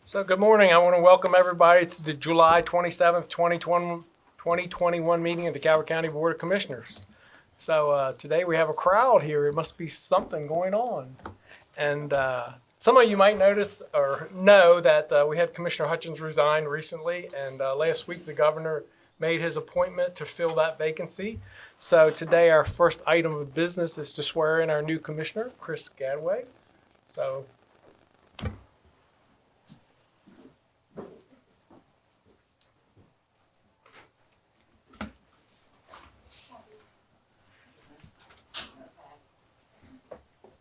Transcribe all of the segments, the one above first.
So good morning. I want to welcome everybody to the July 27th, 2021 meeting of the Calvert County Board of Commissioners. So today we have a crowd here. It must be something going on. And some of you might notice or know that we had Commissioner Hutchins resign recently. And last week the governor made his appointment to fill that vacancy. So today our first item of business is to swear in our new commissioner, Chris Gadway. So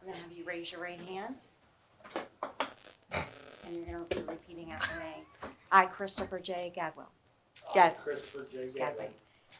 I'm going to have you raise your right hand, and you're going to be repeating after me. I, Christopher J. Gadwell. Christopher J. Gadway.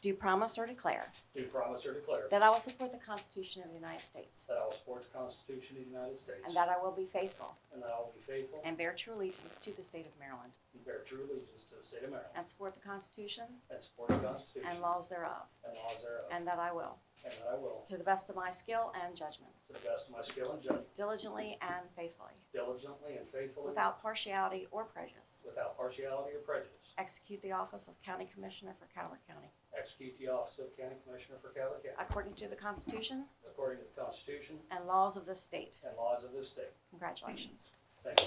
Do promise or declare Do promise or declare that I will support the Constitution of the United States, that I will support the Constitution of the United States and that I will be faithful and that I will be faithful and bear true allegiance to the state of Maryland, and bear true allegiance to the state of Maryland and support the Constitution and support the Constitution and laws thereof, and laws thereof, and that I will, and that I will, to the best of my skill and judgment, to the best of my skill and judgment, diligently and faithfully, diligently and faithfully, without partiality or prejudice, without partiality or prejudice, execute the office of County Commissioner for Calvert County, execute the office of County Commissioner for Calvert County according to the Constitution according to the Constitution and laws of this state. and laws of this state. Congratulations. Thank you.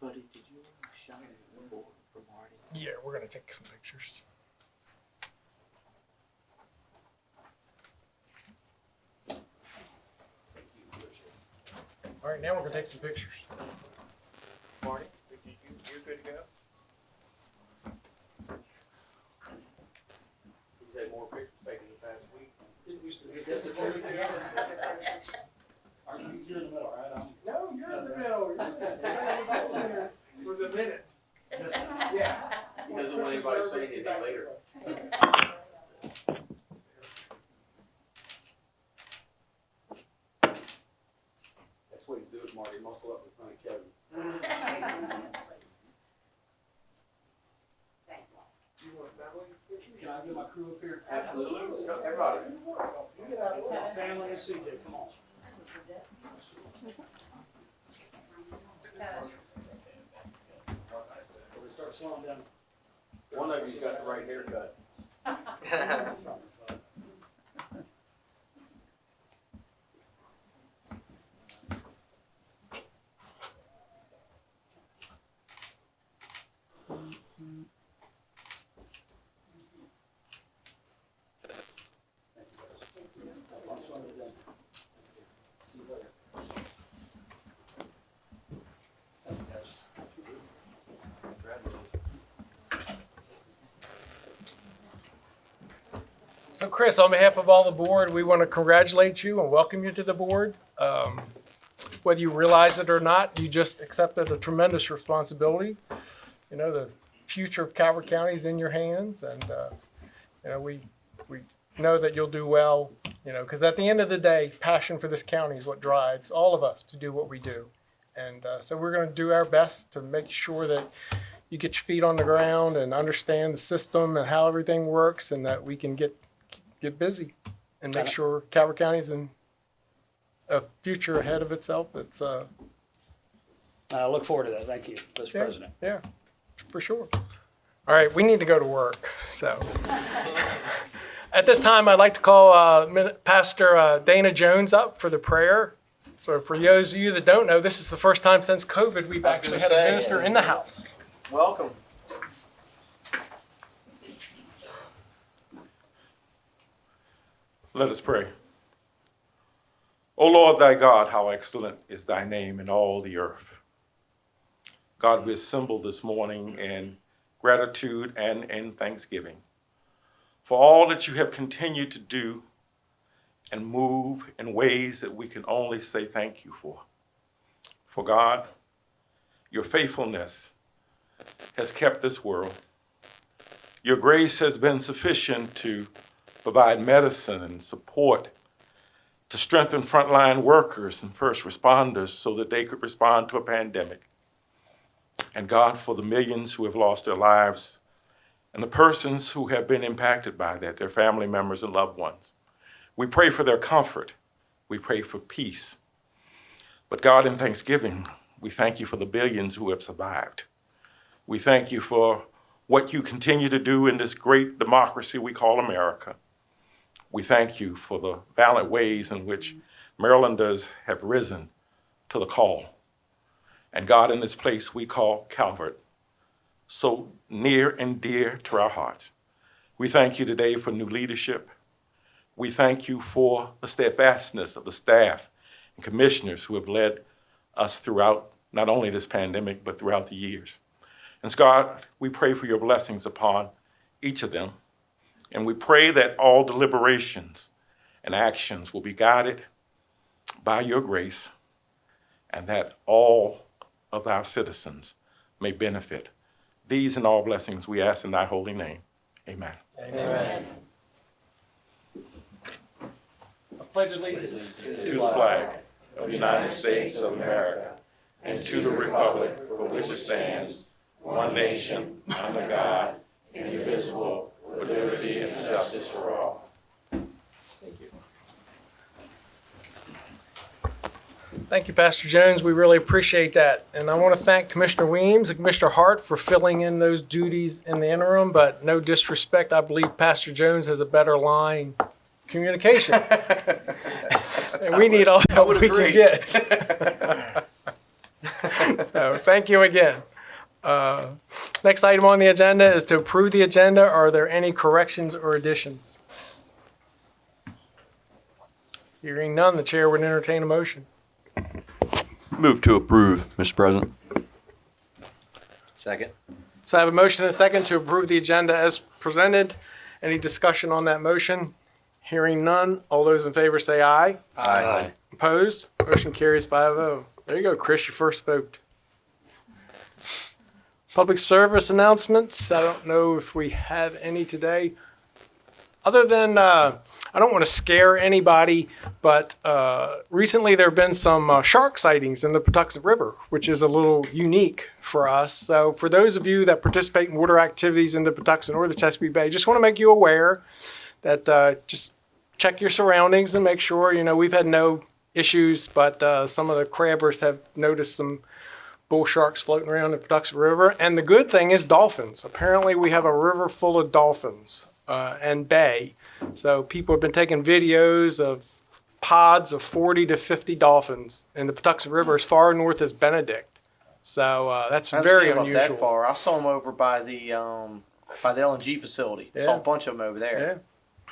Buddy, did you shine the board for Marty? yeah, we're going to take some pictures. All right, now we're going to take some pictures. Marty, you're good to go? He's had more pictures taken the past week. Is this a true thing? You're in the middle, right? No, you're in the middle. You're in the for the minute. Yes. He doesn't want anybody to say anything later. That's what you do, Marty, muscle up in front of Kevin. Can I get my crew up here? Absolutely. Everybody. Family and CJ, come on. We start slowing down. One of you's got the right haircut. So Chris, on behalf of all the board, we want to congratulate you and welcome you to the board. Whether you realize it or not, you just accepted a tremendous responsibility. You know, the future of Calvert County is in your hands, and you know, we know that you'll do well, you know, because at the end of the day, passion for this county is what drives all of us to do what we do. And so we're going to do our best to make sure that you get your feet on the ground and understand the system and how everything works, and that we can get busy and make sure Calvert County's in a future ahead of itself. It's I look forward to that. Thank you, Mr. Yeah. President. yeah, for sure. All right, we need to go to work. So at this time, I'd like to call Pastor Dana Jones up for the prayer. So for those of you that don't know, this is the first time since COVID we've actually had a minister in the house. Welcome. Let us pray. O Lord thy God, how excellent is thy name in all the earth. God, we assemble this morning in gratitude and in thanksgiving for all that you have continued to do and move in ways that we can only say thank you for. For God, your faithfulness has kept this world. Your grace has been sufficient to provide medicine and support, to strengthen frontline workers and first responders so that they could respond to a pandemic. And God, for the millions who have lost their lives and the persons who have been impacted by that, their family members and loved ones. We pray for their comfort. We pray for peace. But God, in thanksgiving, we thank you for the billions who have survived. We thank you for what you continue to do in this great democracy we call America. We thank you for the valiant ways in which Marylanders have risen to the call. And God, in this place we call Calvert, so near and dear to our hearts. We thank you today for new leadership. We thank you for the steadfastness of the staff and commissioners who have led us throughout not only this pandemic, but throughout the years. And God, we pray for your blessings upon each of them. And we pray that all deliberations and actions will be guided by your grace and that all of our citizens may benefit. These and all blessings we ask in thy holy name. Amen. Amen. I pledge allegiance To the flag of the United States of America and to the republic for which it stands, one nation, under God, indivisible, with liberty and justice for all. Thank you, Pastor Jones. We really appreciate that. And I want to thank Commissioner Weems and Commissioner Hart for filling in those duties in the interim, but no disrespect, I believe Pastor Jones has a better line of communication. And we need all the help we can get. So thank you again. Next item on the agenda is to approve the agenda. Are there any corrections or additions? Hearing none, the chair would entertain a motion. Move to approve, Mr. President. Second. So I have a motion and a second to approve the agenda as presented. Any discussion on that motion? Hearing none, all those in favor say aye. Aye. Opposed? Motion carries 5-0. There you go, Chris, your first vote. Public service announcements. I don't know if we have any today. Other than, I don't want to scare anybody, but recently there have been some shark sightings in the Patuxent River, which is a little unique for us. So for those of you that participate in water activities in the Patuxent or the Chesapeake Bay, just want to make you aware that just check your surroundings and make sure, we've had no issues, but some of the crabbers have noticed some bull sharks floating around the Patuxent River. And the good thing is dolphins. Apparently we have a river full of dolphins and bay. So people have been taking videos of pods of 40 to 50 dolphins in the Patuxent River as far north as Benedict. So that's I haven't very seen them up unusual. that far. I saw them over by the LNG facility. Yeah. Saw a bunch of them over there.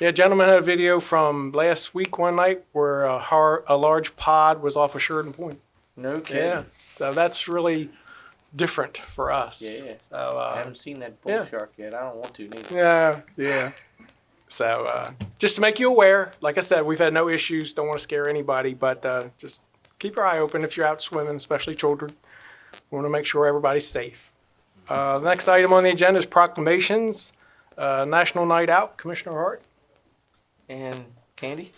Yeah, a gentleman had a video from last week one night where a large pod was off of Sheridan Point. No kidding. Yeah, so that's really different for us. Yeah. So I haven't seen that bull yeah. shark yet. I don't want to neither. yeah. So just to make you aware, like I said, we've had no issues. Don't want to scare anybody, but just keep your eye open if you're out swimming, especially children. We want to make sure everybody's safe. The next item on the agenda is proclamations. National Night Out, Commissioner Hart. And Candy?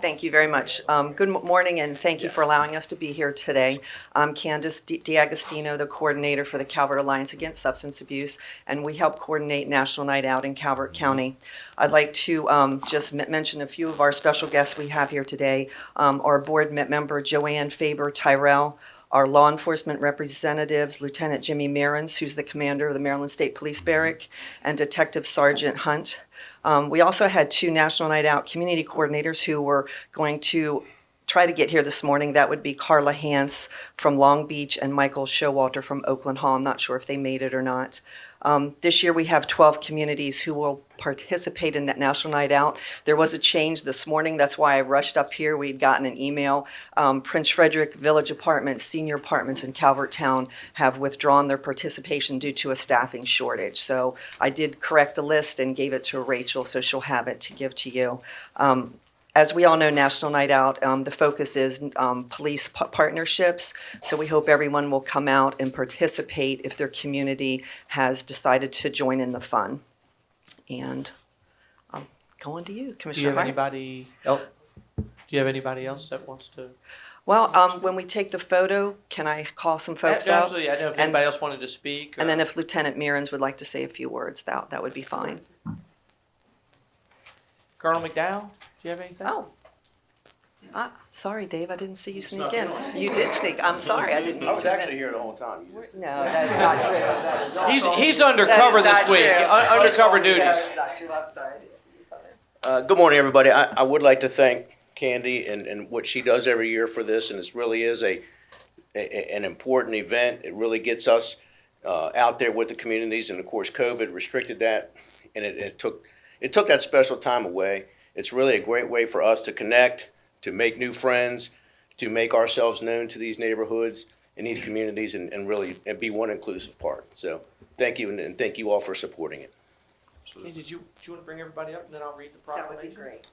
Thank you very much. Good morning, and thank you for allowing us to be here today. I'm Candace D'Agostino, the coordinator for the Calvert Alliance Against Substance Abuse, and we help coordinate National Night Out in Calvert County. I'd like to just mention a few of our special guests we have here today. Our board member, Joanne Faber-Tyrell, our law enforcement representatives, Lieutenant Jimmy Marins, who's the commander of the Maryland State Police Barrack, and Detective Sergeant Hunt. We also had two National Night Out community coordinators who were going to try to get here this morning. That would be Carla Hance from Long Beach and Michael Showalter from Oakland Hall. I'm not sure if they made it or not. This year we have 12 communities who will participate in that National Night Out. There was a change this morning. That's why I rushed up here. We'd gotten an email. Prince Frederick Village Apartments, Senior Apartments in Calvert Town have withdrawn their participation due to a staffing shortage. So I did correct a list and gave it to Rachel, so she'll have it to give to you. As we all know, National Night Out, the focus is police partnerships. So we hope everyone will come out and participate if their community has decided to join in the fun. And I'll go on to you, Do you Commissioner have Hart. anybody else? Do you have anybody else that wants to? Well, when we take the photo, can I call some folks out? Absolutely. I know if And- anybody else wanted to speak. And then if Lieutenant Mearns would like to say a few words, that would be fine. Colonel McDowell, do you have anything? Oh. Sorry, Dave, I didn't see you sneak in. You did sneak. I'm sorry, I didn't mean to. I was actually here the whole time. You just- No, that's not true. That is not He's true. undercover That is this week. not true. Undercover No, duties. it's not true. I'm sorry. I didn't see you coming. Good morning, everybody. I would like to thank Candy and what she does every year for this, and this really is an important event. It really gets us out there with the communities, and of course, COVID restricted that, and it took that special time away. It's really a great way for us to connect, to make new friends, to make ourselves known to these neighborhoods and these communities, and really be one inclusive part. So, thank you, and thank you all for supporting it. Hey, do you want to bring everybody up and then I'll read the That would be proclamation? great.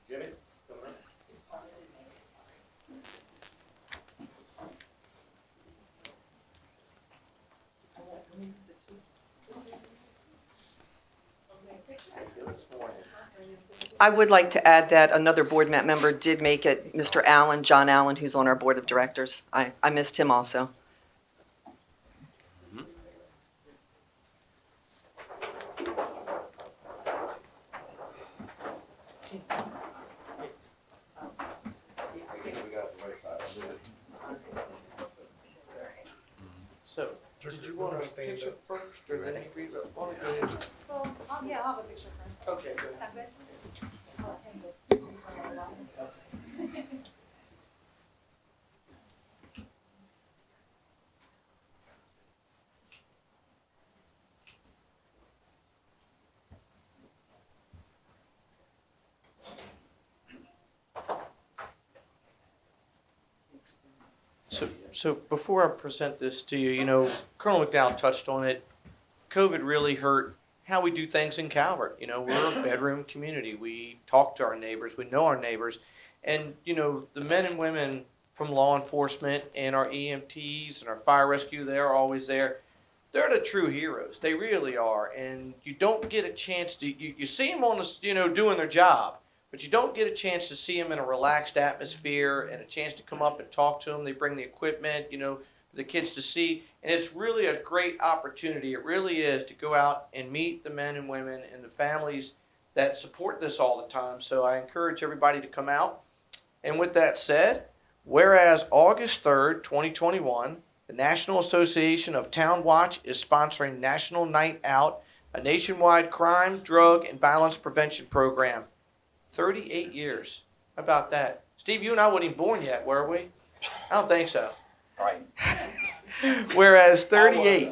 Jimmy? I would like to add that another board member did make it, Mr. Allen, John Allen, who's on our board of directors. I missed him also. So, did you want a picture first or then you read it? Why don't you go ahead? Yeah, I'll have a picture first. Okay, good. Sound good? So before I present this to you, Colonel McDowell touched on it. COVID really hurt how we do things in Calvert. We're a bedroom community. We talk to our neighbors. We know our neighbors. And, the men and women from law enforcement and our EMTs and our fire rescue, they're always there. They're the true heroes. They really are. And you don't get a chance to, you see them on the, doing their job, but you don't get a chance to see them in a relaxed atmosphere and a chance to come up and talk to them. They bring the equipment, for the kids to see. And it's really a great opportunity. It really is to go out and meet the men and women and the families that support this all the time. So I encourage everybody to come out. And with that said, whereas August 3rd, 2021, the National Association of Town Watch is sponsoring National Night Out, a nationwide crime, drug, and violence prevention program. 38 years. How about that? Steve, you and I weren't even born yet, were we? I don't think so. Right. Whereas 38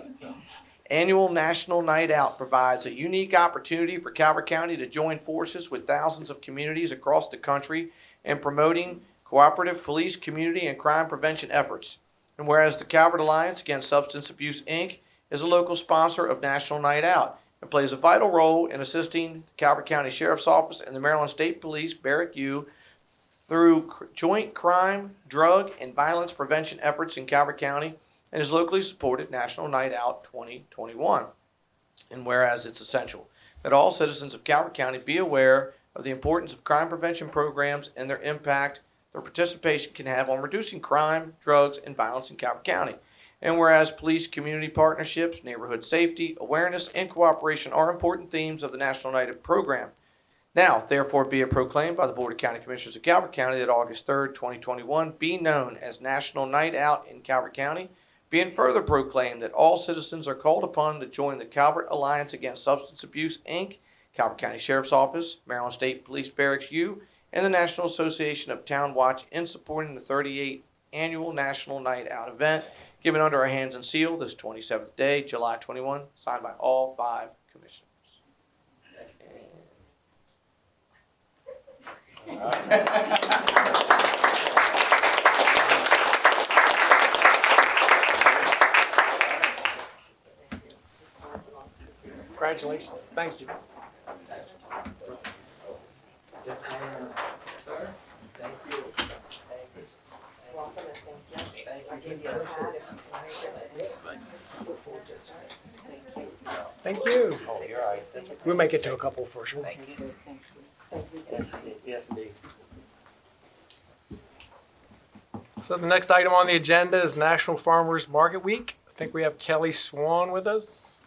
annual National Night Out provides a unique opportunity for Calvert County to join forces with thousands of communities across the country in promoting cooperative police, community, and crime prevention efforts. And whereas the Calvert Alliance Against Substance Abuse, Inc. is a local sponsor of National Night Out and plays a vital role in assisting the Calvert County Sheriff's Office and the Maryland State Police, Barrack U, through joint crime, drug, and violence prevention efforts in Calvert County, and is locally supported National Night Out 2021. And whereas it's essential that all citizens of Calvert County be aware of the importance of crime prevention programs and their impact their participation can have on reducing crime, drugs, and violence in Calvert County. And whereas police community partnerships, neighborhood safety, awareness, and cooperation are important themes of the National Night Out program. Now, therefore, be it proclaimed by the Board of County Commissioners of Calvert County that August 3rd, 2021 be known as National Night Out in Calvert County, being further proclaimed that all citizens are called upon to join the Calvert Alliance Against Substance Abuse, Inc., Calvert County Sheriff's Office, Maryland State Police Barracks U, and the National Association of Town Watch in supporting the 38th Annual National Night Out event, given under our hands and seal this 27th day, July 21, signed by all 5 commissioners. Congratulations. Thank you. Yes, ma'am. Sir? Thank you. Thank you. We'll make it to a couple for sure. Thank you. Yes, indeed. Yes, indeed. So the next item on the agenda is National Farmers Market Week. I think we have Kelly Swan with us.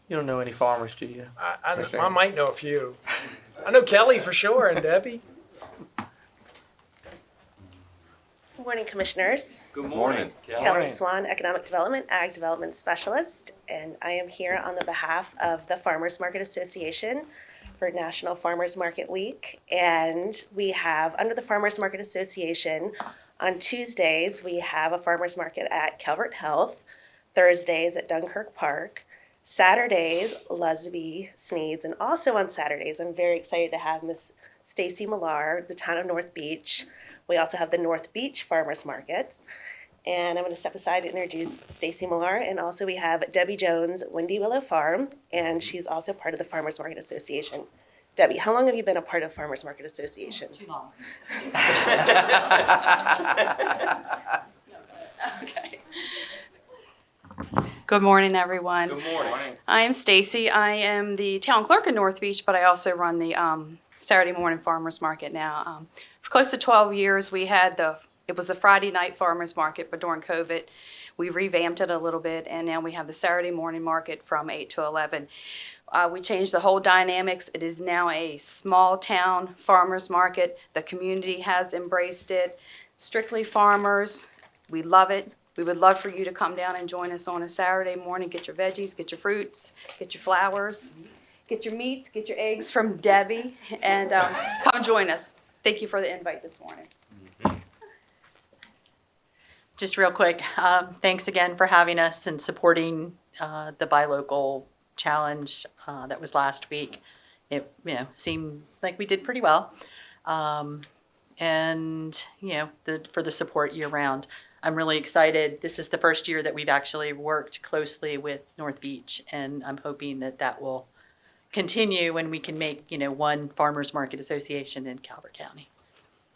You don't know any farmers, do you? I might know a few. I know Kelly for sure and Debbie. Good morning, Commissioners. Good morning. Kelly Swan, Economic Development, Ag Development Specialist, and I am here on the behalf of the Farmers Market Association for National Farmers Market Week. And we have, under the Farmers Market Association, on Tuesdays, we have a farmers market at Calvert Health, Thursdays at Dunkirk Park, Saturdays, Lusby, Sneeds, and also on Saturdays, I'm very excited to have Miss Stacy Millar, the town of North Beach. We also have the North Beach Farmers Markets. And I'm going to step aside and introduce Stacy Millar. And also we have Debbie Jones, Windy Willow Farm, and she's also part of the Farmers Market Association. Debbie, how long have you been a part of Farmers Market Association? Too long. Okay. Good morning, everyone. Good morning. I am Stacy. I am the town clerk in North Beach, but I also run the Saturday morning farmers market now. For close to 12 years, we had it was a Friday night farmers market, but during COVID, we revamped it a little bit, and now we have the Saturday morning market from 8 to 11. We changed the whole dynamics. It is now a small town farmers market. The community has embraced it. Strictly farmers. We love it. We would love for you to come down and join us on a Saturday morning. Get your veggies, get your fruits, get your flowers, get your meats, get your eggs from Debbie, and come join us. Thank you for the invite this morning. Just real quick, thanks again for having us and supporting the Buy Local Challenge that was last week. It seemed like we did pretty well, and for the support year round. I'm really excited. This is the first year that we've actually worked closely with North Beach, and I'm hoping that will continue when we can make one farmers market association in Calvert County.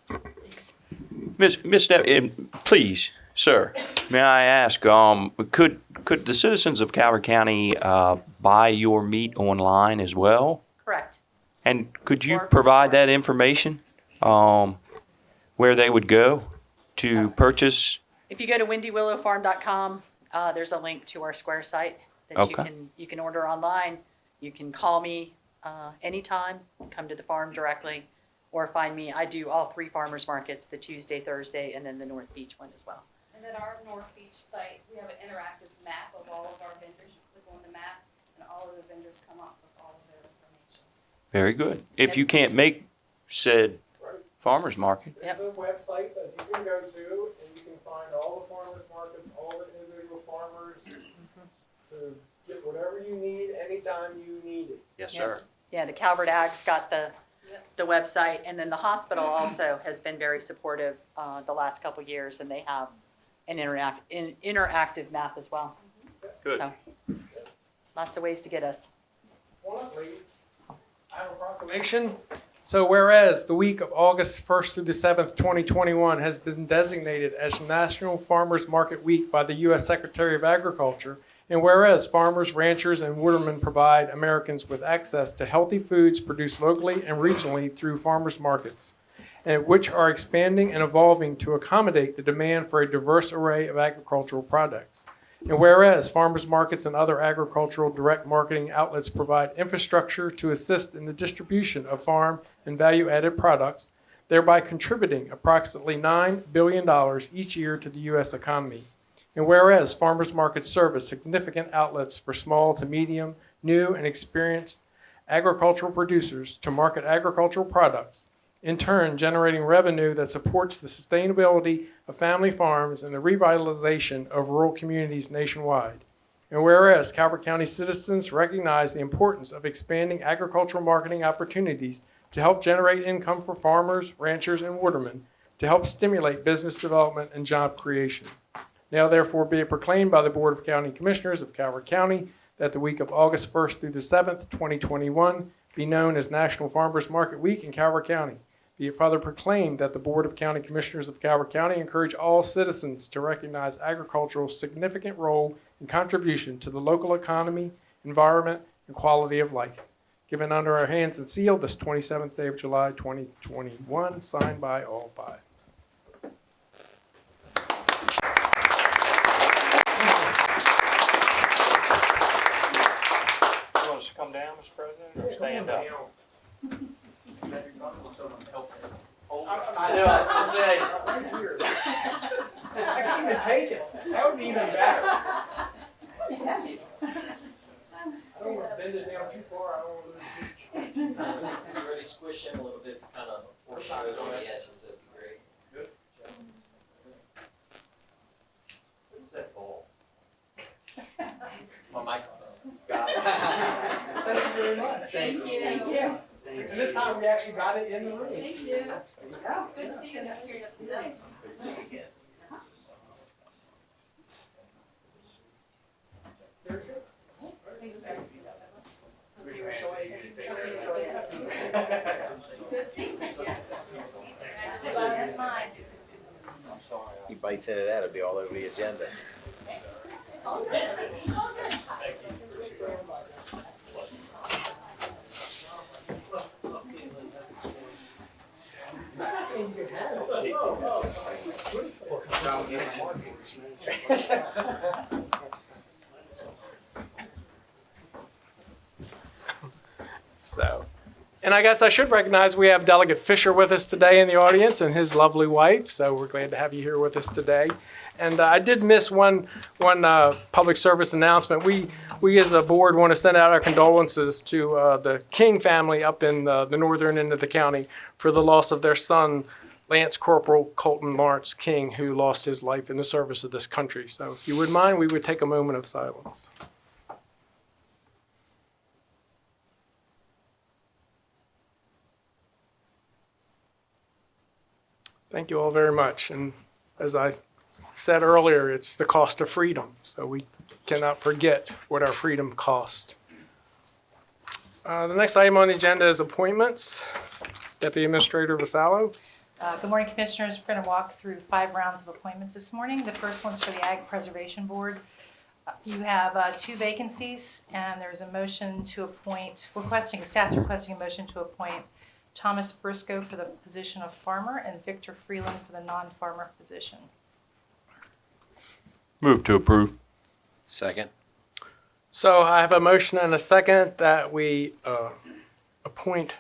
Thanks. Miss Debbie, please, sir, may I ask, could the citizens of Calvert County buy your meat online as well? Correct. And could you provide that information, where they would go to purchase? If you go to windywillowfarm.com, there's a link to our Square site that Okay. you can order online. You can call me anytime, come to the farm directly, or find me. I do all three farmers markets, the Tuesday, Thursday, and then the North Beach one as well. And at our North Beach site, we have an interactive map of all of our vendors. You click on the map, and all of the vendors come up with all of their information. Very good. If you can't make said farmer's market, There's a website that you can go to and you can find all the farmers markets, all the individual farmers to get whatever you need anytime you need it. Yes, Yeah. sir. Yeah, the Calvert Ag's got the website, and then the hospital also has been very supportive the last couple of years, and they have an interactive map as well. Good. So, lots of ways to get us. One up, ladies. I have a proclamation. So whereas the week of August 1st through the 7th, 2021 has been designated as National Farmers Market Week by the U.S. Secretary of Agriculture, and whereas farmers, ranchers, and watermen provide Americans with access to healthy foods produced locally and regionally through farmers markets, and which are expanding and evolving to accommodate the demand for a diverse array of agricultural products. And whereas farmers markets and other agricultural direct marketing outlets provide infrastructure to assist in the distribution of farm and value-added products, thereby contributing approximately $9 billion each year to the U.S. economy. And whereas farmers markets serve as significant outlets for small to medium, new, and experienced agricultural producers to market agricultural products, in turn generating revenue that supports the sustainability of family farms and the revitalization of rural communities nationwide. And whereas Calvert County citizens recognize the importance of expanding agricultural marketing opportunities to help generate income for farmers, ranchers, and watermen, to help stimulate business development and job creation. Now therefore be it proclaimed by the Board of County Commissioners of Calvert County that the week of August 1st through the 7th, 2021 be known as National Farmers Market Week in Calvert County. Be it further proclaimed that the Board of County Commissioners of Calvert County encourage all citizens to recognize agricultural's significant role and contribution to the local economy, environment, and quality of life. Given under our hands and sealed this 27th day of July, 2021, signed by all five. You want us to come down, Mr. President, or stand up? I know, I was gonna say. I can't even take it. That would be even better. I don't want to bend it down too far. I don't want to lose the beach. You ready to squish in a little bit, kind of foreshadowed on the edges, that'd be great. Good. What's that ball? My microphone. Got it. Thank you very much. Thank you. Thank you. And this time we actually got it in the room. Thank you. Good to see you. Nice. Good seeing you. That's mine. He bites into that, it'll be all over the agenda. So, and I guess I should recognize we have Delegate Fisher with us today in the audience and his lovely wife. So we're glad to have you here with us today. And I did miss one public service announcement. We as a board want to send out our condolences to the King family up in the northern end of the county for the loss of their son, Lance Corporal Colton Lawrence King, who lost his life in the service of this country. So if you would mind, we would take a moment of silence. Thank you all very much. And as I said earlier, it's the cost of freedom. So we cannot forget what our freedom cost. The next item on the agenda is appointments. Deputy Administrator Vasallo. Good morning, Commissioners. We're going to walk through 5 rounds of appointments this morning. The first one's for the Ag Preservation Board. You have 2 vacancies, and there's a motion to appoint, staff's requesting a motion to appoint Thomas Briscoe for the position of farmer and Victor Freeland for the non-farmer position. Move to approve. Second. So I have a motion and a second that we appoint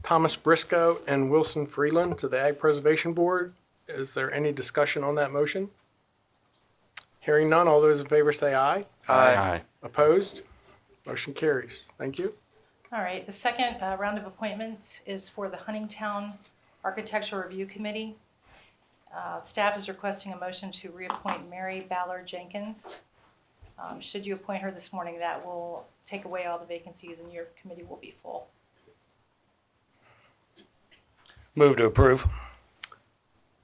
Thomas Briscoe and Wilson Freeland to the Ag Preservation Board. Is there any discussion on that motion? Hearing none, all those in favor say aye. Aye. Opposed? Motion carries. Thank you. All right, the second round of appointments is for the Huntingtown Architectural Review Committee. Staff is requesting a motion to reappoint Mary Ballard Jenkins. Should you appoint her this morning, that will take away all the vacancies and your committee will be full. Move to approve.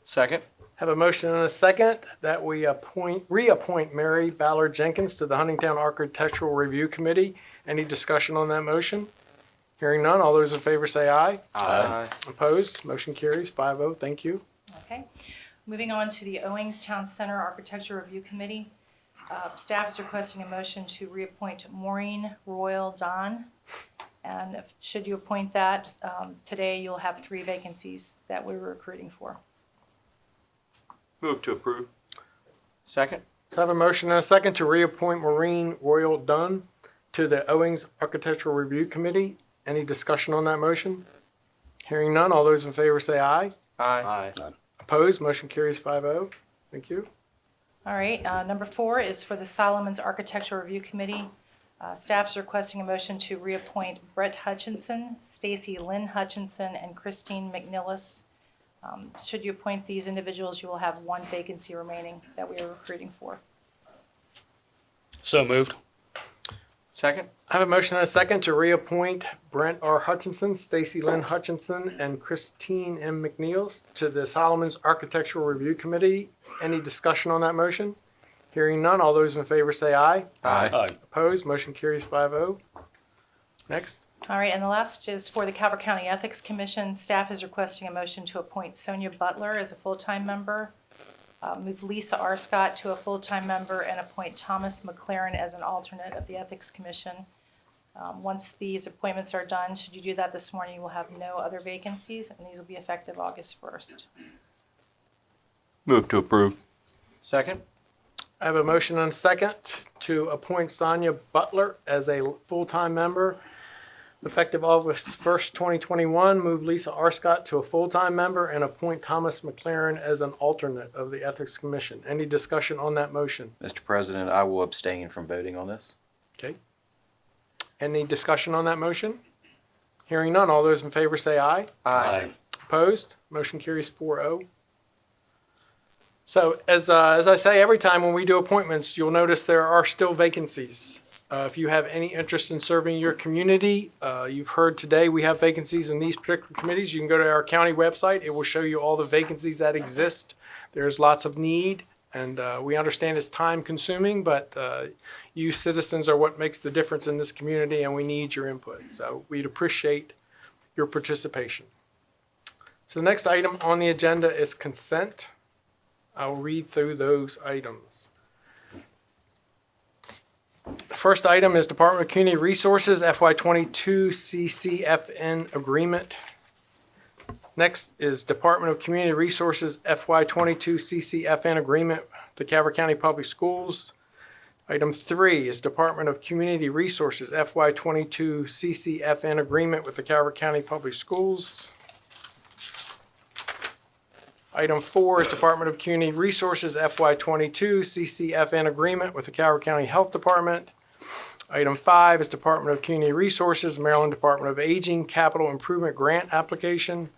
Second. Have a motion and a second that we reappoint Mary Ballard Jenkins to the Huntingtown Architectural Review Committee. Any discussion on that motion? Hearing none, all those in favor say aye. Aye. Opposed? Motion carries 5-0. Thank you. Okay. Moving on to the Owings Town Center Architecture Review Committee. Staff is requesting a motion to reappoint Maureen Royal Don. And should you appoint that, today you'll have 3 vacancies that we're recruiting for. Move to approve. Second. So I have a motion and a second to reappoint Maureen Royal Dunn to the Owings Architectural Review Committee. Any discussion on that motion? Hearing none, all those in favor say aye. Aye. Opposed? Motion carries 5-0. Thank you. All right, number 4 is for the Solomons Architectural Review Committee. Staff is requesting a motion to reappoint Brett Hutchinson, Stacy Lynn Hutchinson, and Christine McNillis. Should you appoint these individuals, you will have 1 vacancy remaining that we are recruiting for. So moved. Second. I have a motion and a second to reappoint Brent R. Hutchinson, Stacy Lynn Hutchinson, and Christine M. McNeils to the Solomons Architectural Review Committee. Any discussion on that motion? Hearing none, all those in favor say aye. Aye. Opposed, motion carries 5-0. Next. All right, and the last is for the Calvert County Ethics Commission. Staff is requesting a motion to appoint Sonia Butler as a full-time member, move Lisa Arscott to a full-time member, and appoint Thomas McLaren as an alternate of the Ethics Commission. Once these appointments are done, should you do that this morning, you will have no other vacancies, and these will be effective August 1st. Move to approve. Second? I have a motion and a second to appoint Sonia Butler as a full-time member. Effective August 1st, 2021, move Lisa Arscott to a full-time member and appoint Thomas McLaren as an alternate of the Ethics Commission. Any discussion on that motion? Mr. President, I will abstain from voting on this. Okay. Any discussion on that motion? Hearing none, all those in favor say aye. Aye. Opposed? Motion carries 4-0. So as I say every time when we do appointments, you'll notice there are still vacancies. If you have any interest in serving your community, you've heard today we have vacancies in these particular committees. You can go to our county website. It will show you all the vacancies that exist. There's lots of need, and we understand it's time consuming, but you citizens are what makes the difference in this community, and we need your input. So we'd appreciate your participation. So the next item on the agenda is consent. I'll read through those items. The first item is Department of Community Resources FY22 CCFN agreement. Next is Department of Community Resources FY22 CCFN agreement with the Calvert County Public Schools. Item 3 is Department of Community Resources FY22 CCFN agreement with the Calvert County Public Schools. Item 4 is Department of Community Resources FY22 CCFN agreement with the Calvert County Health Department. Item 5 is Department of Community Resources Maryland Department of Aging Capital Improvement Grant application.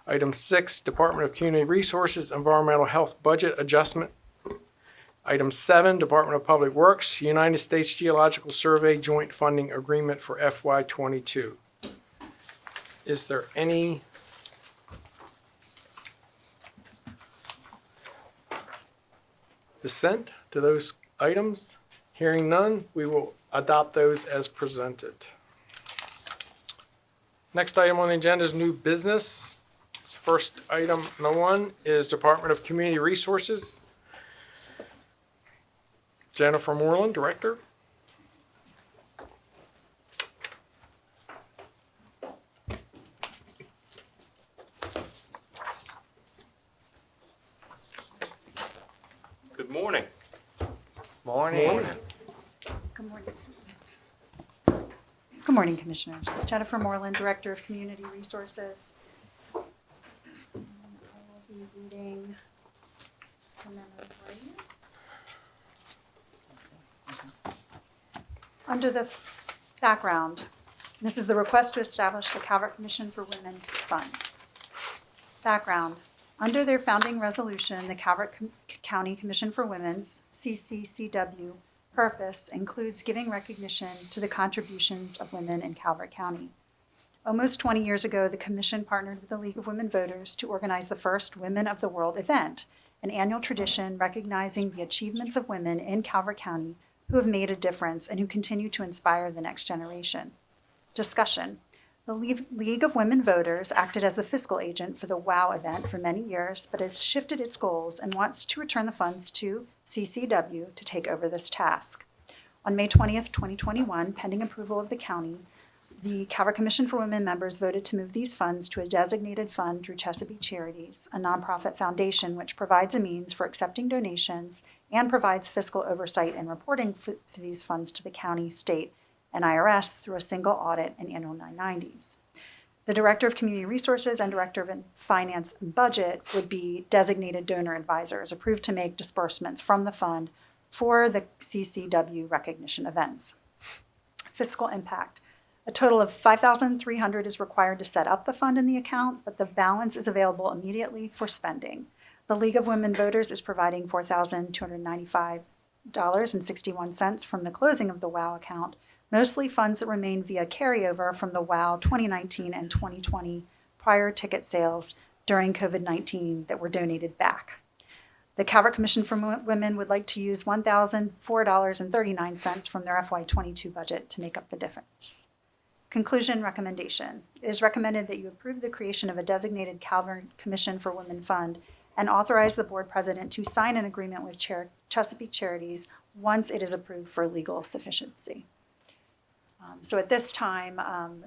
Item 6, Department of Community Resources Environmental Health Budget Adjustment. Item 7, Department of Public Works United States Geological Survey Joint Funding Agreement for FY22. Is there any dissent to those items? Hearing none, we will adopt those as presented. Next item on the agenda is new business. First item, number 1, is Department of Community Resources. Jennifer Moreland, Director. Good morning. Morning. Good morning. Good morning, Commissioners. Jennifer Moreland, Director of Community Resources. I will be reading the memo for you. Under the background, this is the request to establish the Calvert Commission for Women Fund. Background. Under their founding resolution, the Calvert County Commission for Women's, CCCW, purpose includes giving recognition to the contributions of women in Calvert County. Almost 20 years ago, the Commission partnered with the League of Women Voters to organize the first Women of the World event, an annual tradition recognizing the achievements of women in Calvert County who have made a difference and who continue to inspire the next generation. Discussion. The League of Women Voters acted as the fiscal agent for the WOW event for many years, but has shifted its goals and wants to return the funds to CCW to take over this task. On May 20th, 2021, pending approval of the county, the Calvert Commission for Women members voted to move these funds to a designated fund through Chesapeake Charities, a nonprofit foundation which provides a means for accepting donations and provides fiscal oversight and reporting for these funds to the county, state, and IRS through a single audit and annual 990s. The Director of Community Resources and Director of Finance and Budget would be designated donor advisors approved to make disbursements from the fund for the CCW recognition events. Fiscal impact. A total of $5,300 is required to set up the fund in the account, but the balance is available immediately for spending. The League of Women Voters is providing $4,295.61 from the closing of the WOW account, mostly funds that remain via carryover from the WOW 2019 and 2020 prior ticket sales during COVID-19 that were donated back. The Calvert Commission for Women would like to use $1,004.39 from their FY22 budget to make up the difference. Conclusion recommendation. It is recommended that you approve the creation of a designated Calvert Commission for Women Fund and authorize the board president to sign an agreement with Chesapeake Charities once it is approved for legal sufficiency. So at this time,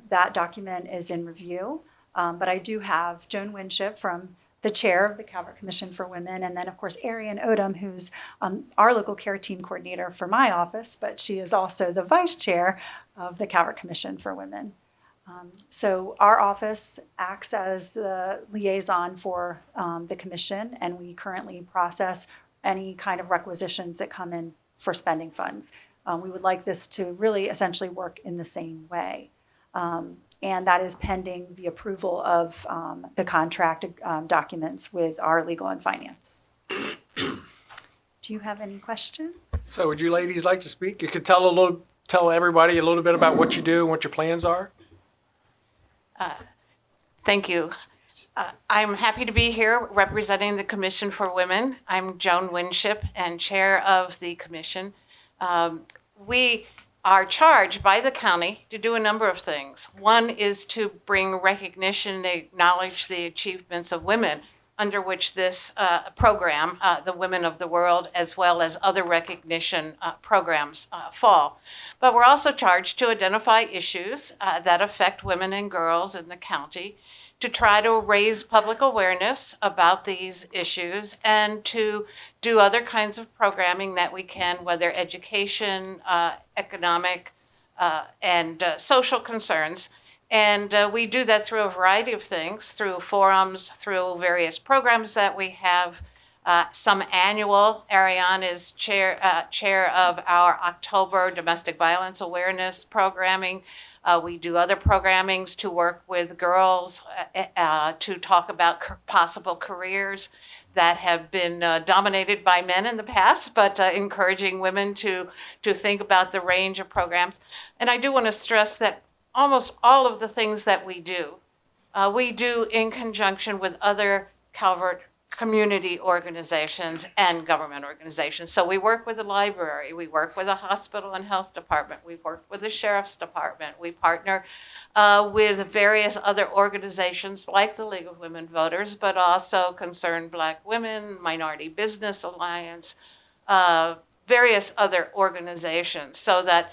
that document is in review, but I do have Joan Winship from the chair of the Calvert Commission for Women, and then of course Arian Odom, who's our local care team coordinator for my office, but she is also the vice chair of the Calvert Commission for Women. So our office acts as the liaison for the commission, and we currently process any kind of requisitions that come in for spending funds. We would like this to really essentially work in the same way. And that is pending the approval of the contract documents with our legal and finance. Do you have any questions? So would you ladies like to speak? You could tell everybody a little bit about what you do and what your plans are. Thank you. I'm happy to be here representing the Commission for Women. I'm Joan Winship and chair of the commission. We are charged by the county to do a number of things. One is to bring recognition, acknowledge the achievements of women, under which this program, the Women of the World, as well as other recognition programs fall. But we're also charged to identify issues that affect women and girls in the county, to try to raise public awareness about these issues, and to do other kinds of programming that we can, whether education, economic, and social concerns. And we do that through a variety of things, through forums, through various programs that we have. Some annual. Ariane is chair of our October Domestic Violence Awareness programming. We do other programmings to work with girls to talk about possible careers that have been dominated by men in the past, but encouraging women to think about the range of programs. And I do want to stress that almost all of the things that we do in conjunction with other Calvert community organizations and government organizations. So we work with the library, we work with the hospital and health department, we work with the sheriff's department, we partner with various other organizations like the League of Women Voters, but also Concerned Black Women, Minority Business Alliance, various other organizations, so that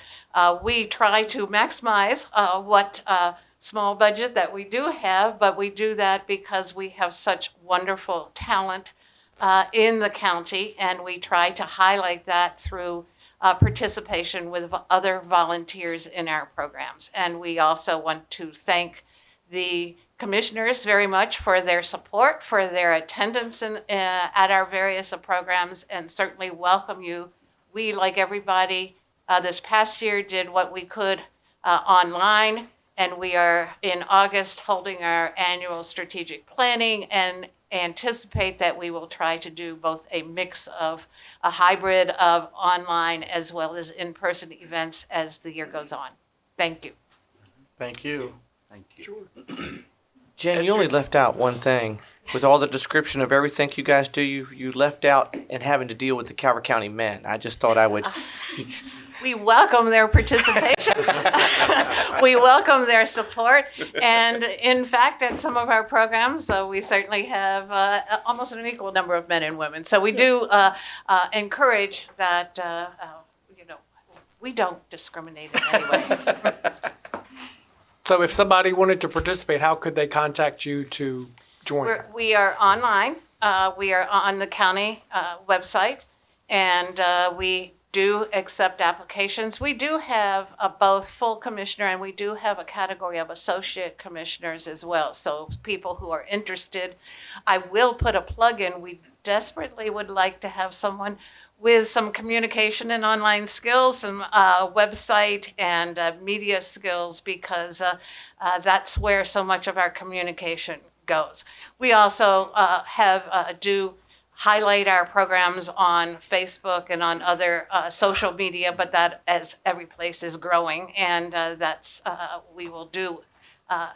we try to maximize what small budget that we do have, but we do that because we have such wonderful talent in the county, and we try to highlight that through participation with other volunteers in our programs. And we also want to thank the commissioners very much for their support, for their attendance at our various programs, and certainly welcome you. We, like everybody, this past year did what we could online. And we are in August holding our annual strategic planning, and anticipate that we will try to do both a mix of a hybrid of online as well as in-person events as the year goes on. Thank you. Thank you. Thank you. Jen, you only left out one thing. With all the description of everything you guys do, you left out and having to deal with the Calvert County men. I just thought I would. We welcome their participation. We welcome their support. And in fact, at some of our programs, we certainly have almost an equal number of men and women. So we do encourage that, we don't discriminate in any way. So if somebody wanted to participate, how could they contact you to join? We are online. We are on the county website, and we do accept applications. We do have both full commissioner, and we do have a category of associate commissioners as well. So people who are interested, I will put a plug in. We desperately would like to have someone with some communication and online skills, some website and media skills, because that's where so much of our communication goes. We also do highlight our programs on Facebook and on other social media, but that, as every place, is growing, and that's we will do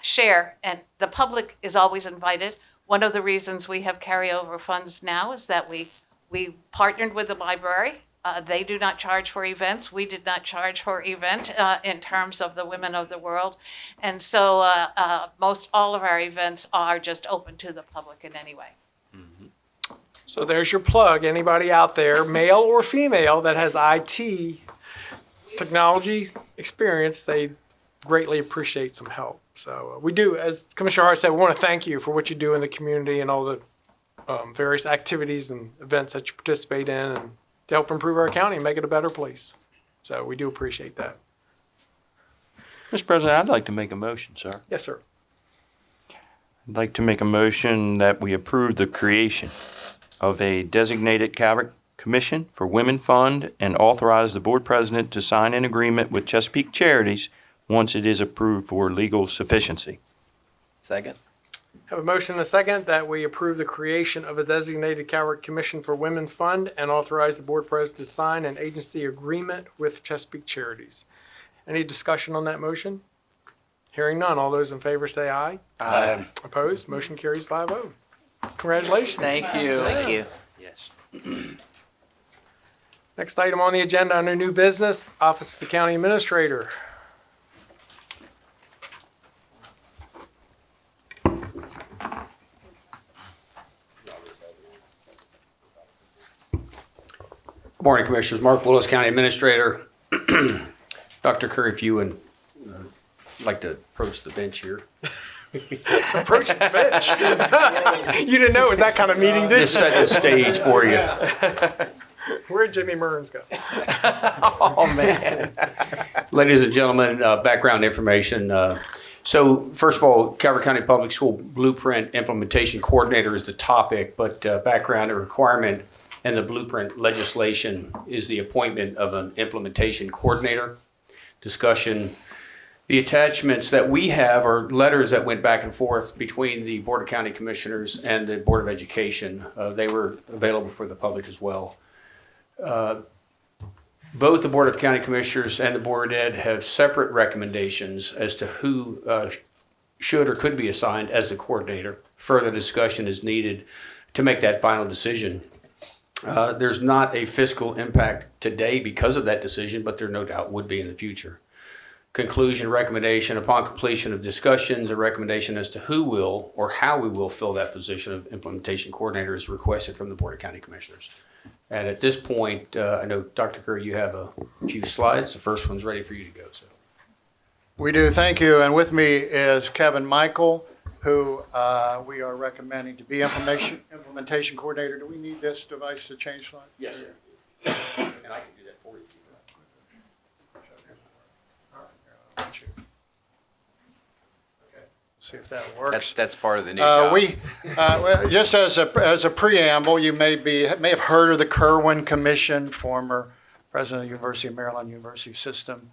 share, and the public is always invited. One of the reasons we have carryover funds now is that we We partnered with the library. They do not charge for events. We did not charge for event in terms of the Women of the World. And so most all of our events are just open to the public in any way. So there's your plug. Anybody out there, male or female, that has IT technology experience, they greatly appreciate some help. So we do, as Commissioner Hart said, we want to thank you for what you do in the community and all the various activities and events that you participate in, and to help improve our county and make it a better place. So we do appreciate that. Mr. President, I'd like to make a motion, sir. Yes, sir. I'd like to make a motion that we approve the creation of a designated Calvert Commission for Women Fund and authorize the board president to sign an agreement with Chesapeake Charities once it is approved for legal sufficiency. Second. Have a motion and a second that we approve the creation of a designated Calvert Commission for Women Fund and authorize the board president to sign an agency agreement with Chesapeake Charities. Any discussion on that motion? Hearing none. All those in favor say aye. Aye. Opposed? Motion carries 5-0. Congratulations. Thank you. Thank you. Yes. Next item on the agenda under new business, Office of the County Administrator. Good morning, Commissioners. Mark Willis, County Administrator. Dr. Curry, if you would like to approach the bench here. Approach the bench. You didn't know it was that kind of meeting, did you? Just set the stage for you. Where'd Jimmy Murns go? Oh, man. Ladies and gentlemen, background information. So first of all, Calvert County Public School Blueprint Implementation Coordinator is the topic, but background and requirement and the blueprint legislation is the appointment of an implementation coordinator. Discussion. The attachments that we have are letters that went back and forth between the Board of County Commissioners and the Board of Education. They were available for the public as well. Both the Board of County Commissioners and the Board of Ed have separate recommendations as to who should or could be assigned as the coordinator. Further discussion is needed to make that final decision. There's not a fiscal impact today because of that decision, but there no doubt would be in the future. Conclusion, recommendation, upon completion of discussions, a recommendation as to who will or how we will fill that position of implementation coordinator is requested from the Board of County Commissioners. And at this point, I know, Dr. Curry, you have a few slides. The first one's ready for you to go. So. We do, thank you. And with me is Kevin Michael, who we are recommending to be implementation coordinator. Do we need this device to change slides? Yes, sir. And I can do that for you. See if that works. That's part of the new job. Well, just as a preamble, you may have heard of the Kirwan Commission, former president of the University of Maryland University System,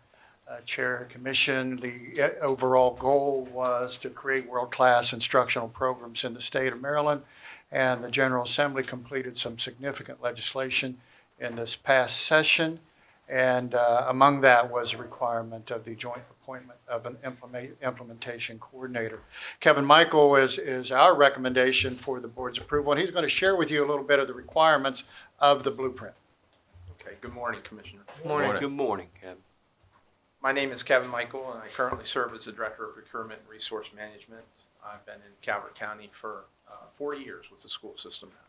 chair of the commission. The overall goal was to create world-class instructional programs in the state of Maryland, and the General Assembly completed some significant legislation in this past session, and among that was a requirement of the joint appointment of an implementation coordinator. Kevin Michael is our recommendation for the board's approval, and he's going to share with you a little bit of the requirements of the blueprint. Okay, good morning, Commissioner. Good morning. Good morning, Kevin. My name is Kevin Michael, and I currently serve as the Director of Procurement and Resource Management. I've been in Calvert County for 4 years with the school system now.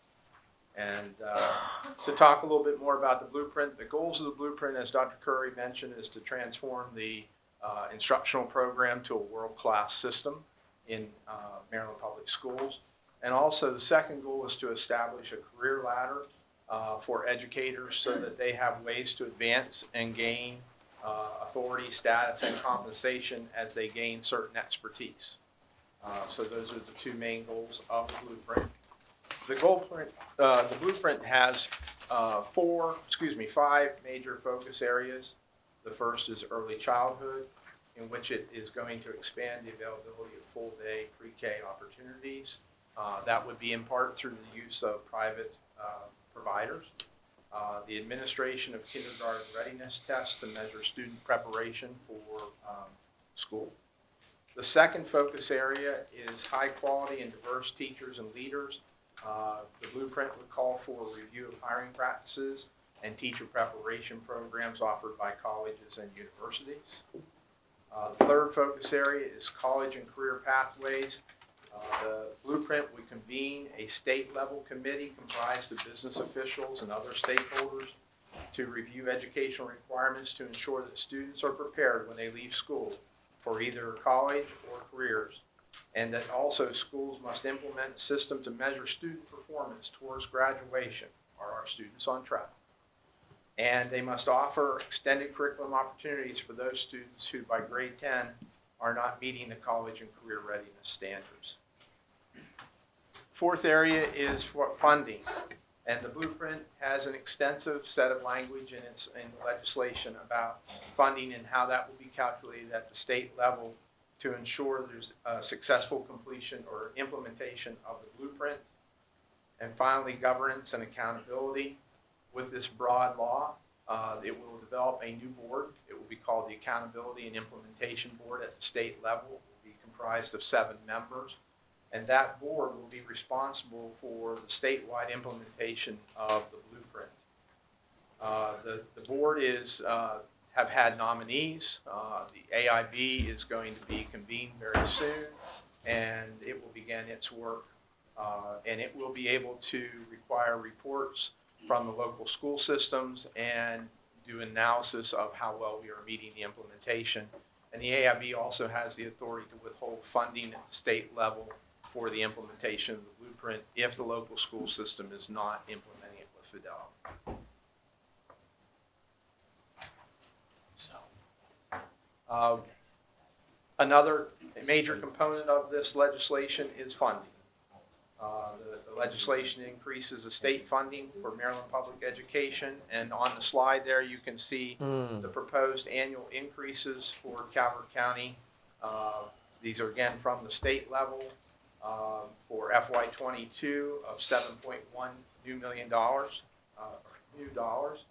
And to talk a little bit more about the blueprint, the goals of the blueprint, as Dr. Curry mentioned, is to transform the instructional program to a world-class system in Maryland Public Schools. And also the second goal is to establish a career ladder for educators so that they have ways to advance and gain authority, status, and compensation as they gain certain expertise. So those are the two main goals of the blueprint. The blueprint has 5 major focus areas. The first is early childhood, in which it is going to expand the availability of full-day pre-K opportunities. That would be in part through the use of private providers. The administration of kindergarten readiness tests to measure student preparation for school. The second focus area is high quality and diverse teachers and leaders The blueprint would call for a review of hiring practices and teacher preparation programs offered by colleges and universities. The third focus area is college and career pathways. The blueprint would convene a state-level committee comprised of business officials and other stakeholders to review educational requirements to ensure that students are prepared when they leave school for either college or careers, and that also schools must implement a system to measure student performance towards graduation. Are our students on track? And they must offer extended curriculum opportunities for those students who by grade 10 are not meeting the college and career readiness standards. Fourth area is for funding, and the blueprint has an extensive set of language in legislation about funding and how that will be calculated at the state level to ensure there's a successful completion or implementation of the blueprint. And finally, governance and accountability. With this broad law, it will develop a new board. It will be called the Accountability and Implementation Board at the state level. It will be comprised of 7 members. And that board will be responsible for the statewide implementation of the blueprint. The board have had nominees. The AIB is going to be convened very soon, and it will begin its work. And it will be able to require reports from the local school systems and do analysis of how well we are meeting the implementation. And the AIB also has the authority to withhold funding at the state level for the implementation of the blueprint if the local school system is not implementing it with fidelity. Another major component of this legislation is funding. The legislation increases the state funding for Maryland public education, and on the slide there you can see the proposed annual increases for Calvert County. These are again from the state level for FY22 of $7.1 million new dollars,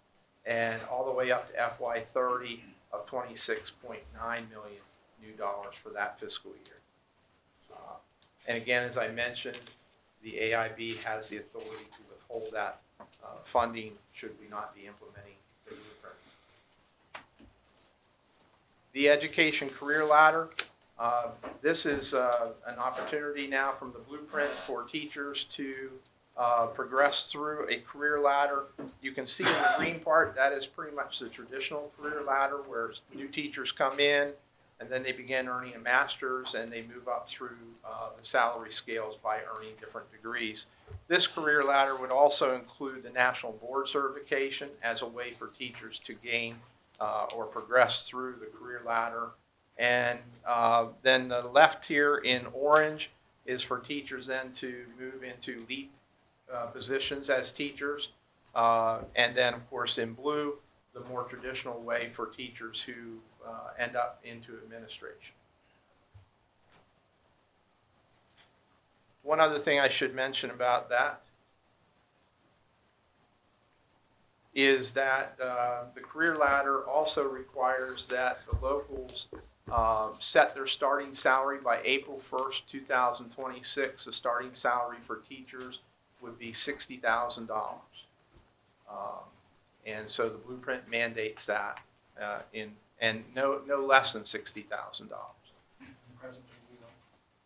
and all the way up to FY30 of $26.9 million new dollars for that fiscal year. And again, as I mentioned, the AIB has the authority to withhold that funding should we not be implementing the blueprint. The education career ladder. This is an opportunity now from the blueprint for teachers to progress through a career ladder. You can see in the green part, that is pretty much the traditional career ladder where new teachers come in and then they begin earning a master's and they move up through the salary scales by earning different degrees. This career ladder would also include the national board certification as a way for teachers to gain or progress through the career ladder. And then the left here in orange is for teachers then to move into lead positions as teachers. And then, of course, in blue, the more traditional way for teachers who end up into administration. One other thing I should mention about that is that the career ladder also requires that the locals set their starting salary by April 1st, 2026. The starting salary for teachers would be $60,000. And so the blueprint mandates that and no less than $60,000.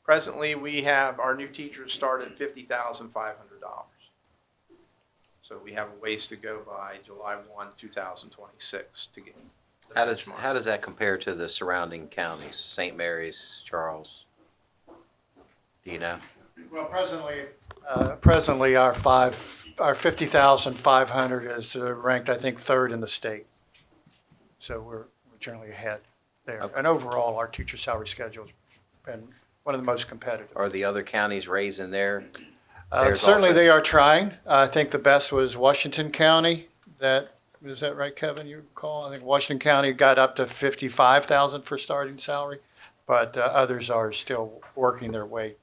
Presently, we have our new teachers start at $50,500. So we have a ways to go by July 1, 2026 to get. How does that compare to the surrounding counties, St. Mary's, Charles? Do you know? Well, presently our 50,500 is ranked, I think, 3rd in the state. So we're generally ahead there. Okay. And overall, our teacher salary schedule has been one of the most competitive. Are the other counties raising theirs Certainly also? they are trying. I think the best was Washington County. Is that right, Kevin? You recall? I think Washington County got up to 55,000 for starting salary, but others are still working their way.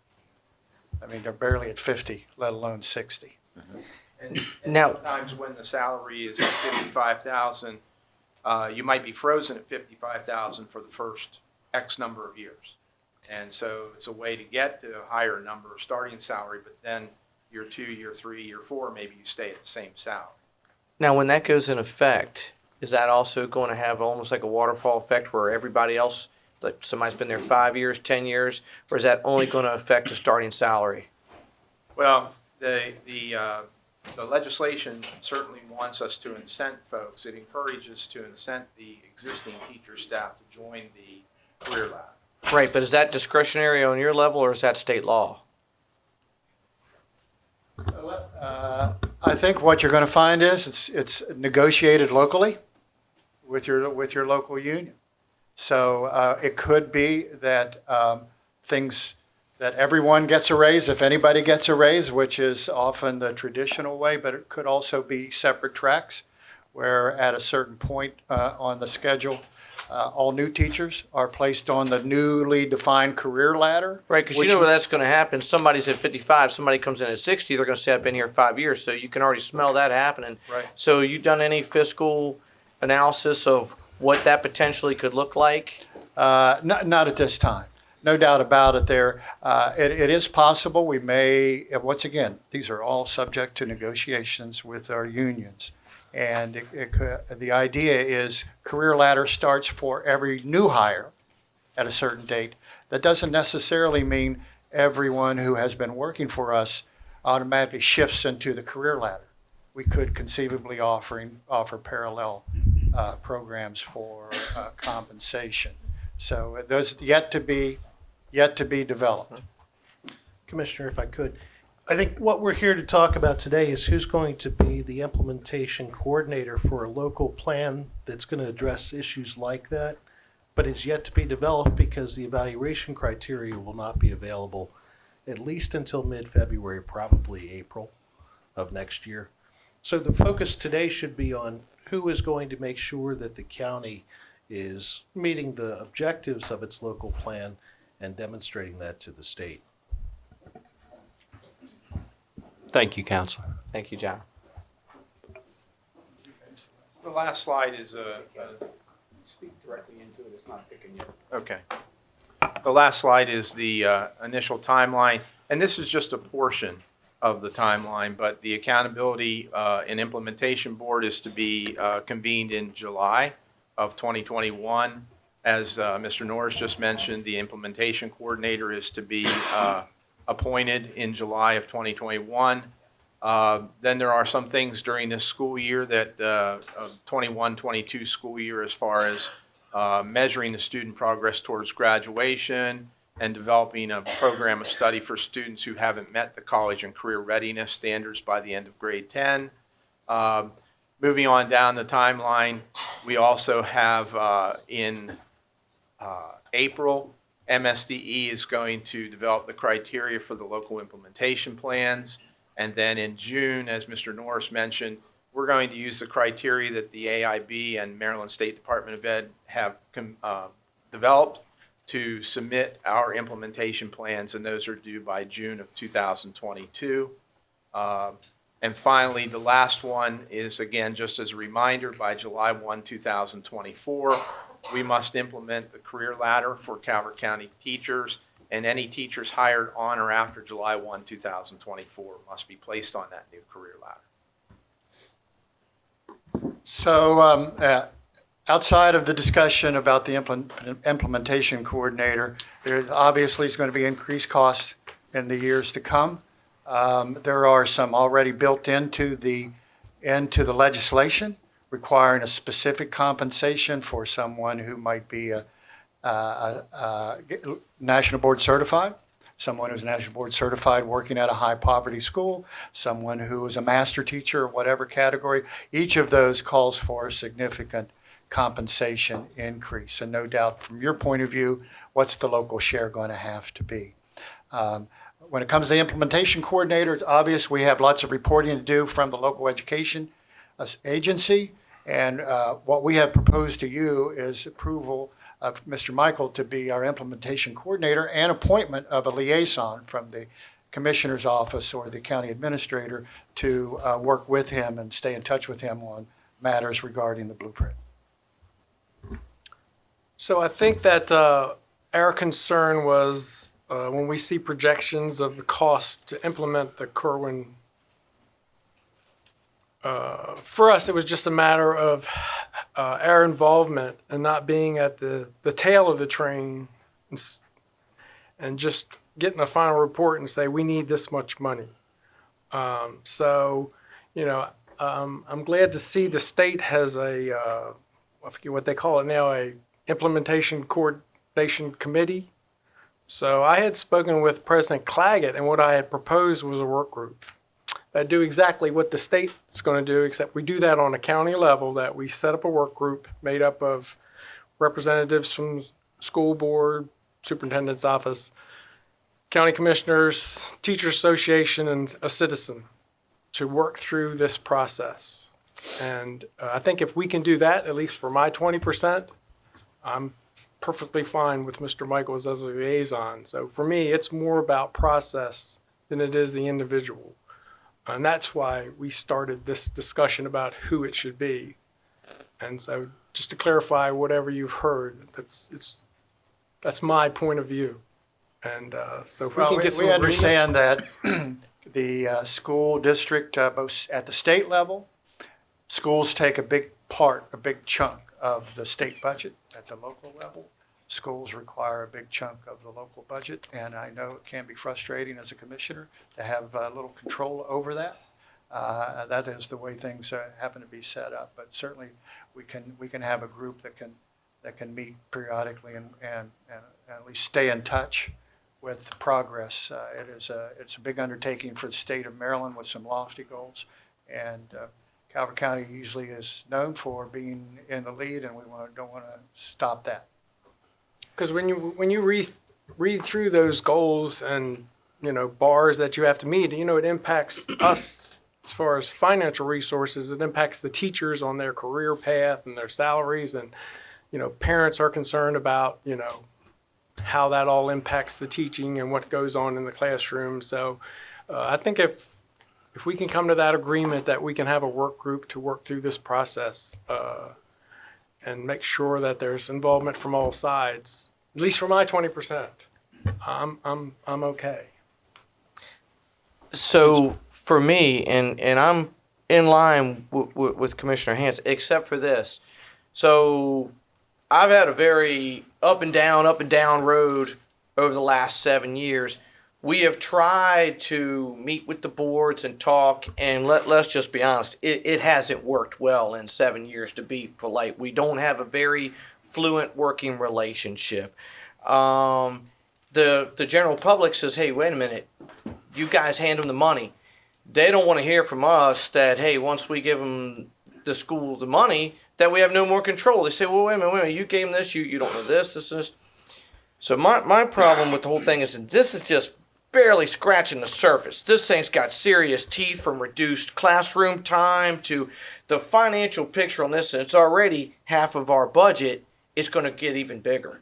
I mean, they're barely at 50, let alone 60. Mm-hmm. And Now- sometimes when the salary is at 55,000, you might be frozen at 55,000 for the first X number of years. And so it's a way to get to a higher number of starting salary, but then Year 2, year 3, year 4, maybe you stay at the same salary. Now, when that goes in effect, is that also going to have almost like a waterfall effect where everybody else, like somebody's been there 5 years, 10 years, or is that only going to affect the starting salary? Well, the legislation certainly wants us to incent folks. It encourages to incent the existing teacher staff to join the career ladder. Right, but is that discretionary on your level or is that state law? I think what you're going to find is it's negotiated locally with your local union. So it could be that things that everyone gets a raise, if anybody gets a raise, which is often the traditional way, but it could also be separate tracks where at a certain point on the schedule, all new teachers are placed on the newly defined career ladder. Right, because you know where that's going to happen. Somebody's at 55, somebody comes in at 60, they're going to say, I've been here 5 years. So you can already smell that happening. Right. So you done any fiscal analysis of what that potentially could look like? Not at this time. No doubt about it there. It is possible we may, once again, these are all subject to negotiations with our unions. And the idea is career ladder starts for every new hire at a certain date. That doesn't necessarily mean everyone who has been working for us automatically shifts into the career ladder. We could conceivably offer parallel programs for compensation. So those yet to be developed. Commissioner, if I could, I think what we're here to talk about today is who's going to be the implementation coordinator for a local plan that's going to address issues like that, but is yet to be developed because the evaluation criteria will not be available at least until mid-February, probably April of next year. So the focus today should be on who is going to make sure that the county is meeting the objectives of its local plan and demonstrating that to the state. Thank you, Counselor. Thank you, John. The last slide is Speak directly into it, it's not picking you. okay. The last slide is the initial timeline, and this is just a portion of the timeline, but the Accountability and Implementation Board is to be convened in July of 2021. As Mr. Norris just mentioned, the Implementation Coordinator is to be appointed in July of 2021. Then there are some things during this school year that 21-22 school year as far as measuring the student progress towards graduation and developing a program of study for students who haven't met the college and career readiness standards by the end of grade 10. Moving on down the timeline, we also have in April, MSDE is going to develop the criteria for the local implementation plans. And then in June, as Mr. Norris mentioned, we're going to use the criteria that the AIB and Maryland State Department of Ed have developed to submit our implementation plans, and those are due by June of 2022. And finally, the last one is, again, just as a reminder, by July 1, 2024, we must implement the career ladder for Calvert County teachers, and any teachers hired on or after July 1, 2024 must be placed on that new career ladder. So outside of the discussion about the implementation coordinator, there obviously is going to be increased costs in the years to come. There are some already built into the legislation requiring a specific compensation for someone who might be national board certified, someone who's national board certified working at a high poverty school, someone who is a master teacher or whatever category. Each of those calls for a significant compensation increase. And no doubt from your point of view, what's the local share going to have to be? When it comes to the implementation coordinator, it's obvious we have lots of reporting to do from the local education agency. And what we have proposed to you is approval of Mr. Michael to be our implementation coordinator and appointment of a liaison from the commissioner's office or the county administrator to work with him and stay in touch with him on matters regarding the blueprint. So I think that our concern was when we see projections of the cost to implement the Kerwin, for us, it was just a matter of our involvement and not being at the tail of the train and just getting a final report and say, we need this much money. So, you know, I'm glad to see the state has a, I forget what they call it now, a implementation coordination committee. So I had spoken with President Claggett, and what I had proposed was a work group that do exactly what the state's going to do, except we do that on a county level, that we set up a work group made up of representatives from school board, superintendent's office, county commissioners, teacher association, and a citizen to work through this process. And I think if we can do that, at least for my 20%, I'm perfectly fine with Mr. Michaels as a liaison. So for me, it's more about process than it is the individual. And that's why we started this discussion about who it should be. And so just to clarify whatever you've heard, that's my point of view. And so if we can get some we agreement- understand that the school district, both at the state level, schools take a big chunk of the state budget. At the local level, schools require a big chunk of the local budget, and I know it can be frustrating as a commissioner to have little control over that. That is the way things happen to be set up, but certainly we can have a group that can meet periodically and at least stay in touch with progress. It's a big undertaking for the state of Maryland with some lofty goals, and Calvert County usually is known for being in the lead, and we don't want to stop that. Because when you read through those goals and, you know, bars that you have to meet, you know, it impacts us as far as financial resources. It impacts the teachers on their career path and their salaries, and, you know, parents are concerned about, you know, how that all impacts the teaching and what goes on in the classroom. So I think if we can come to that agreement that we can have a work group to work through this process and make sure that there's involvement from all sides, at least for my 20%, I'm okay. So for me, and I'm in line with Commissioner Hans, except for this. So I've had a very up and down road over the last 7 years. We have tried to meet with the boards and talk, and let's just be honest, it hasn't worked well in 7 years, to be polite. We don't have a very fluent working relationship. The general public says, hey, wait a minute, you guys hand them the money. They don't want to hear from us that, hey, once we give them the school the money, that we have no more control. They say, well, wait a minute, you gave them this, you don't know this, this, and this. So my problem with the whole thing is that this is just barely scratching the surface. This thing's got serious teeth, from reduced classroom time to the financial picture on this, and it's already half of our budget. It's going to get even bigger.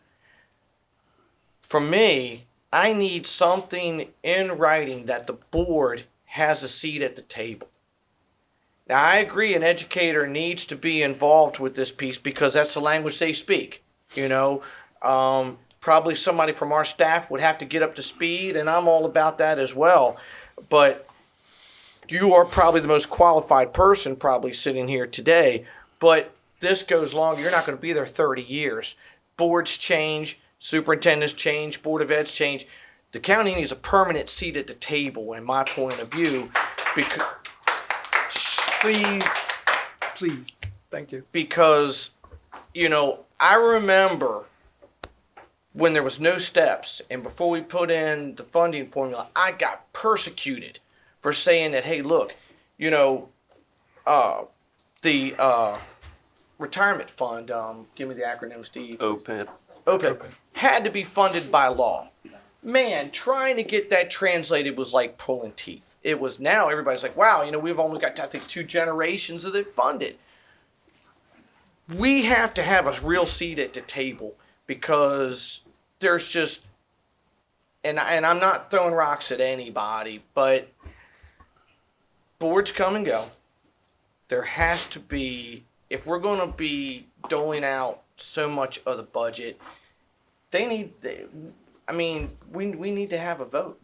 For me, I need something in writing that the board has a seat at the table. Now, I agree an educator needs to be involved with this piece because that's the language they speak. You know, probably somebody from our staff would have to get up to speed, and I'm all about that as well. But you are probably the most qualified person probably sitting here today. But this goes long. You're not going to be there 30 years. Boards change, superintendents change, Board of Eds change. The county needs a permanent seat at the table, in my point of view. Because, please, thank you. Because, you know, I remember when there was no steps, and before we put in the funding formula, I got persecuted for saying that, hey, look, you know, the retirement fund, give me the acronym, Steve. OPEB. OPEB had to be funded by law. Man, trying to get that translated was like pulling teeth. It was now everybody's like, wow, you know, we've only got, I think, 2 generations of it funded. We have to have a real seat at the table, because there's just, and I'm not throwing rocks at anybody, but boards come and go. There has to be, if we're going to be doling out so much of the budget, I mean, we need to have a vote.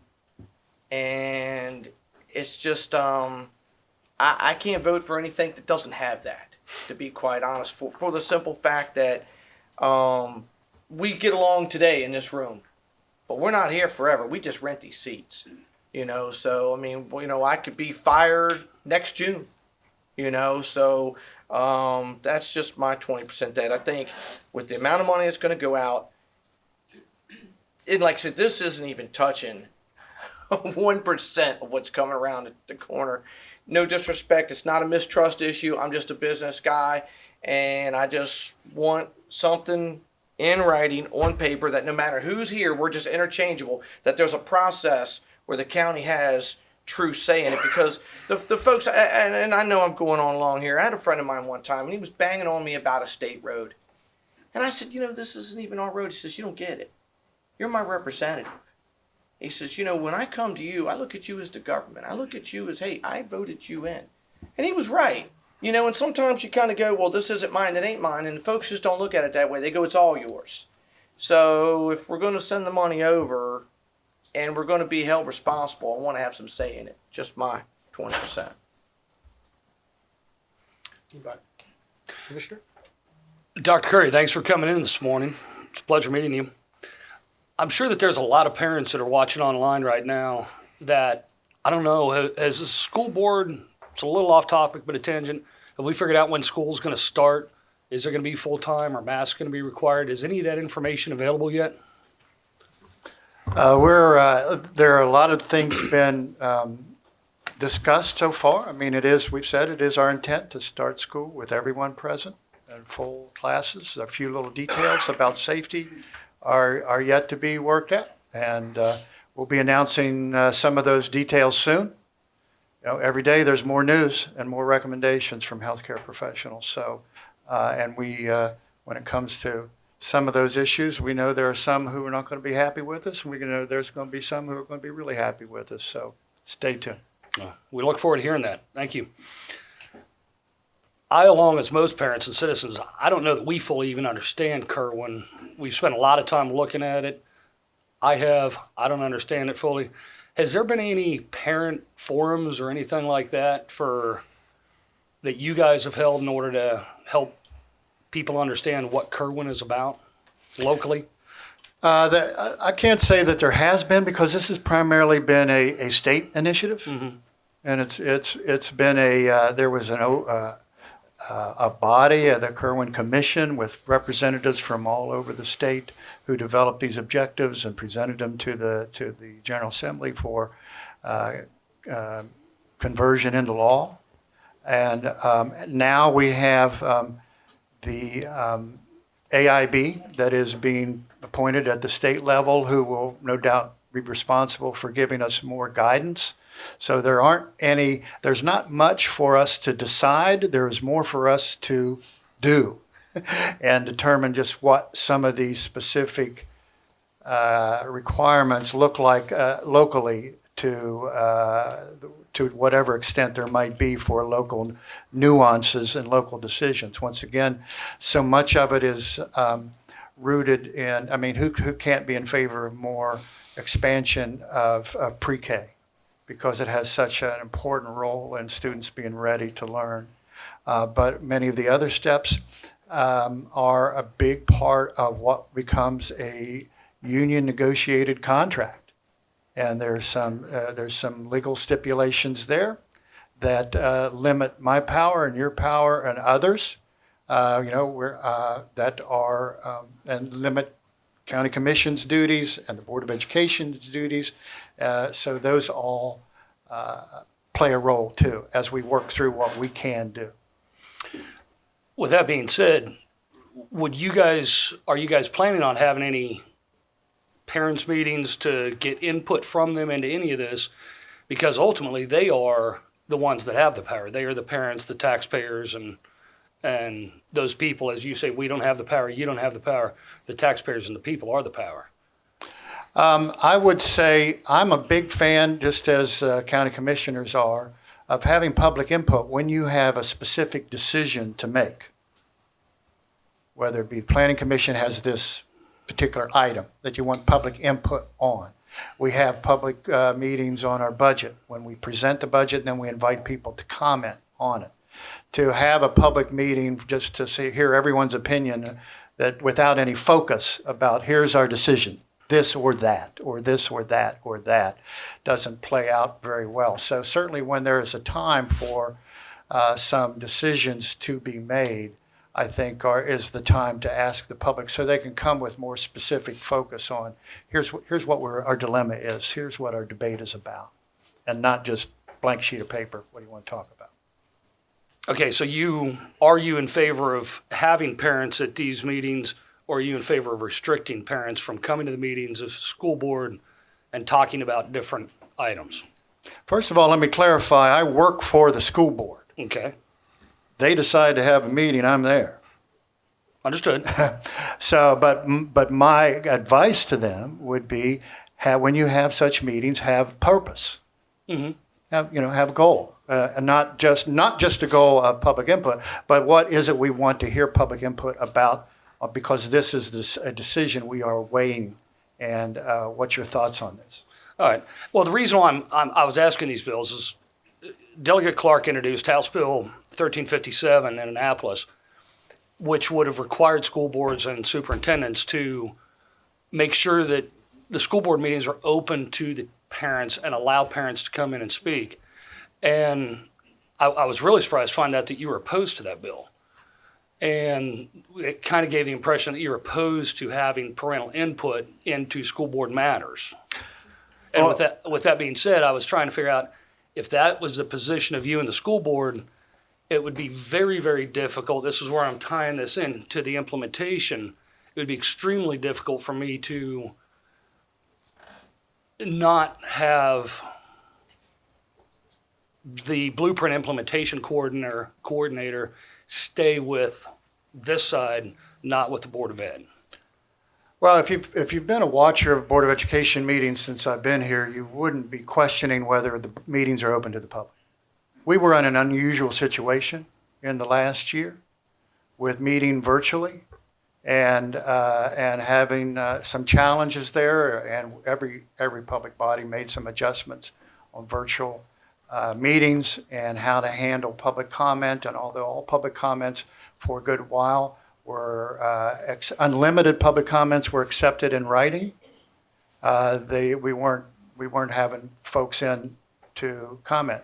And it's just, I can't vote for anything that doesn't have that, to be quite honest, for the simple fact that we get along today in this room, but we're not here forever. We just rent these seats, so, I mean, I could be fired next June, so that's just my 20% that I think with the amount of money that's going to go out, and like I said, this isn't even touching 1% of what's coming around the corner. No disrespect, it's not a mistrust issue. I'm just a business guy, and I just want something in writing on paper that no matter who's here, we're just interchangeable, that there's a process where the county has true say in it. Because the folks, and I know I'm going on long here, I had a friend of mine one time, and he was banging on me about a state road. And I said, this isn't even our road. He says, you don't get it. You're my representative. He says, when I come to you, I look at you as the government. I look at you as, hey, I voted you in. And he was right. And sometimes you kind of go, well, this isn't mine, it ain't mine. And folks just don't look at it that way. They go, it's all yours. So if we're going to send the money over and we're going to be held responsible, I want to have some say in it. Just my 20%. Anybody? Commissioner? Dr. Curry, thanks for coming in this morning. It's a pleasure meeting you. I'm sure that there's a lot of parents that are watching online right now that, I don't know, as a school board, it's a little off topic, but a tangent. Have we figured out when school's going to start? Is there going to be full-time or masks going to be required? Is any of that information available yet? There are a lot of things been discussed so far. I mean, we've said it is our intent to start school with everyone present and full classes. A few little details about safety are yet to be worked out, and we'll be announcing some of those details soon. Every day there's more news and more recommendations from healthcare professionals. So, and when it comes to some of those issues, we know there are some who are not going to be happy with us, and we know there's going to be some who are going to be really happy with us. So, stay tuned. We look forward to hearing that. Thank you. I, along as most parents and citizens, I don't know that we fully even understand Kerwin. We've spent a lot of time looking at it. I don't understand it fully. Has there been any parent forums or anything like that that you guys have held in order to help people understand what Kerwin is about locally? I can't say that there has been, because this has primarily been a state initiative, and it's been there was a body, the Kerwin Commission, with representatives from all over the state who developed these objectives and presented them to the General Assembly for conversion into law. And now we have the AIB that is being appointed at the state level, who will no doubt be responsible for giving us more guidance. So there's not much for us to decide. There is more for us to do and determine just what some of these specific requirements look like locally, to whatever extent there might be for local nuances and local decisions. Once again, so much of it is rooted in, who can't be in favor of more expansion of pre-K? Because it has such an important role in students being ready to learn. But many of the other steps are a big part of what becomes a union negotiated contract. And there's some legal stipulations there that limit my power and your power and others, that are, and limit County Commission's duties and the Board of Education's duties. So those all play a role too, as we work through what we can do. With that being said, are you guys planning on having any parents' meetings to get input from them into any of this? Because ultimately they are the ones that have the power. They are the parents, the taxpayers, and those people, as you say, we don't have the power, you don't have the power. The taxpayers and the people are the power. I would say I'm a big fan, just as county commissioners are, of having public input when you have a specific decision to make. Whether it be the Planning Commission has this particular item that you want public input on. We have public meetings on our budget when we present the budget, and then we invite people to comment on it. To have a public meeting just to hear everyone's opinion that without any focus about here's our decision, this or that, or this or that, or that, doesn't play out very well. So certainly when there is a time for some decisions to be made, I think is the time to ask the public so they can come with more specific focus on here's what our dilemma is, here's what our debate is about, and not just blank sheet of paper, what do you want to talk about? Okay, so are you in favor of having parents at these meetings, or are you in favor of restricting parents from coming to the meetings of school board and talking about different items? First of all, let me clarify, I work for the school board. Okay. They decide to have a meeting, I'm there. Understood. So, but my advice to them would be, when you have such meetings, have purpose. Mm-hmm. Have a goal, and not just a goal of public input, but what is it we want to hear public input about? Because this is a decision we are weighing, and what's your thoughts on this? All right. Well, the reason why I was asking these bills is Delegate Clark introduced House Bill 1357 in Annapolis, which would have required school boards and superintendents to make sure that the school board meetings are open to the parents and allow parents to come in and speak. And I was really surprised to find out that you were opposed to that bill. And it kind of gave the impression that you're opposed to having parental input into school board matters. And with that being said, I was trying to figure out if that was the position of you and the school board, it would be very, very difficult. This is where I'm tying this in to the implementation. It would be extremely difficult for me to not have the blueprint implementation coordinator stay with this side, not with the Board of Ed. Well, if you've been a watcher of Board of Education meetings since I've been here, you wouldn't be questioning whether the meetings are open to the public. We were in an unusual situation in the last year with meeting virtually and having some challenges there, and every public body made some adjustments on virtual meetings and how to handle public comment. And although all public comments for a good while were unlimited public comments were accepted in writing, we weren't having folks in to comment.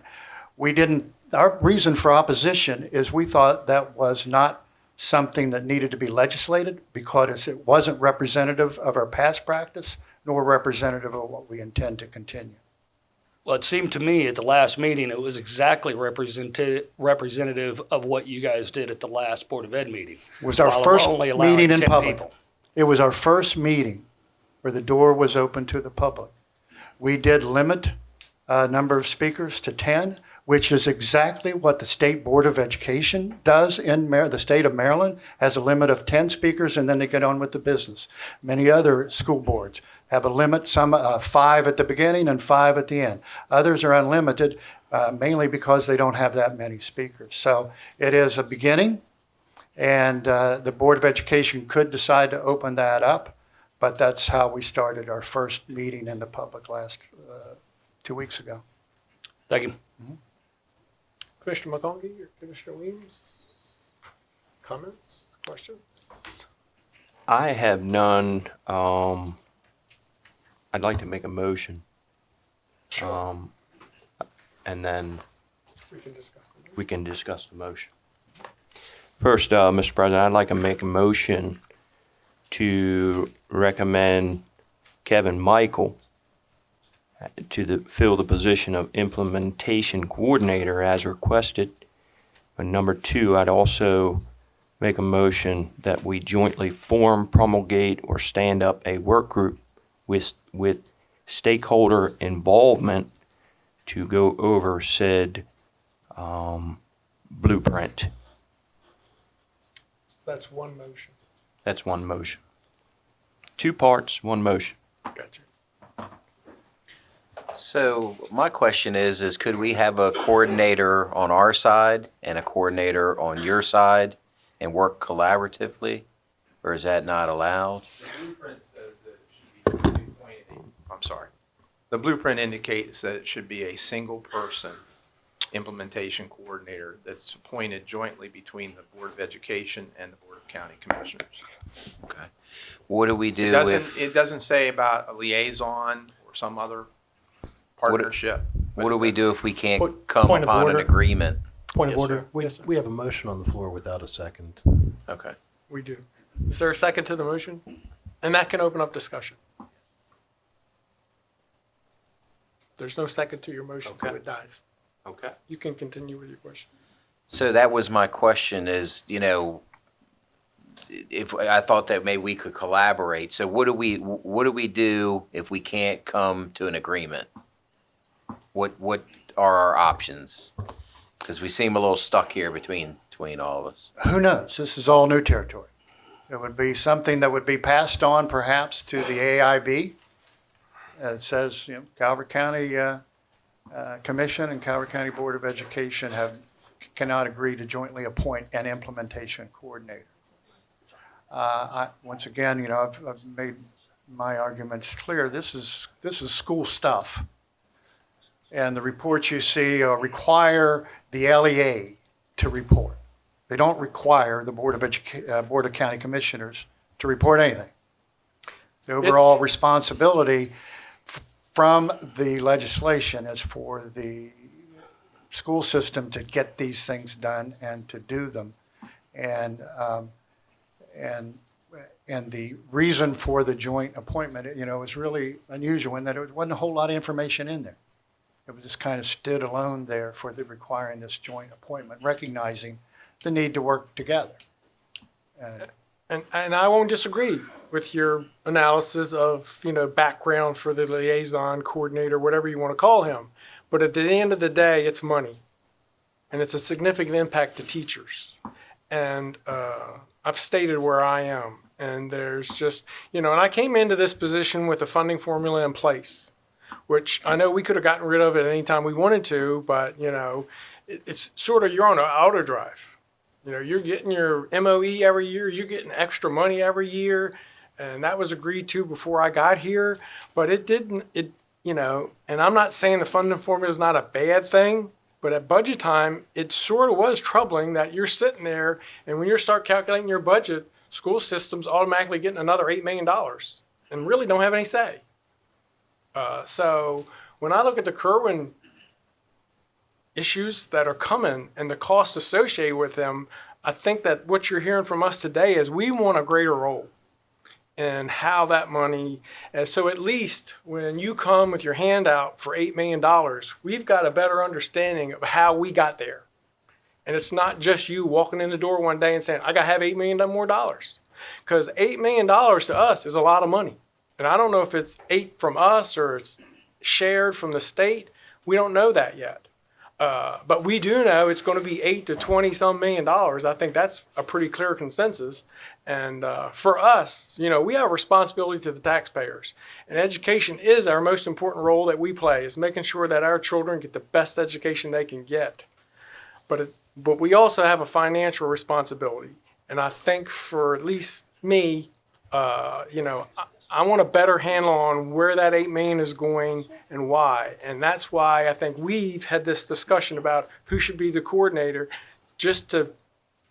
Our reason for opposition is we thought that was not something that needed to be legislated because it wasn't representative of our past practice nor representative of what we intend to continue. Well, it seemed to me at the last meeting, it was exactly representative of what you guys did at the last Board of Ed meeting. It was our first meeting in public. It was our first meeting where the door was open to the public. We did limit number of speakers to 10, which is exactly what the State Board of Education does in the state of Maryland, has a limit of 10 speakers, and then they get on with the business. Many other school boards have a limit, some 5 at the beginning and 5 at the end. Others are unlimited, mainly because they don't have that many speakers. So it is a beginning, and the Board of Education could decide to open that up, but that's how we started our first meeting in the public last 2 weeks ago. Thank you. Mm-hmm. Commissioner McConkey or Commissioner Weems? Comments, questions? I have none. I'd like to make a motion. And then we can discuss the motion. First, Mr. President, I'd like to make a motion to recommend Kevin Michael to fill the position of implementation coordinator as requested. And number 2, I'd also make a motion that we jointly form, promulgate, or stand up a work group with stakeholder involvement to go over said blueprint. That's one motion. That's one motion. 2 parts, one motion. Gotcha. So my question is could we have a coordinator on our side and a coordinator on your side and work collaboratively? Or is that not allowed? The blueprint says that it should be appointed. I'm sorry. The blueprint indicates that it should be a single person implementation coordinator that's appointed jointly between the Board of Education and the Board of County Commissioners. Okay. What do we do It doesn't say about a liaison or some other partnership. What do we do if we can't Point- come point of upon an order. agreement? Point of Yes, order, sir. we have a motion on the floor without a second. Okay. We do. Is there a second to the motion? And that can open up discussion. There's no second to your motion, so it dies. Okay. You can continue with your question. So that was my question is, you know, if I thought that maybe we could collaborate. So what do we do if we can't come to an agreement? What are our options? Because we seem a little stuck here between all of us. Who knows? This is all new territory. It would be something that would be passed on perhaps to the AIB. It says, you know, Calvert County Commission and Calvert County Board of Education cannot agree to jointly appoint an implementation coordinator. Once again, you know, I've made my arguments clear. This is school stuff. And the reports you see require the LEA to report. They don't require the Board of County Commissioners to report anything. The overall responsibility from the legislation is for the school system to get these things done and to do them. And the reason for the joint appointment, you know, is really unusual in that there wasn't a whole lot of information in there. It was just kind of stood alone there for the requiring this joint appointment, recognizing the need to work together. And I won't disagree with your analysis of, you know, background for the liaison coordinator, whatever you want to call him. But at the end of the day, it's money. And it's a significant impact to teachers. And I've stated where I am. And there's just, you know, and I came into this position with a funding formula in place, which I know we could have gotten rid of at any time we wanted to, but, you know, it's sort of, you're on an auto drive. You know, you're getting your MOE every year, you're getting extra money every year, and that was agreed to before I got here, but you know, and I'm not saying the funding formula is not a bad thing, but at budget time, it sort of was troubling that you're sitting there, and when you start calculating your budget, school systems automatically getting another $8 million and really don't have any say. So when I look at the Kerwin issues that are coming and the costs associated with them, I think that what you're hearing from us today is we want a greater role in how that money, and so at least when you come with your hand out for $8 million, we've got a better understanding of how we got there. And it's not just you walking in the door one day and saying, I got to have $8 million more dollars. Because $8 million to us is a lot of money. And I don't know if it's 8 from us or it's shared from the state. We don't know that yet. But we do know it's going to be 8 to 20 some million dollars. I think that's a pretty clear consensus. And for us, you know, we have a responsibility to the taxpayers. And education is our most important role that we play, is making sure that our children get the best education they can get. But we also have a financial responsibility. And I think for at least me, you know, I want a better handle on where that $8 million is going and why. And that's why I think we've had this discussion about who should be the coordinator, just to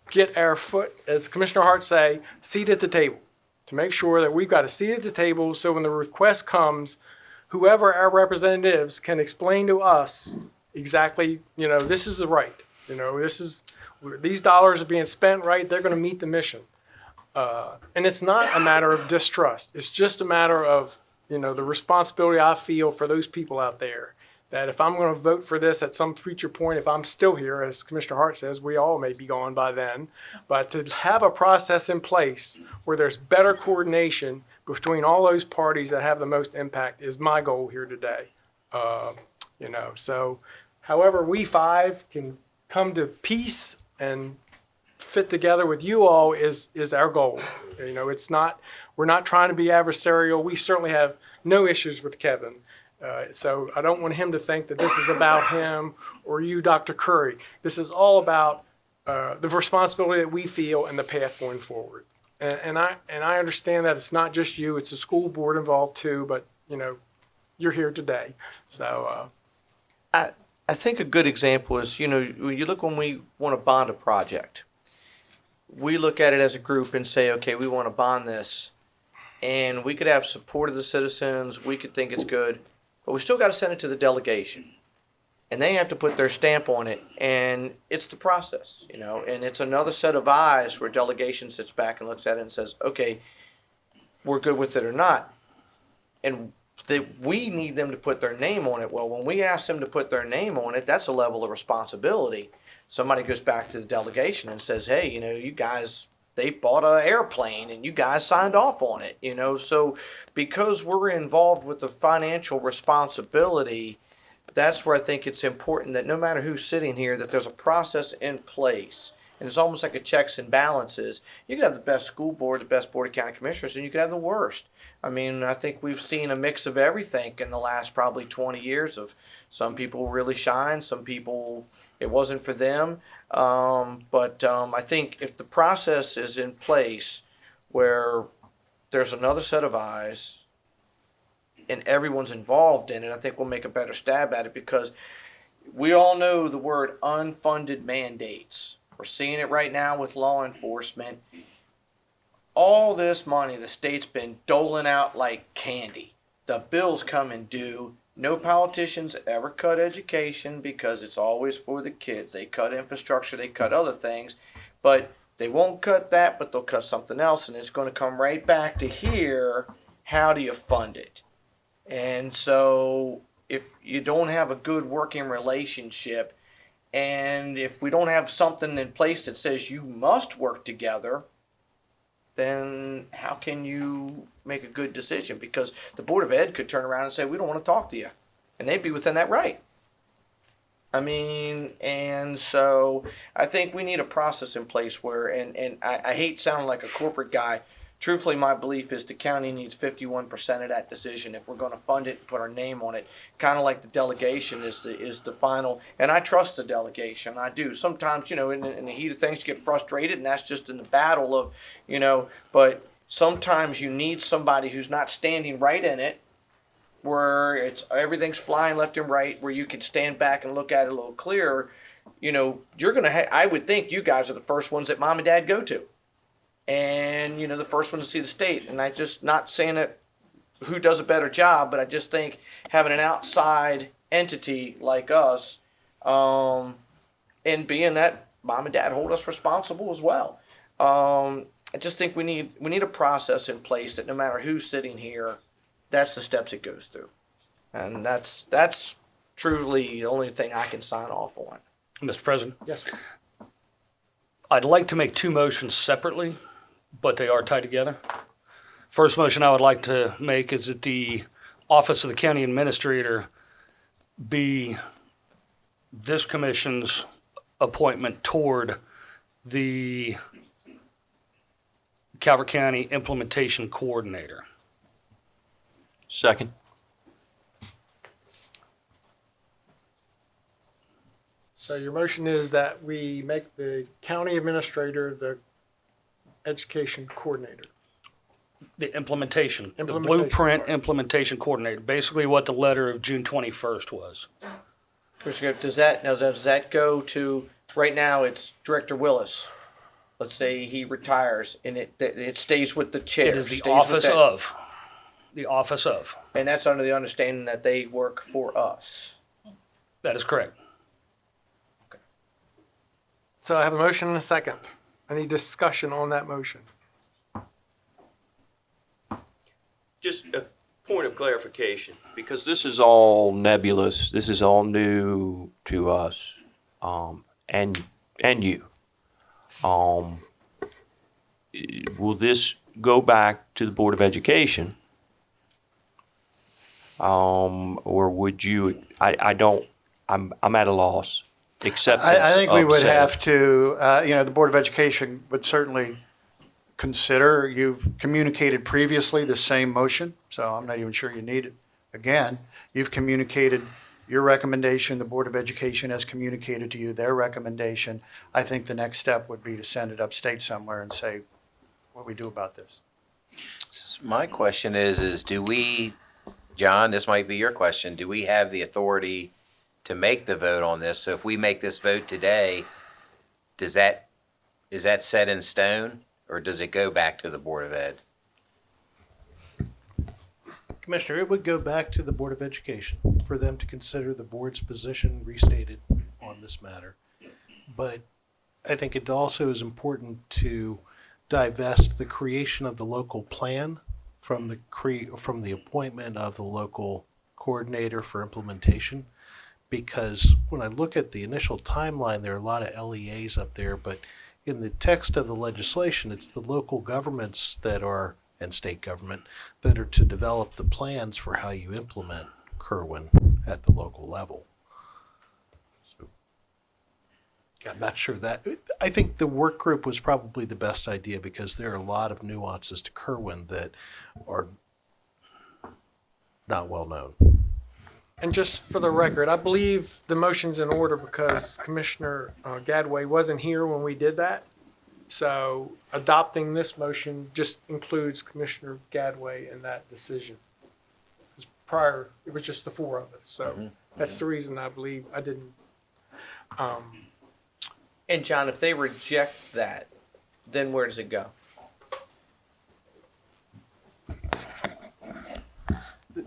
get our foot, as Commissioner Hart say, seat at the table, to make sure that we've got a seat at the table so when the request comes, whoever our representatives can explain to us exactly, you know, this is the right, you know, these dollars are being spent right, they're going to meet the mission. And it's not a matter of distrust. It's just a matter of, you know, the responsibility I feel for those people out there. That if I'm going to vote for this at some future point, if I'm still here, as Commissioner Hart says, we all may be gone by then, but to have a process in place where there's better coordination between all those parties that have the most impact is my goal here today. You know, so however we five can come to peace and fit together with you all is our goal. You know, we're not trying to be adversarial. We certainly have no issues with Kevin. So I don't want him to think that this is about him or you, Dr. Curry. This is all about the responsibility that we feel and the path going forward. And I understand that it's not just you, it's the school board involved too, but, you know, you're here today. So, I think a good example is, you know, you look when we want to bond a project. We look at it as a group and say, okay, we want to bond this. And we could have support of the citizens, we could think it's good, but we still got to send it to the delegation. And they have to put their stamp on it, and it's the process, you know, and it's another set of eyes where delegation sits back and looks at it and says, okay, we're good with it or not. And we need them to put their name on it. Well, when we ask them to put their name on it, that's a level of responsibility. Somebody goes back to the delegation and says, hey, you know, you guys, they bought an airplane and you guys signed off on it, you know. So because we're involved with the financial responsibility, that's where I think it's important that no matter who's sitting here, that there's a process in place. And it's almost like a checks and balances. You could have the best school board, the best board of county commissioners, and you could have the worst. I mean, I think we've seen a mix of everything in the last probably 20 years of some people really shine, some people, it wasn't for them. But I think if the process is in place where there's another set of eyes and everyone's involved in it, I think we'll make a better stab at it, because we all know the word unfunded mandates. We're seeing it right now with law enforcement. All this money the state's been doling out like candy. The bills come and due. No politicians ever cut education because it's always for the kids. They cut infrastructure, they cut other things, but they won't cut that, but they'll cut something else, and it's going to come right back to here. How do you fund it? And so if you don't have a good working relationship, and if we don't have something in place that says you must work together, then how can you make a good decision? Because the Board of Ed could turn around and say, we don't want to talk to you. And they'd be within that right. I mean, and so I think we need a process in place where, and I hate sounding like a corporate guy. Truthfully, my belief is the county needs 51% of that decision if we're going to fund it and put our name on it. Kind of like the delegation is the final, and I trust the delegation. I do. Sometimes, you know, in the heat of things, you get frustrated, and that's just in the battle of, you know. But sometimes you need somebody who's not standing right in it, where it's everything's flying left and right, where you can stand back and look at it a little clearer. You know, you're gonna. I would think you guys are the first ones that mom and dad go to. And, you know, the first one to see the state. And I just, not saying that who does a better job, but I just think having an outside entity like us, and being that mom and dad hold us responsible as well. I just think we need a process in place that no matter who's sitting here, that's the steps it goes through. And that's truly the only thing I can sign off on. Mr. President? Yes, sir. I'd like to make two motions separately, but they are tied together. First motion I would like to make is that the Office of the County Administrator be this commission's appointment toward the Calvert County Implementation Coordinator. Second. So your motion is that we make the county administrator the education coordinator. The implementation, the Implementation. blueprint implementation coordinator, basically what the letter of June 21st was. Commissioner, does that go to, right now it's Director Willis. Let's say he retires and it stays with the chair. It is the stays with office that. of. The office of. And that's under the understanding that they work for us. That is correct. So I have a motion and a second. Any discussion on that motion? Just a point of clarification, because this is all nebulous, this is all new to us, and you. Will this go back to the Board of Education? Or would you, I'm at a loss. I think we would have to, the Board of Education would certainly consider, you've communicated previously the same motion, so I'm not even sure you need it again. You've communicated your recommendation, the Board of Education has communicated to you their recommendation. I think the next step would be to send it upstate somewhere and say, what we do about this. My question is do we, John, this might be your question, do we have the authority to make the vote on this? So if we make this vote today, is that set in stone, or does it go back to the Board of Ed? Commissioner, it would go back to the Board of Education for them to consider the board's position restated on this matter. But I think it also is important to divest the creation of the local plan from the appointment of the local coordinator for implementation. Because when I look at the initial timeline, there are a lot of LEAs up there, but in the text of the legislation, it's the local governments and state government that are to develop the plans for how you implement Kerwin at the local level. So I'm not sure I think the work group was probably the best idea because there are a lot of nuances to Kerwin that are not well known. And just for the record, I believe the motion's in order because Commissioner Gadway wasn't here when we did that. So adopting this motion just includes Commissioner Gadway in that decision. Because prior, it was just the four of us. So that's the reason I believe I didn't. And John, if they reject that, then where does it go?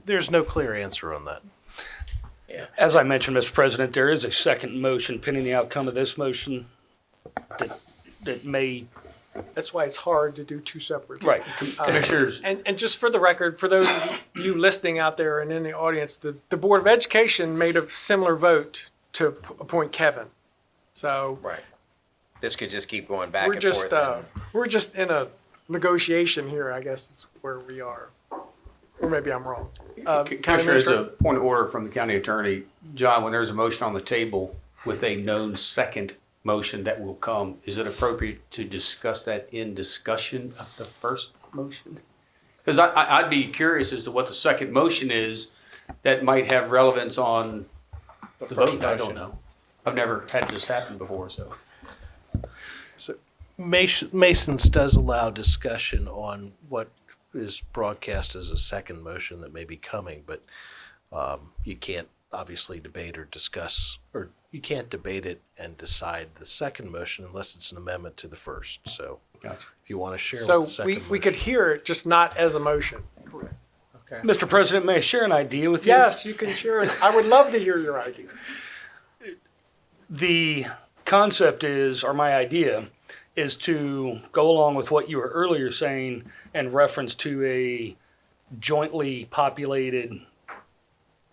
There's no clear answer on that. As I mentioned, Mr. President, there is a second motion pending the outcome of this motion that may. That's why it's hard to do two separate. Right. Commissioners. And just for the record, for those of you listening out there and in the audience, the Board of Education made a similar vote to appoint Kevin. So Right. This could just keep going back we're and just forth. we're just in a negotiation here, I guess is where we are. Or maybe I'm wrong. Commissioner, as a point of order from the county attorney, John, when there's a motion on the table with a known second motion that will come, is it appropriate to discuss that in discussion of the first motion? Because I'd be curious as to what the second motion is that might have relevance on the vote. I don't know. I've never had this happen before, so. So Mason's does allow discussion on what is broadcast as a second motion that may be coming, but you can't obviously debate or discuss, or you can't debate it and decide the second motion unless it's an amendment to the first. So Gotcha. if you want to share So with the second we could hear it, just not as a motion. Correct. Okay. Mr. President, may I share an idea with you? Yes, you can share it. I would love to hear your idea. The concept is, or my idea, is to go along with what you were earlier saying in reference to a jointly populated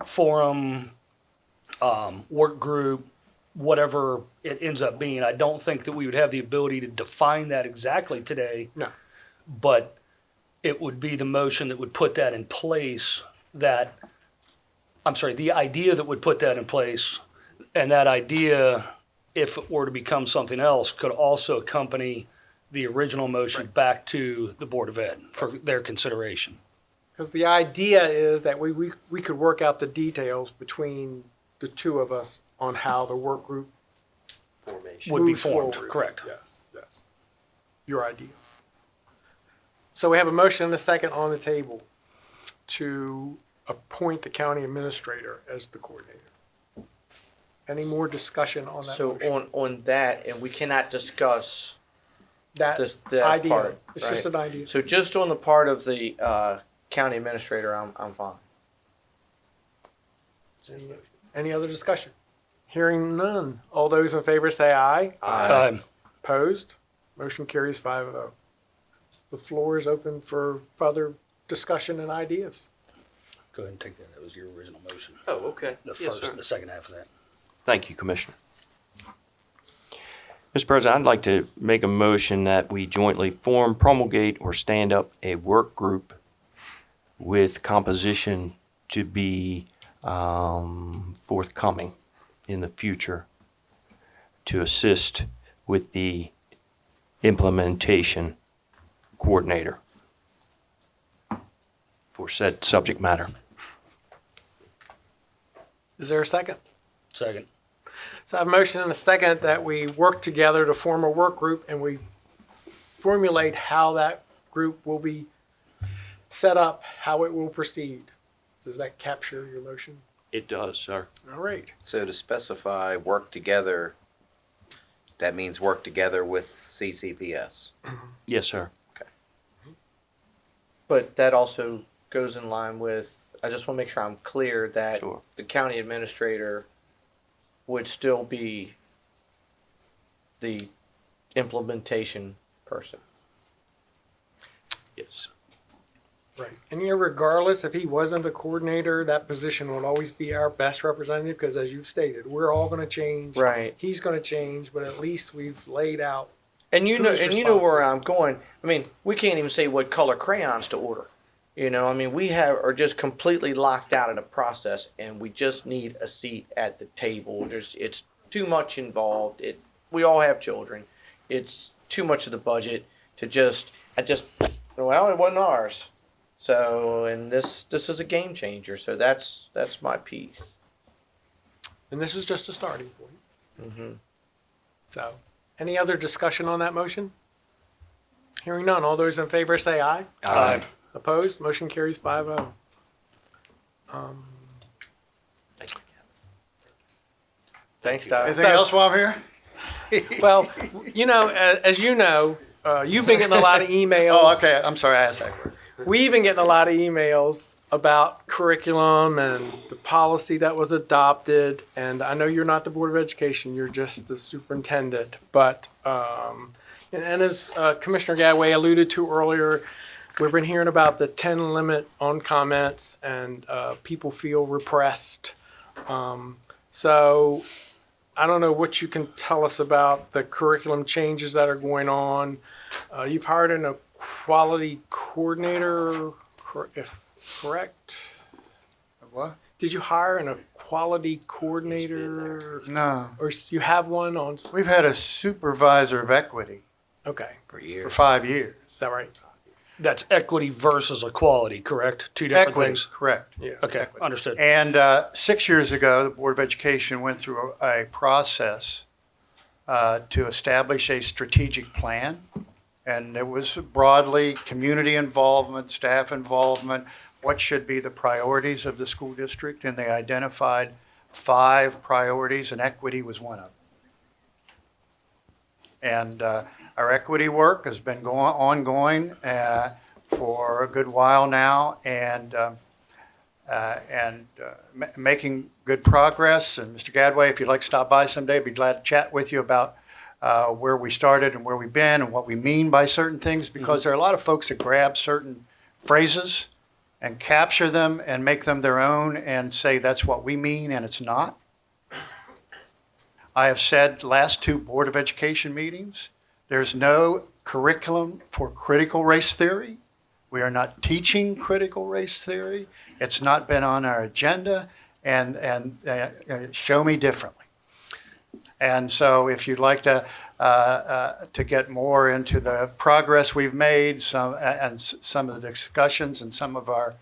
forum, work group, whatever it ends up being. I don't think that we would have the ability to define that exactly today. No. But it would be the motion that would put that in place the idea that would put that in place. And that idea, if it were to become something else, could also accompany the original motion back to the Board of Ed for their consideration. Because the idea is that we could work out the details between the two of us on how the work group Formation would be moves formed. forward. Correct. Yes. Your idea. So we have a motion and a second on the table to appoint the county administrator as the coordinator. Any more discussion on that So motion? on that, and we cannot discuss That that idea. part. It's right? just an idea. So just on the part of the county administrator, I'm fine. Any other discussion? Hearing none. All those in favor say aye. Aye. Opposed? Motion carries 5-0. The floor is open for further discussion and ideas. Go ahead and take that. That was your original motion. Oh, okay. The Yes, first sir. and the second half of that. Thank you, Commissioner. Mr. President, I'd like to make a motion that we jointly form, promulgate, or stand up a work group with composition to be forthcoming in the future to assist with the implementation coordinator for said subject matter. Is there a second? Second. So I have a motion and a second that we work together to form a work group and we formulate how that group will be set up, how it will proceed. Does that capture your motion? It does, sir. All right. So to specify work together, that means work together with CCPS. Yes, sir. But that also goes in line with, I just want to make sure I'm clear that Sure. the county administrator would still be the implementation person. Yes. Right. And regardless, if he wasn't a coordinator, that position will always be our best representative because, as you've stated, we're all going to change. Right. He's going to change, but at least we've laid out. And you know, who's and you know where responsible. I'm going. I mean, we can't even say what color crayons to order. You know, I mean, are just completely locked out of the process, and we just need a seat at the table. It's too much involved. We all have children. It's too much of the budget to well, it wasn't ours. So, and this is a game changer. So that's my piece. And this is just a starting point. Mm-hmm. So, any other discussion on that motion? Hearing none. All those in favor say aye. Aye. Opposed? Motion carries 5-0. Thanks, Doc. Anything else while I'm here? Well, as you know, you've been getting a lot of emails. Oh, okay. I'm sorry I asked that question. We've been getting a lot of emails about curriculum and the policy that was adopted. And I know you're not the Board of Education, you're just the superintendent. But, and as Commissioner Gadway alluded to earlier, we've been hearing about the 10 limit on comments and people feel repressed. So I don't know what you can tell us about the curriculum changes that are going on. You've hired an equality coordinator, if correct? What? Did you hire an equality coordinator? No. Or you have one on? We've had a supervisor of equity Okay. for 5 years. Is that right? That's equity versus equality, correct? Two different Equity, things? correct. Yeah. Okay, understood. And 6 years ago, the Board of Education went through a process to establish a strategic plan. And it was broadly community involvement, staff involvement, what should be the priorities of the school district. And they identified 5 priorities, and equity was one of them. And our equity work has been ongoing for a good while now, and making good progress. And Mr. Gadway, if you'd like to stop by someday, I'd be glad to chat with you about where we started and where we've been and what we mean by certain things, because there are a lot of folks that grab certain phrases and capture them and make them their own and say that's what we mean, and it's not. I have said last 2 Board of Education meetings, there's no curriculum for critical race theory. We are not teaching critical race theory. It's not been on our agenda, and show me differently. And so if you'd like to get more into the progress we've made, some of the discussions and some of our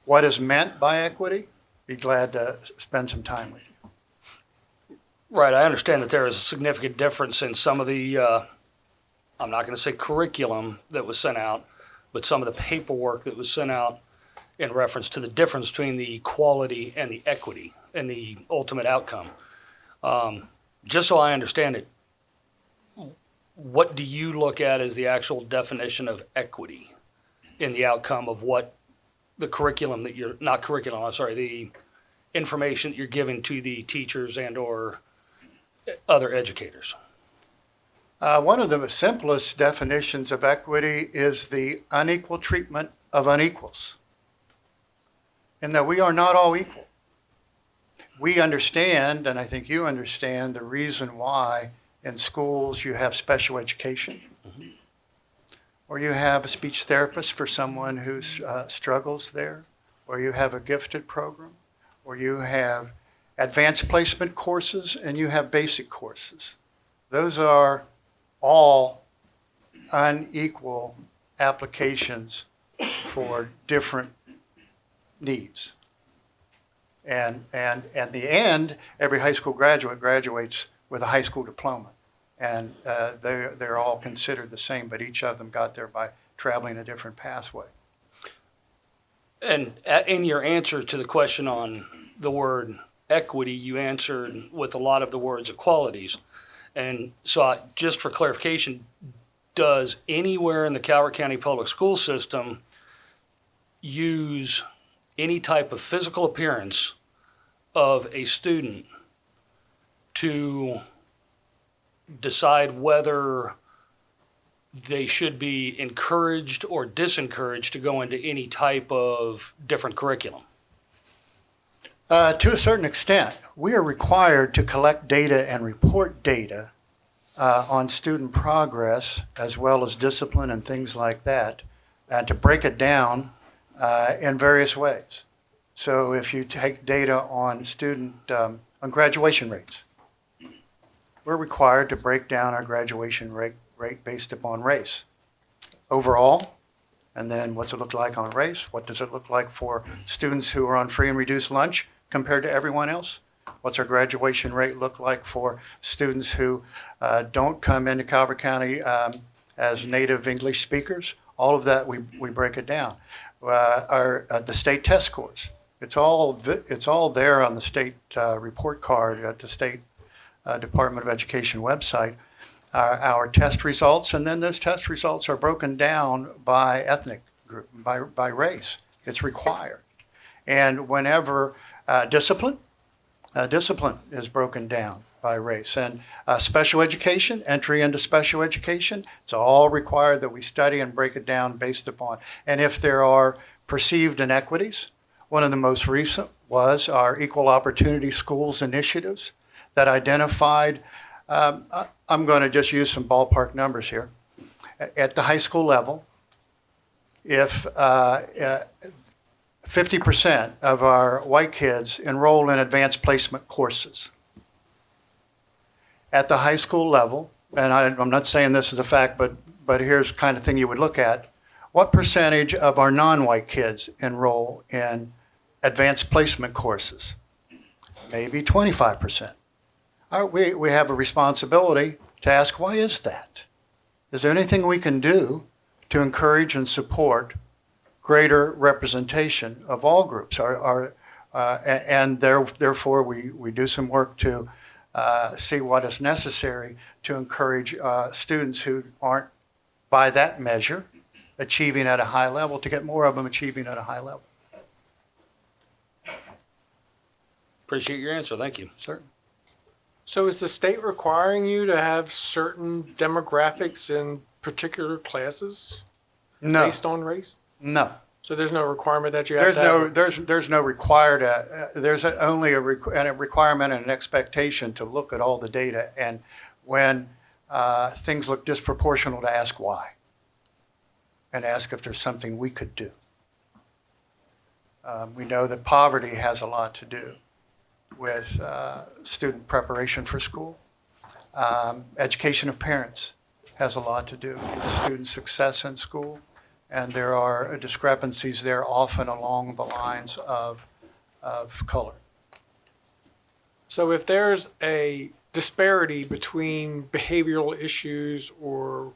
what is meant by equity, be glad to spend some time with you. Right, I understand that there is a significant difference in some of the, I'm not going to say curriculum that was sent out, but some of the paperwork that was sent out in reference to the difference between the equality and the equity and the ultimate outcome. Just so I understand it, what do you look at as the actual definition of equity in the outcome of what the curriculum that you're, not curriculum, I'm sorry, the information that you're giving to the teachers and or other educators? One of the simplest definitions of equity is the unequal treatment of unequals, in that we are not all equal. We understand, and I think you understand, the reason why in schools you have special education, or you have a speech therapist for someone who struggles there, or you have a gifted program, or you have advanced placement courses, and you have basic courses. Those are all unequal applications for different needs. And at the end, every high school graduate graduates with a high school diploma. And they're all considered the same, but each of them got there by traveling a different pathway. And in your answer to the question on the word equity, you answered with a lot of the words equalities. And so just for clarification, does anywhere in the Calvert County Public School System use any type of physical appearance of a student to decide whether they should be encouraged or disencouraged to go into any type of different curriculum? To a certain extent, we are required to collect data and report data on student progress as well as discipline and things like that, and to break it down in various ways. So if you take data on on graduation rates, we're required to break down our graduation rate based upon race overall, and then what's it look like on race? What does it look like for students who are on free and reduced lunch compared to everyone else? What's our graduation rate look like for students who don't come into Calvert County as native English speakers? All of that, we break it down. The state test scores, it's all there on the state report card at the State Department of Education website. Our test results, and then those test results are broken down by ethnic group, by race. It's required. And whenever discipline is broken down by race. And special education, entry into special education, it's all required that we study and break it down based upon. And if there are perceived inequities, one of the most recent was our Equal Opportunity Schools initiatives that identified, I'm going to just use some ballpark numbers here. At the high school level, if 50% of our white kids enroll in advanced placement courses. At the high school level, and I'm not saying this is a fact, but here's the kind of thing you would look at. What percentage of our non-white kids enroll in advanced placement courses? Maybe 25%. We have a responsibility to ask, why is that? Is there anything we can do to encourage and support greater representation of all groups? And therefore, we do some work to see what is necessary to encourage students who aren't, by that measure, achieving at a high level, to get more of them achieving at a high level. Appreciate your answer. Thank you. Certainly. So is the state requiring you to have certain demographics in particular classes? No. Based on race? No. So there's no requirement that you have to have? There's no required, there's only a requirement and an expectation to look at all the data, and when things look disproportional, to ask why, and ask if there's something we could do. We know that poverty has a lot to do with student preparation for school. Education of parents has a lot to do with student success in school. And there are discrepancies there often along the lines of color. So if there's a disparity between behavioral issues or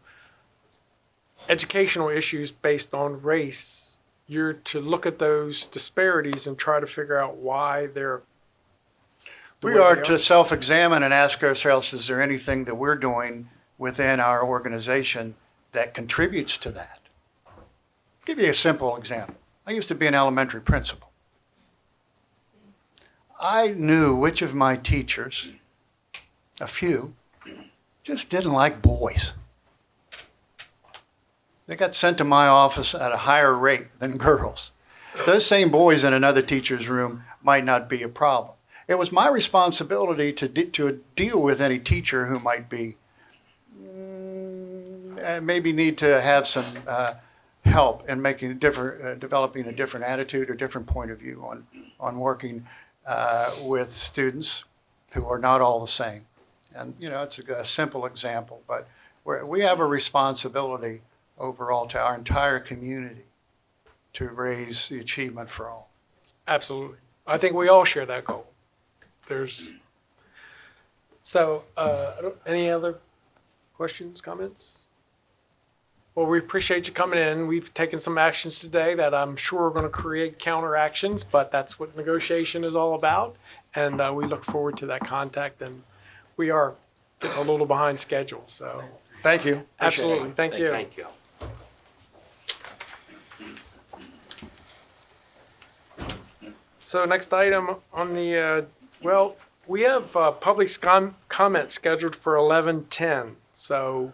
educational issues based on race, you're to look at those disparities and try to figure out why they're We are to self-examine and ask ourselves, is there anything that we're doing within our organization that contributes to that? I'll give you a simple example. I used to be an elementary principal. I knew which of my teachers, a few, just didn't like boys. They got sent to my office at a higher rate than girls. Those same boys in another teacher's room might not be a problem. It was my responsibility to deal with any teacher who might be, maybe need to have some help in making developing a different attitude or different point of view on working with students who are not all the same. And, it's a simple example, but we have a responsibility overall to our entire community to raise the achievement for all. Absolutely. I think we all share that goal. Any other questions, comments? Well, we appreciate you coming in. We've taken some actions today that I'm sure are going to create counter actions, but that's what negotiation is all about. And we look forward to that contact. And we are getting a little behind schedule, so. Thank you. Absolutely. Thank you. Thank you. So next item on the, we have public comment scheduled for 11:10. So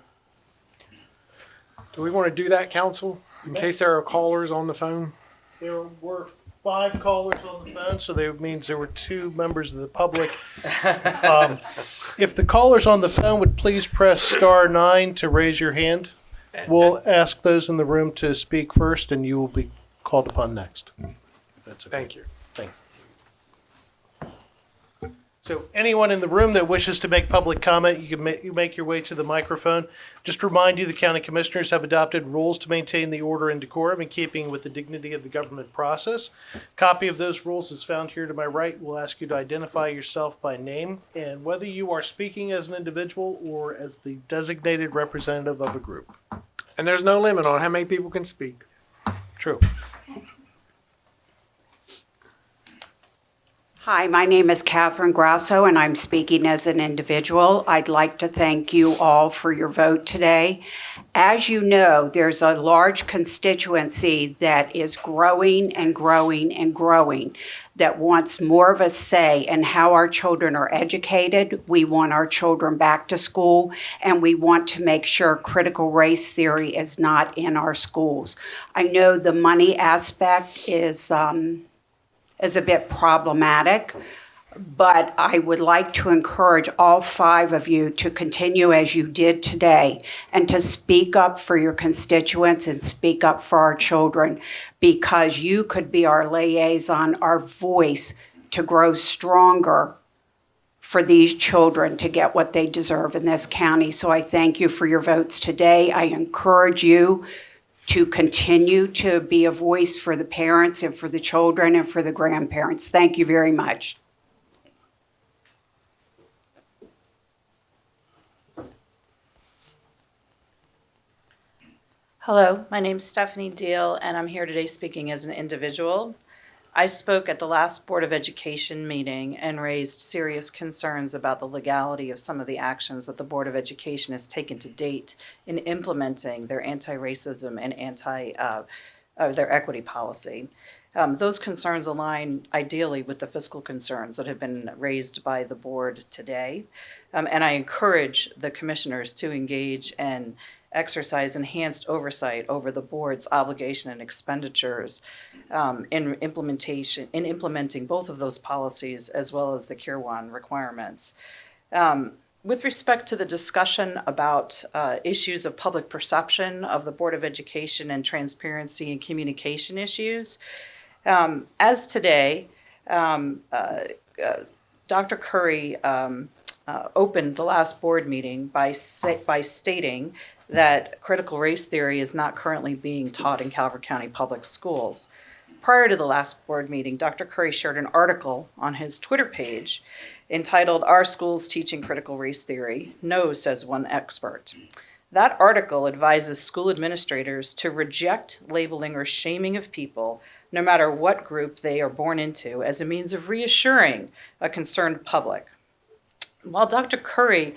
do we want to do that, council, in case there are callers on the phone? There were 5 callers on the phone, so that means there were 2 members of the public. If the callers on the phone would please press *9 to raise your hand. We'll ask those in the room to speak first, and you will be called upon next. If that's okay. Thank you. Thank you. So anyone in the room that wishes to make public comment, you can make your way to the microphone. Just to remind you, the county commissioners have adopted rules to maintain the order and decorum in keeping with the dignity of the government process. Copy of those rules is found here to my right. We'll ask you to identify yourself by name and whether you are speaking as an individual or as the designated representative of a group. And there's no limit on how many people can speak. True. Hi, my name is Catherine Grasso, and I'm speaking as an individual. I'd like to thank you all for your vote today. As you know, there's a large constituency that is growing and growing and growing that wants more of a say in how our children are educated. We want our children back to school, and we want to make sure critical race theory is not in our schools. I know the money aspect is a bit problematic, but I would like to encourage all 5 of you to continue as you did today and to speak up for your constituents and speak up for our children, because you could be our liaison, our voice to grow stronger for these children to get what they deserve in this county. So I thank you for your votes today. I encourage you to continue to be a voice for the parents and for the children and for the grandparents. Thank you very much. Hello, my name's Stephanie Deal, and I'm here today speaking as an individual. I spoke at the last Board of Education meeting and raised serious concerns about the legality of some of the actions that the Board of Education has taken to date in implementing their anti-racism and their equity policy. Those concerns align ideally with the fiscal concerns that have been raised by the board today. And I encourage the commissioners to engage and exercise enhanced oversight over the board's obligation and expenditures in implementing both of those policies, as well as the Cure One requirements. With respect to the discussion about issues of public perception of the Board of Education and transparency and communication issues, as today, Dr. Curry opened the last board meeting by stating that critical race theory is not currently being taught in Calvert County Public Schools. Prior to the last board meeting, Dr. Curry shared an article on his Twitter page entitled, "Are Schools Teaching Critical Race Theory? No, says one expert." That article advises school administrators to reject labeling or shaming of people, no matter what group they are born into, as a means of reassuring a concerned public. While Dr. Curry's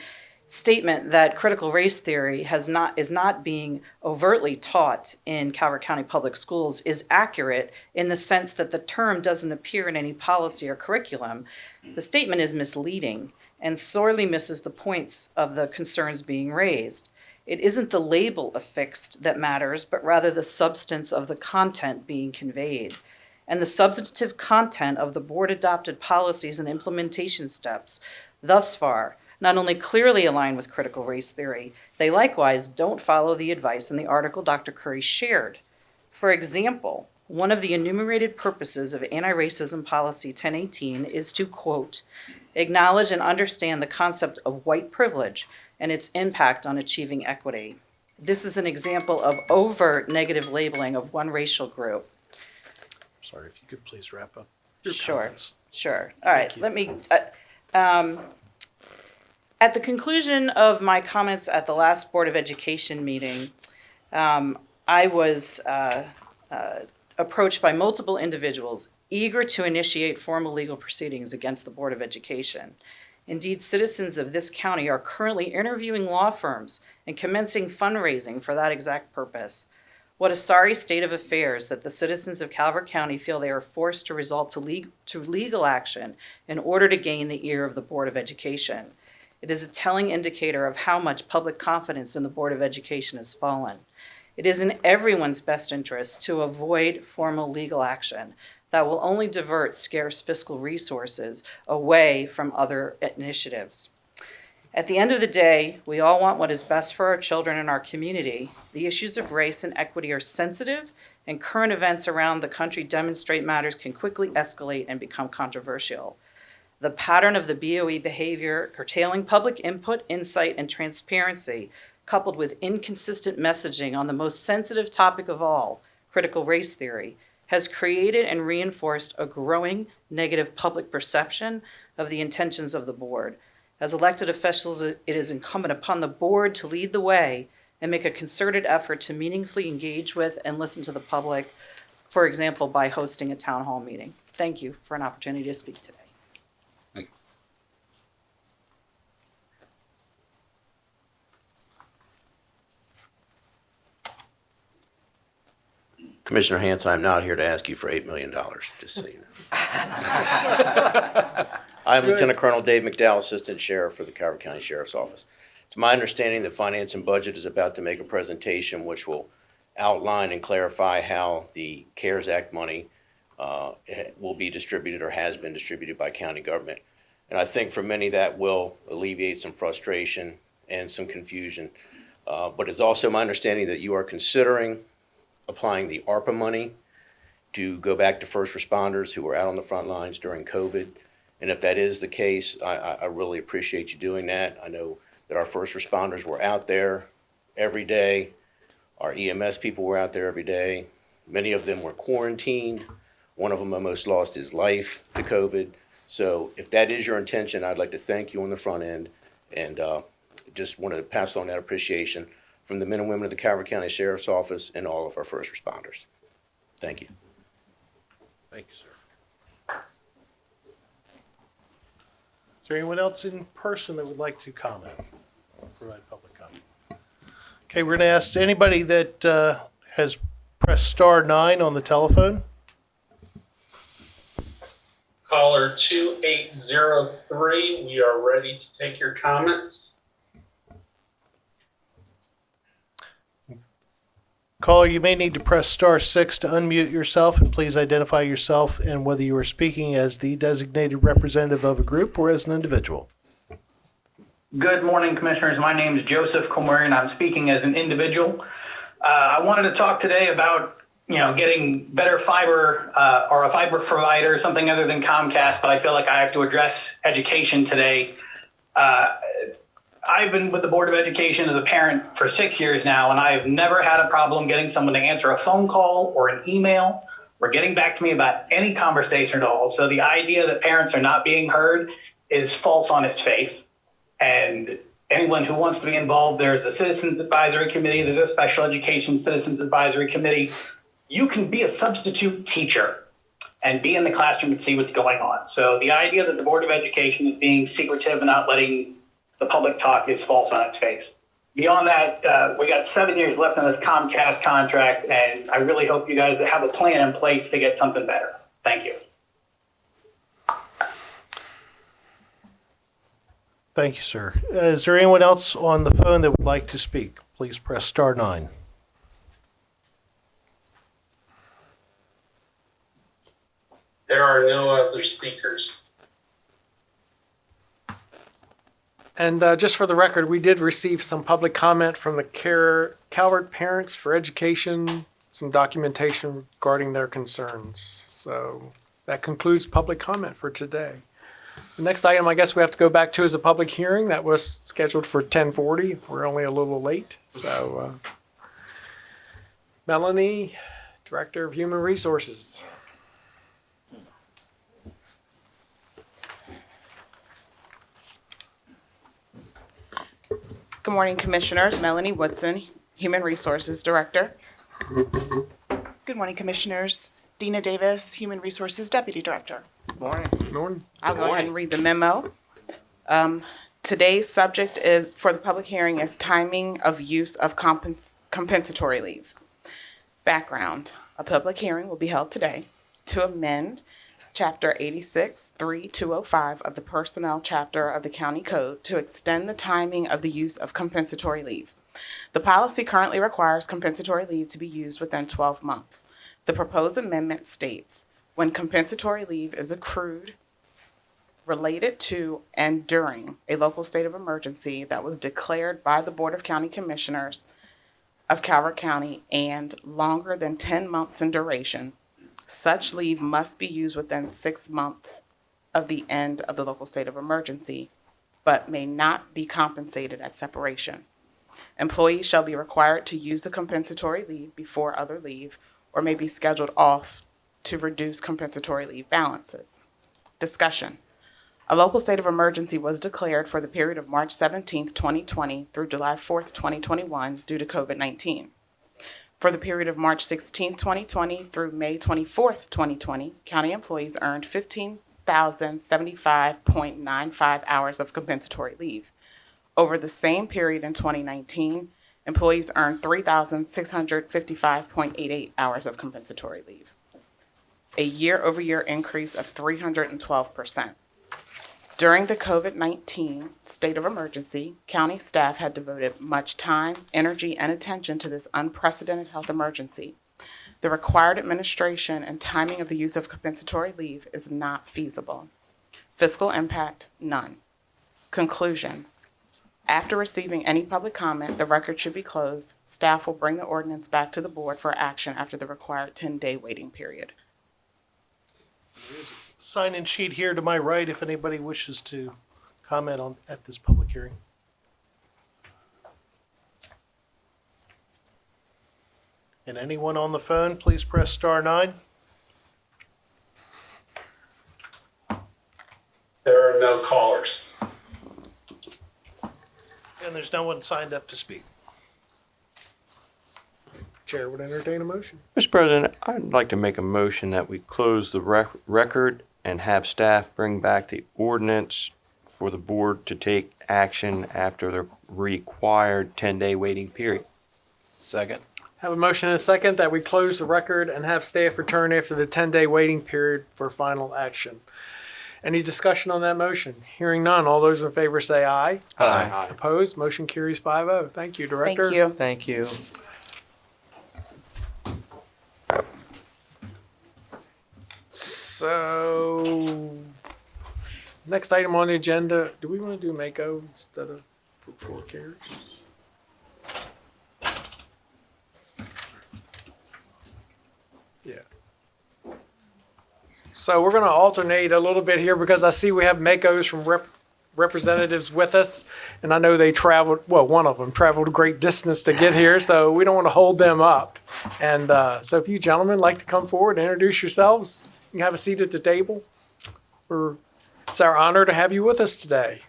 statement that critical race theory is not being overtly taught in Calvert County Public Schools is accurate in the sense that the term doesn't appear in any policy or curriculum, the statement is misleading and sorely misses the points of the concerns being raised. It isn't the label affixed that matters, but rather the substance of the content being conveyed. And the substantive content of the board-adopted policies and implementation steps thus far not only clearly align with critical race theory, they likewise don't follow the advice in the article Dr. Curry shared. For example, one of the enumerated purposes of Anti-Racism Policy 1018 is to, quote, acknowledge and understand the concept of white privilege and its impact on achieving equity. This is an example of overt negative labeling of one racial group. Sorry, if you could please wrap up your Sure, comments. sure. All right, let me, at the conclusion of my comments at the last Board of Education meeting, I was approached by multiple individuals eager to initiate formal legal proceedings against the Board of Education. Indeed, citizens of this county are currently interviewing law firms and commencing fundraising for that exact purpose. What a sorry state of affairs that the citizens of Calvert County feel they are forced to resort to legal action in order to gain the ear of the Board of Education. It is a telling indicator of how much public confidence in the Board of Education has fallen. It is in everyone's best interest to avoid formal legal action that will only divert scarce fiscal resources away from other initiatives. At the end of the day, we all want what is best for our children and our community. The issues of race and equity are sensitive, and current events around the country demonstrate matters can quickly escalate and become controversial. The pattern of the BOE behavior, curtailing public input, insight, and transparency, coupled with inconsistent messaging on the most sensitive topic of all, critical race theory, has created and reinforced a growing negative public perception of the intentions of the board. As elected officials, it is incumbent upon the board to lead the way and make a concerted effort to meaningfully engage with and listen to the public, for example, by hosting a town hall meeting. Thank you for an opportunity to speak today. Commissioner Hance, I'm not here to ask you for $8 million, just so you know. I'm Lieutenant Colonel Dave McDowell, Assistant Sheriff for the Calvert County Sheriff's Office. It's my understanding that Finance and Budget is about to make a presentation which will outline and clarify how the CARES Act money will be distributed or has been distributed by county government. And I think for many that will alleviate some frustration and some confusion. But it's also my understanding that you are considering applying the ARPA money to go back to first responders who were out on the front lines during COVID. And if that is the case, I really appreciate you doing that. I know that our first responders were out there every day. Our EMS people were out there every day. Many of them were quarantined. One of them almost lost his life to COVID. So if that is your intention, I'd like to thank you on the front end and just wanted to pass on that appreciation from the men and women of the Calvert County Sheriff's Office and all of our first responders. Thank you. Thank you, sir. Is there anyone else in person that would like to comment or provide public comment? Okay, we're going to ask anybody that has pressed star 9 on the telephone. Caller 2803, we are ready to take your comments. Caller, you may need to press star 6 to unmute yourself, and please identify yourself and whether you are speaking as the designated representative of a group or as an individual. Good morning, Commissioners. My name is Joseph Comori, and I'm speaking as an individual. I wanted to talk today about, getting better fiber or a fiber provider, something other than Comcast, but I feel like I have to address education today. I've been with the Board of Education as a parent for 6 years now, and I have never had a problem getting someone to answer a phone call or an email or getting back to me about any conversation at all. So the idea that parents are not being heard is false on its face. And anyone who wants to be involved, there's a Citizens Advisory Committee, there's a Special Education Citizens Advisory Committee. You can be a substitute teacher and be in the classroom and see what's going on. So the idea that the Board of Education is being secretive and not letting the public talk is false on its face. Beyond that, we got 7 years left on this Comcast contract, and I really hope you guys have a plan in place to get something better. Thank you. Thank you, sir. Is there anyone else on the phone that would like to speak? Please press star 9. There are no other speakers. And just for the record, we did receive some public comment from the Calvert Parents for Education, some documentation regarding their concerns. So that concludes public comment for today. The next item I guess we have to go back to is a public hearing that was scheduled for 10:40. We're only a little late. So Melanie, Director of Human Resources. Good morning, Commissioners. Melanie Woodson, Human Resources Director. Good morning, Commissioners. Dina Davis, Human Resources Deputy Director. Morning. I'll go ahead and read the memo. Today's subject is, for the public hearing, is timing of use of compensatory leave. Background, a public hearing will be held today to amend Chapter 86-3205 of the Personnel Chapter of the County Code to extend the timing of the use of compensatory leave. The policy currently requires compensatory leave to be used within 12 months. The proposed amendment states, when compensatory leave is accrued, related to, and during a local state of emergency that was declared by the Board of County Commissioners of Calvert County and longer than 10 months in duration, such leave must be used within 6 months of the end of the local state of emergency, but may not be compensated at separation. Employees shall be required to use the compensatory leave before other leave or may be scheduled off to reduce compensatory leave balances. Discussion. A local state of emergency was declared for the period of March 17th, 2020 through July 4th, 2021 due to COVID-19. For the period of March 16th, 2020 through May 24th, 2020, county employees earned 15,075.95 hours of compensatory leave. Over the same period in 2019, employees earned 3,655.88 hours of compensatory leave, a year-over-year increase of 312%. During the COVID-19 state of emergency, county staff had devoted much time, energy, and attention to this unprecedented health emergency. The required administration and timing of the use of compensatory leave is not feasible. Fiscal impact, none. Conclusion. After receiving any public comment, the record should be closed. Staff will bring the ordinance back to the board for action after the required 10-day waiting period. Sign-in sheet here to my right if anybody wishes to comment on at this public hearing. And anyone on the phone, please press *9. There are no callers. And there's no one signed up to speak. Chair would entertain a motion. Mr. President, I'd like to make a motion that we close the record and have staff bring back the ordinance for the board to take action after the required 10-day waiting period. Second. Have a motion and a second that we close the record and have staff return after the 10-day waiting period for final action. Any discussion on that motion? Hearing none, all those in favor say aye. Aye. Opposed? Motion carries 5-0. Thank you, Director. Thank you. Thank you. So, next item on the agenda, do we want to do Mako instead of for carriers? Yeah. So we're going to alternate a little bit here because I see we have Makos from representatives with us, and I know they traveled, well, one of them traveled a great distance to get here, so we don't want to hold them up. And so if you gentlemen like to come forward and introduce yourselves, you can have a seat at the table. It's our honor to have you with us today.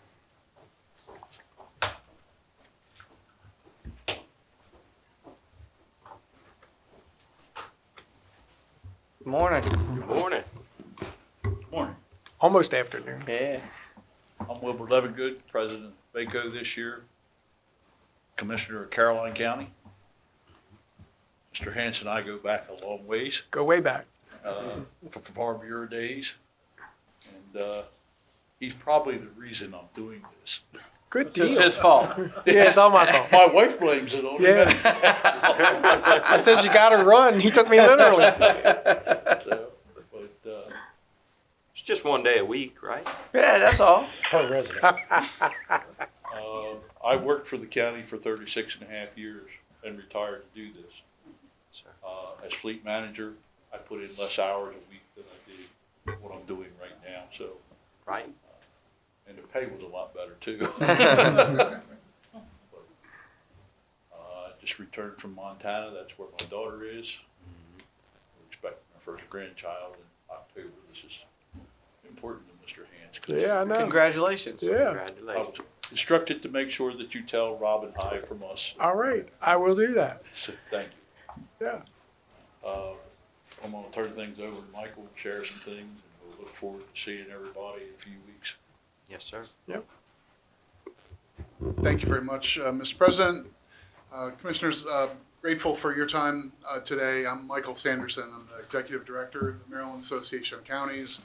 Morning. Good morning. Morning. Almost afternoon. Yeah. I'm Wilbur Levengood, President of Mako this year, Commissioner of Caroline County. Mr. Hanson and I go back a long ways. Go way back. For Farm Bureau days. And he's probably the reason I'm doing this. Good deal. It's his fault. Yeah, it's all my fault. My wife blames it on Yeah. me. I said you got to run. He took me literally. It's just one day a week, right? Yeah, that's all. Per resident. I worked for the county for 36 and a half years and retired to do this. As fleet manager, I put in less hours a week than I did what I'm doing right now. So, Right. and the pay was a lot better too. I just returned from Montana. That's where my daughter is. We're expecting our first grandchild in October. This is important to Mr. Hans. Yeah, I know. Congratulations. Yeah. Congratulations. instructed to make sure that you tell Robin hi from us. All right, I will do that. So, thank you. Yeah. I'm gonna turn things over to Michael, share some things, and we'll look forward to seeing everybody in a few weeks. Yes, sir. Yep. Thank you very much, Mr. President. Commissioners, grateful for your time today. I'm Michael Sanderson. I'm the Executive Director of the Maryland Association of Counties.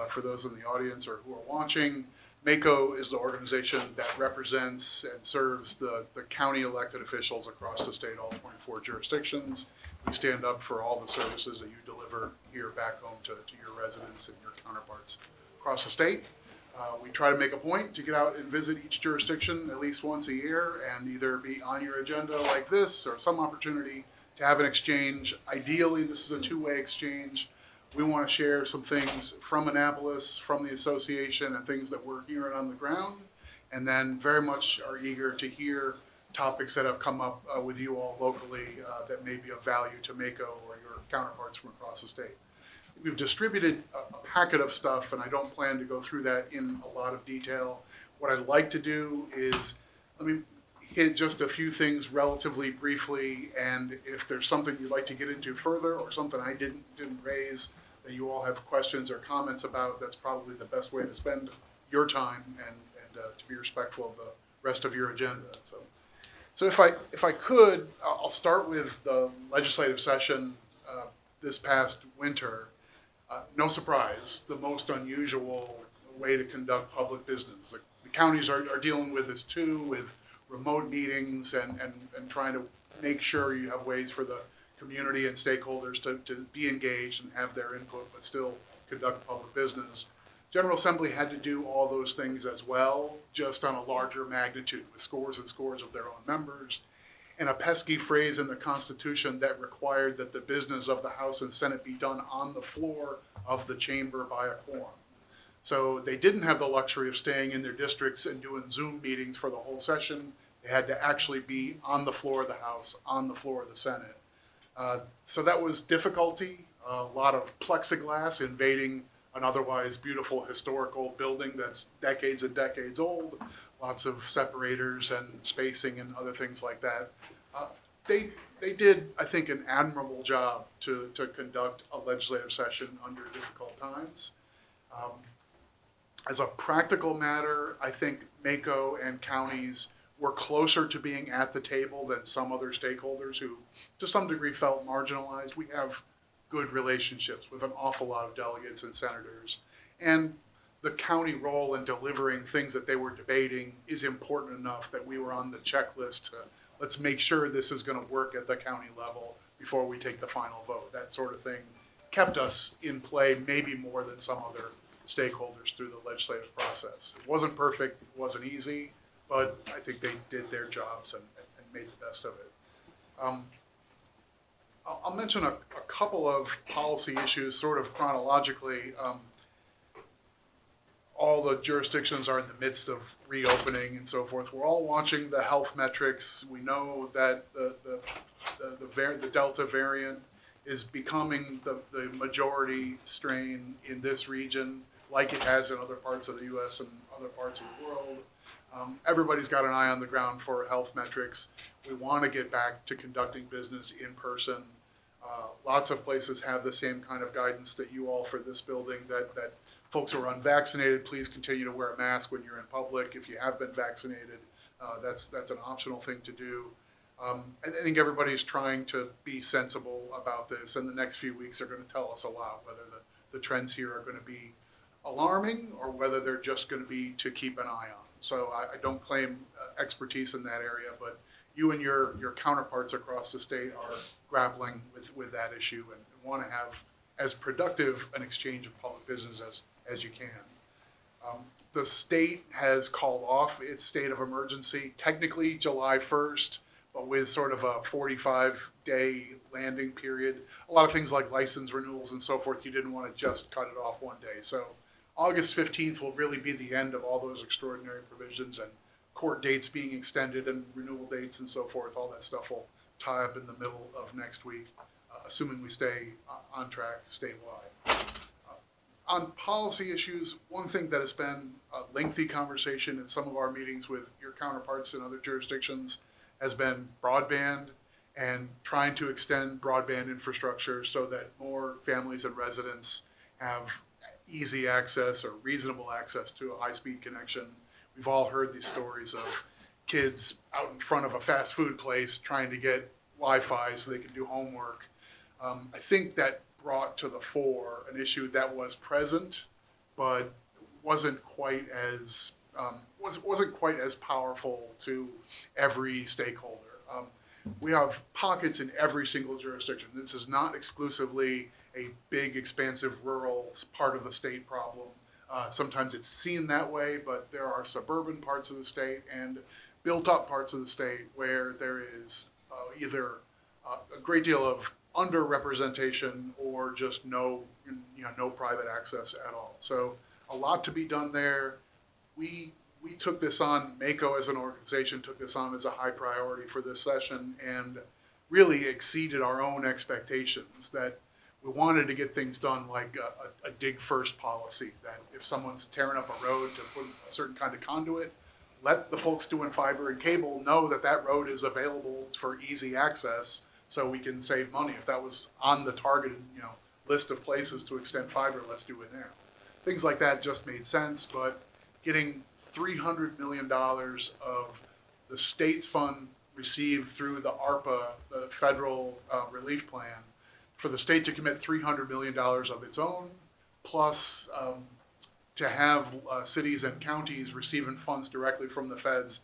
For those in the audience or who are watching, MACO is the organization that represents and serves the county elected officials across the state, all 24 jurisdictions. We stand up for all the services that you deliver here back home to your residents and your counterparts across the state. We try to make a point to get out and visit each jurisdiction at least once a year and either be on your agenda like this or some opportunity to have an exchange. Ideally, this is a two-way exchange. We want to share some things from Annapolis, from the association, and things that we're hearing on the ground. And then very much are eager to hear topics that have come up with you all locally that may be of value to MACO or your counterparts from across the state. We've distributed a packet of stuff, and I don't plan to go through that in a lot of detail. What I'd like to do is, let me hit just a few things relatively briefly, and if there's something you'd like to get into further or something I didn't raise that you all have questions or comments about, that's probably the best way to spend your time and to be respectful of the rest of your agenda. So if I could, I'll start with the legislative session this past winter. No surprise, the most unusual way to conduct public business. The counties are dealing with this too, with remote meetings and trying to make sure you have ways for the community and stakeholders to be engaged and have their input, but still conduct public business. General Assembly had to do all those things as well, just on a larger magnitude with scores and scores of their own members, and a pesky phrase in the Constitution that required that the business of the House and Senate be done on the floor of the chamber by a quorum. So they didn't have the luxury of staying in their districts and doing Zoom meetings for the whole session. They had to actually be on the floor of the House, on the floor of the Senate. So that was difficulty, a lot of plexiglass invading an otherwise beautiful historical building that's decades and decades old, lots of separators and spacing and other things like that. They did, I think, an admirable job to conduct a legislative session under difficult times. As a practical matter, I think MACO and counties were closer to being at the table than some other stakeholders who, to some degree, felt marginalized. We have good relationships with an awful lot of delegates and senators. And the county role in delivering things that they were debating is important enough that we were on the checklist to let's make sure this is going to work at the county level before we take the final vote. That sort of thing kept us in play maybe more than some other stakeholders through the legislative process. It wasn't perfect, it wasn't easy, but I think they did their jobs and made the best of it. I'll mention a couple of policy issues sort of chronologically. All the jurisdictions are in the midst of reopening and so forth. We're all watching the health metrics. We know that the Delta variant is becoming the majority strain in this region, like it has in other parts of the U.S. and other parts of the world. Everybody's got an eye on the ground for health metrics. We want to get back to conducting business in person. Lots of places have the same kind of guidance that you all for this building, that folks who are unvaccinated, please continue to wear a mask when you're in public. If you have been vaccinated, that's an optional thing to do. I think everybody's trying to be sensible about this, and the next few weeks are going to tell us a lot, whether the trends here are going to be alarming or whether they're just going to be to keep an eye on. So I don't claim expertise in that area, but you and your counterparts across the state are grappling with that issue and want to have as productive an exchange of public business as you can. The state has called off its state of emergency, technically July 1st, but with sort of a 45-day landing period. A lot of things like license renewals and so forth, you didn't want to just cut it off one day. So August 15th will really be the end of all those extraordinary provisions, and court dates being extended and renewal dates and so forth. All that stuff will tie up in the middle of next week, assuming we stay on track statewide. On policy issues, one thing that has been a lengthy conversation in some of our meetings with your counterparts in other jurisdictions has been broadband and trying to extend broadband infrastructure so that more families and residents have easy access or reasonable access to a high-speed connection. We've all heard these stories of kids out in front of a fast food place trying to get Wi-Fi so they can do homework. I think that brought to the fore an issue that was present, but wasn't quite as powerful to every stakeholder. We have pockets in every single jurisdiction. This is not exclusively a big, expansive rural part of the state problem. Sometimes it's seen that way, but there are suburban parts of the state and built-up parts of the state where there is either a great deal of underrepresentation or just no private access at all. So a lot to be done there. We took this on, MACO as an organization took this on as a high priority for this session and really exceeded our own expectations that we wanted to get things done like a dig first policy, that if someone's tearing up a road to put a certain kind of conduit, let the folks doing fiber and cable know that that road is available for easy access so we can save money. If that was on the targeted list of places to extend fiber, let's do it now. Things like that just made sense, but getting $300 million of the state's fund received through the ARPA, the federal relief plan, for the state to commit $300 million of its own, plus to have cities and counties receiving funds directly from the feds,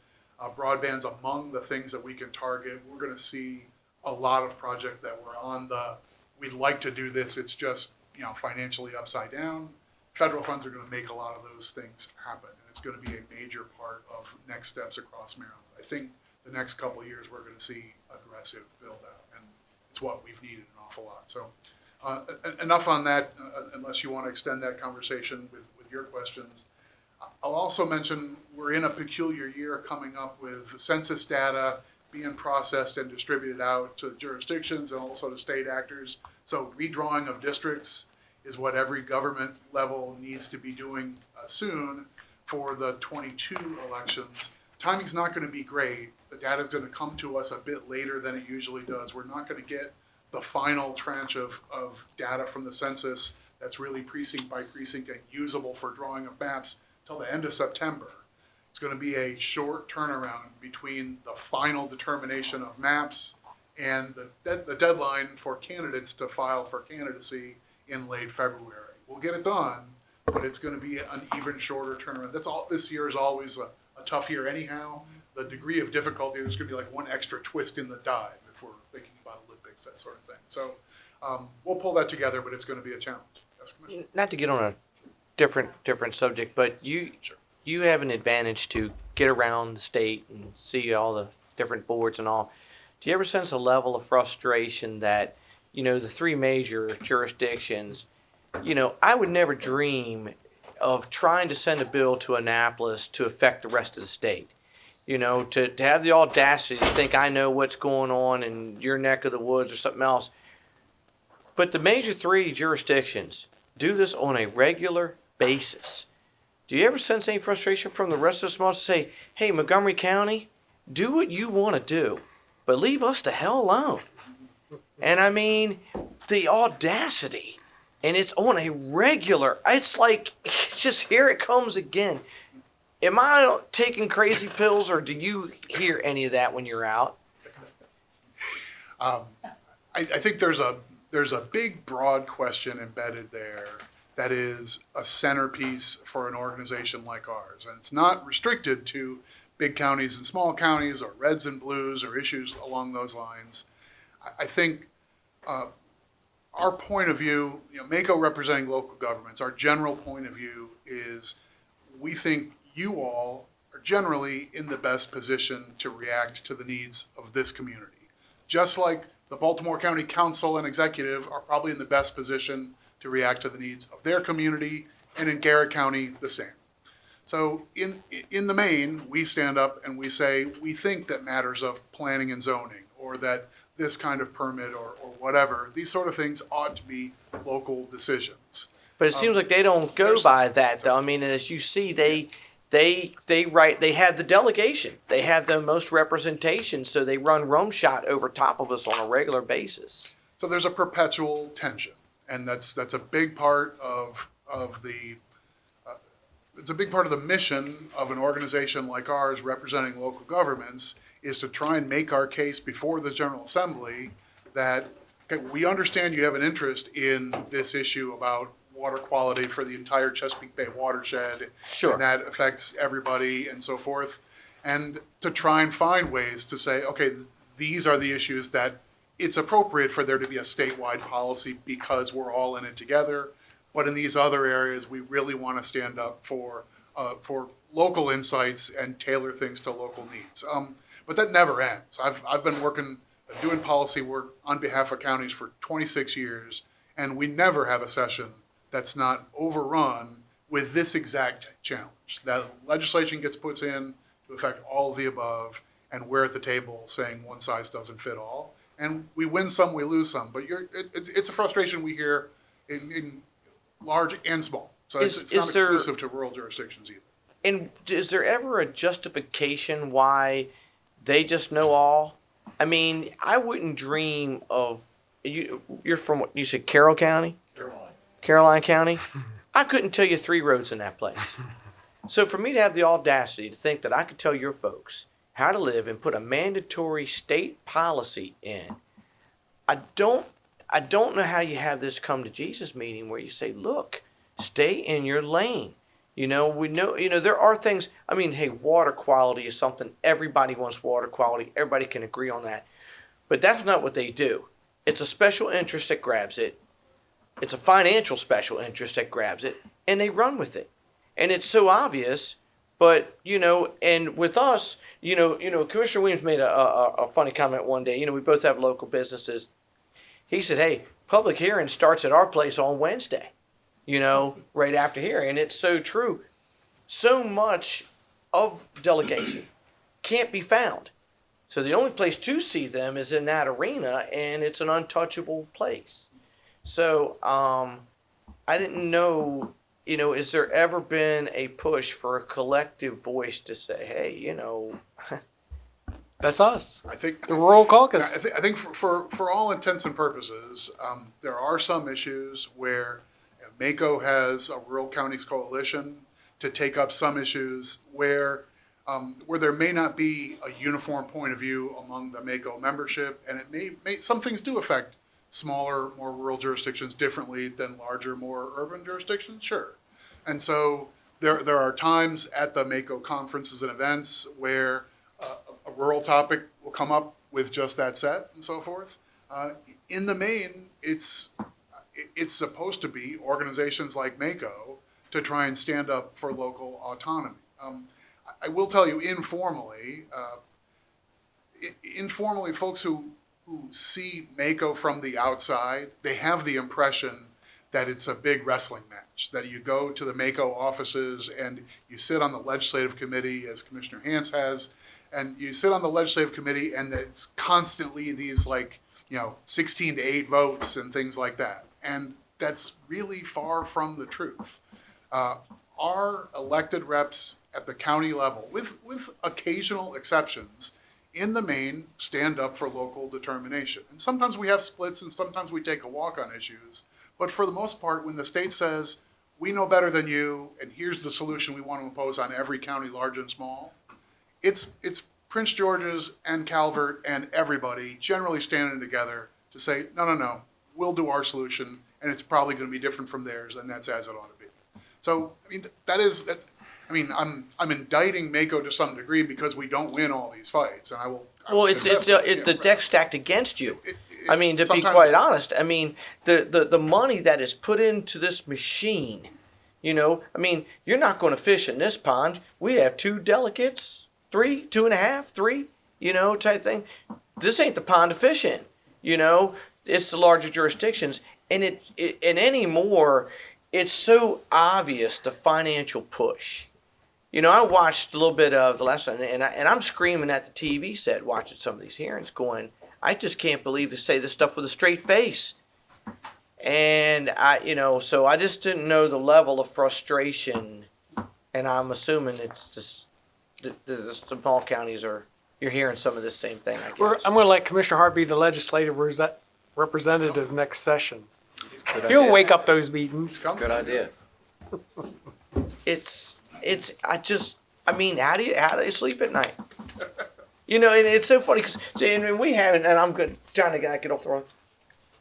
broadband's among the things that we can target. We're going to see a lot of projects that were on we'd like to do this, it's just financially upside down. Federal funds are going to make a lot of those things happen, and it's going to be a major part of next steps across Maryland. I think the next couple of years we're going to see aggressive build out, and it's what we've needed an awful lot. So enough on that, unless you want to extend that conversation with your questions. I'll also mention we're in a peculiar year coming up with census data being processed and distributed out to jurisdictions and also to state actors. So redrawing of districts is what every government level needs to be doing soon for the 22 elections. Timing's not going to be great. The data's going to come to us a bit later than it usually does. We're not going to get the final tranche of data from the census that's really precinct by precinct and usable for drawing of maps till the end of September. It's going to be a short turnaround between the final determination of maps and the deadline for candidates to file for candidacy in late February. We'll get it done, but it's going to be an even shorter turnaround. That's all. This year is always a tough year anyhow. The degree of difficulty, there's going to be like one extra twist in the dive if we're thinking about Olympics, that sort of thing. So we'll pull that together, but it's going to be a challenge. Yes, Commissioner. Not to get on a different subject, but you have an advantage to get around the state and see all the different boards and all. Do you ever sense a level of frustration that, the three major jurisdictions, I would never dream of trying to send a bill to Annapolis to affect the rest of the state. To have the audacity to think I know what's going on in your neck of the woods or something else. But the major three jurisdictions do this on a regular basis. Do you ever sense any frustration from the rest of us to say, hey, Montgomery County, do what you want to do, but leave us the hell alone? And I mean, the audacity, and it's on a regular, it's like, just here it comes again. Am I taking crazy pills, or do you hear any of that when you're out? I think there's a big, broad question embedded there that is a centerpiece for an organization like ours. And it's not restricted to big counties and small counties or reds and blues or issues along those lines. I think our point of view, MACO representing local governments, our general point of view is we think you all are generally in the best position to react to the needs of this community. Just like the Baltimore County Council and Executive are probably in the best position to react to the needs of their community, and in Garrett County, the same. So in the main, we stand up and we say, we think that matters of planning and zoning, or that this kind of permit or whatever, these sort of things ought to be local decisions. But it seems like they don't go by that, though. I mean, as you see, they have the delegation. They have the most representation, so they run rumshot over top of us on a regular basis. So there's a perpetual tension, and that's a big part of the it's a big part of the mission of an organization like ours representing local governments is to try and make our case before the General Assembly that, okay, we understand you have an interest in this issue about water quality for the entire Chesapeake Bay watershed. Sure. And that affects everybody and so forth. And to try and find ways to say, okay, these are the issues that it's appropriate for there to be a statewide policy because we're all in it together. But in these other areas, we really want to stand up for local insights and tailor things to local needs. But that never ends. I've been doing policy work on behalf of counties for 26 years, and we never have a session that's not overrun with this exact challenge. That legislation gets put in to affect all of the above, and we're at the table saying one size doesn't fit all. And we win some, we lose some. But it's a frustration we hear in large and small. So it's not exclusive to rural jurisdictions either. And is there ever a justification why they just know all? I mean, I wouldn't dream of you're from what you said, Carroll County? Caroline County? I couldn't tell you 3 roads in that place. So for me to have the audacity to think that I could tell your folks how to live and put a mandatory state policy in, I don't know how you have this come to Jesus meeting where you say, look, stay in your lane. We know, there are things, I mean, hey, water quality is something, everybody wants water quality. Everybody can agree on that. But that's not what they do. It's a special interest that grabs it. It's a financial special interest that grabs it, and they run with it. And it's so obvious, but, and with us, Commissioner Williams made a funny comment one day. We both have local businesses. He said, hey, public hearing starts at our place on Wednesday, right after here. And it's so true. So much of delegation can't be found. So the only place to see them is in that arena, and it's an untouchable place. So I didn't know, has there ever been a push for a collective voice to say, hey, That's us. I think the Rural Caucus. I think for all intents and purposes, there are some issues where MACO has a rural counties coalition to take up some issues where there may not be a uniform point of view among the MACO membership, and it may some things do affect smaller, more rural jurisdictions differently than larger, more urban jurisdictions. Sure, and so there are times at the MACO conferences and events where a rural topic will come up with just that set and so forth. In the main, it's supposed to be organizations like MACO to try and stand up for local autonomy. I will tell you informally, folks who see MACO from the outside, they have the impression that it's a big wrestling match, that you go to the MACO offices and you sit on the legislative committee, as Commissioner Hance has, and you sit on the legislative committee and it's constantly these 16 to 8 votes and things like that. And that's really far from the truth. Our elected reps at the county level, with occasional exceptions, in the main, stand up for local determination. And sometimes we have splits and sometimes we take a walk on issues. But for the most part, when the state says, we know better than you, and here's the solution we want to impose on every county, large and small, it's Prince George's and Calvert and everybody generally standing together to say, no, we'll do our solution, and it's probably going to be different from theirs, and that's as it ought to be. So, I'm indicting MACO to some degree because we don't win all these fights, and I will. It's the deck stacked against you. To be quite honest, the money that is put into this machine, you're not going to fish in this pond. We have 2 delegates, 3, 2.5, 3, type thing. This ain't the pond to fish in, it's the larger jurisdictions. And anymore, it's so obvious the financial push. I watched a little bit of the last one, and I'm screaming at the TV set watching some of these hearings going, I just can't believe they say this stuff with a straight face. And so I just didn't know the level of frustration, and I'm assuming it's just the small counties you're hearing some of the same thing, I guess. I'm going to let Commissioner Hart be the legislative representative next session. He'll wake up those meetings. Good idea. How do you sleep at night? And it's so funny because we haven't, and I'm good trying to get off the road.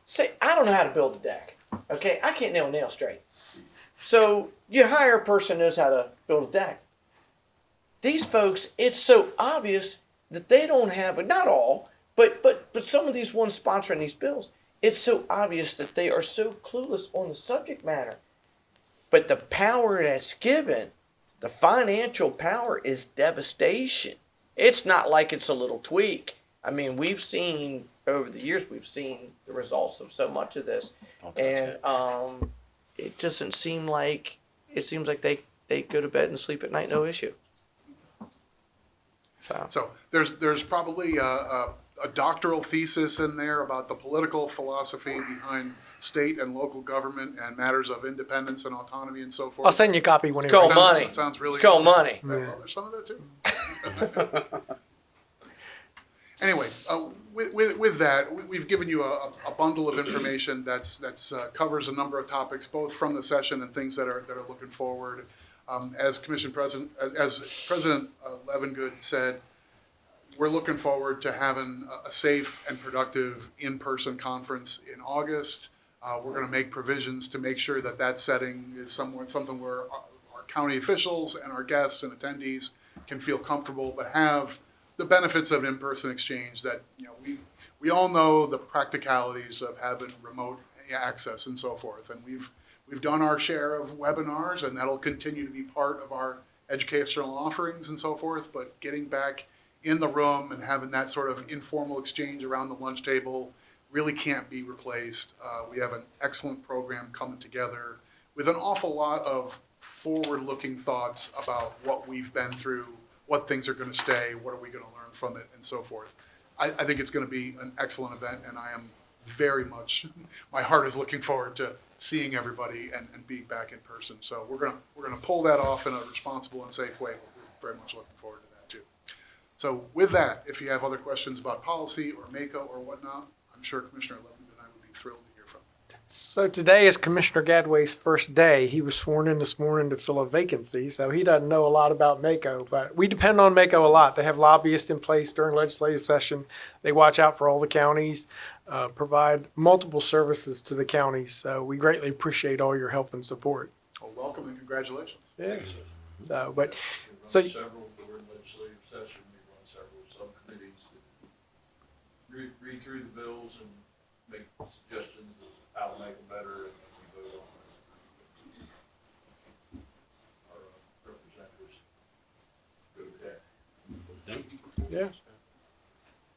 Say, I don't know how to build a deck. Okay, I can't nail a nail straight. So you hire a person who knows how to build a deck. These folks, it's so obvious that they don't have, not all, but some of these ones sponsoring these bills, it's so obvious that they are so clueless on the subject matter. But the power that's given, the financial power, is devastation. It's not like it's a little tweak. I mean, we've seen, over the years, the results of so much of this. And it doesn't seem like, it seems like they go to bed and sleep at night, no issue. So there's probably a doctoral thesis in there about the political philosophy behind state and local government and matters of independence and autonomy and so forth. I'll send you a copy when it's called money. It sounds really It's called cool. money. Well, there's some of that too. Anyway, with that, we've given you a bundle of information that's covers a number of topics, both from the session and things that are looking forward. As President Levengood said, we're looking forward to having a safe and productive in-person conference in August. We're going to make provisions to make sure that setting is something where our county officials and our guests and attendees can feel comfortable, but have the benefits of in-person exchange. That we all know the practicalities of having remote access and so forth, and we've done our share of webinars, and that'll continue to be part of our educational offerings and so forth. But getting back in the room and having that sort of informal exchange around the lunch table really can't be replaced. We have an excellent program coming together with an awful lot of forward-looking thoughts about what we've been through, what things are going to stay, what are we going to learn from it, and so forth. I think it's going to be an excellent event, and I am very much, my heart is looking forward to seeing everybody and being back in person. So we're gonna pull that off in a responsible and safe way. We're very much looking forward to that too. So with that, if you have other questions about policy or MACO or whatnot, I'm sure Commissioner Levengood and I would be thrilled to hear from you. So today is Commissioner Gadway's first day. He was sworn in this morning to fill a vacancy, so he doesn't know a lot about MACO, but we depend on MACO a lot. They have lobbyists in place during legislative session. They watch out for all the counties, provide multiple services to the counties. So we greatly appreciate all your help and support. Well, welcome and congratulations. Yeah. We So run several board legislative sessions. We run several subcommittees that read through the bills and make suggestions of how to make them better, and then we vote on it. Our representatives go to that. Yeah.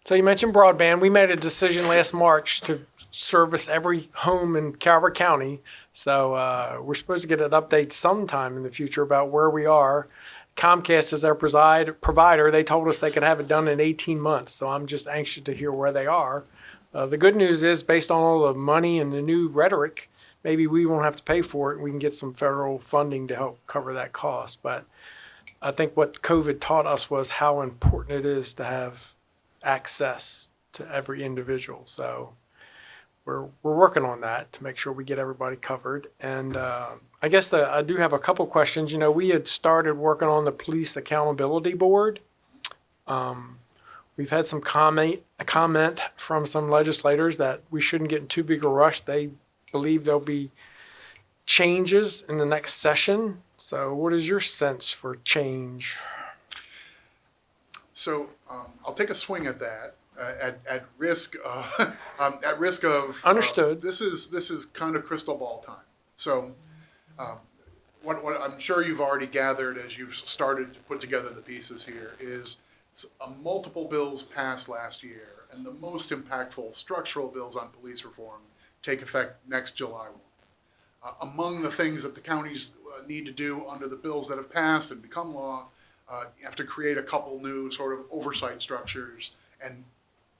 So you mentioned broadband. We made a decision last March to service every home in Calvert County. So we're supposed to get an update sometime in the future about where we are. Comcast is our provider. They told us they could have it done in 18 months. So I'm just anxious to hear where they are. The good news is, based on all the money and the new rhetoric, maybe we won't have to pay for it. We can get some federal funding to help cover that cost. But I think what COVID taught us was how important it is to have access to every individual. So we're working on that to make sure we get everybody covered. And I guess I do have a couple questions. We had started working on the Police Accountability Board. We've had some comment from some legislators that we shouldn't get in too big a rush. They believe there'll be changes in the next session. So what is your sense for change? So I'll take a swing at that. At risk of Understood. This is kind of crystal ball time. So what I'm sure you've already gathered as you've started to put together the pieces here is multiple bills passed last year, and the most impactful structural bills on police reform take effect next July 1. Among the things that the counties need to do under the bills that have passed and become law, you have to create a couple new sort of oversight structures, and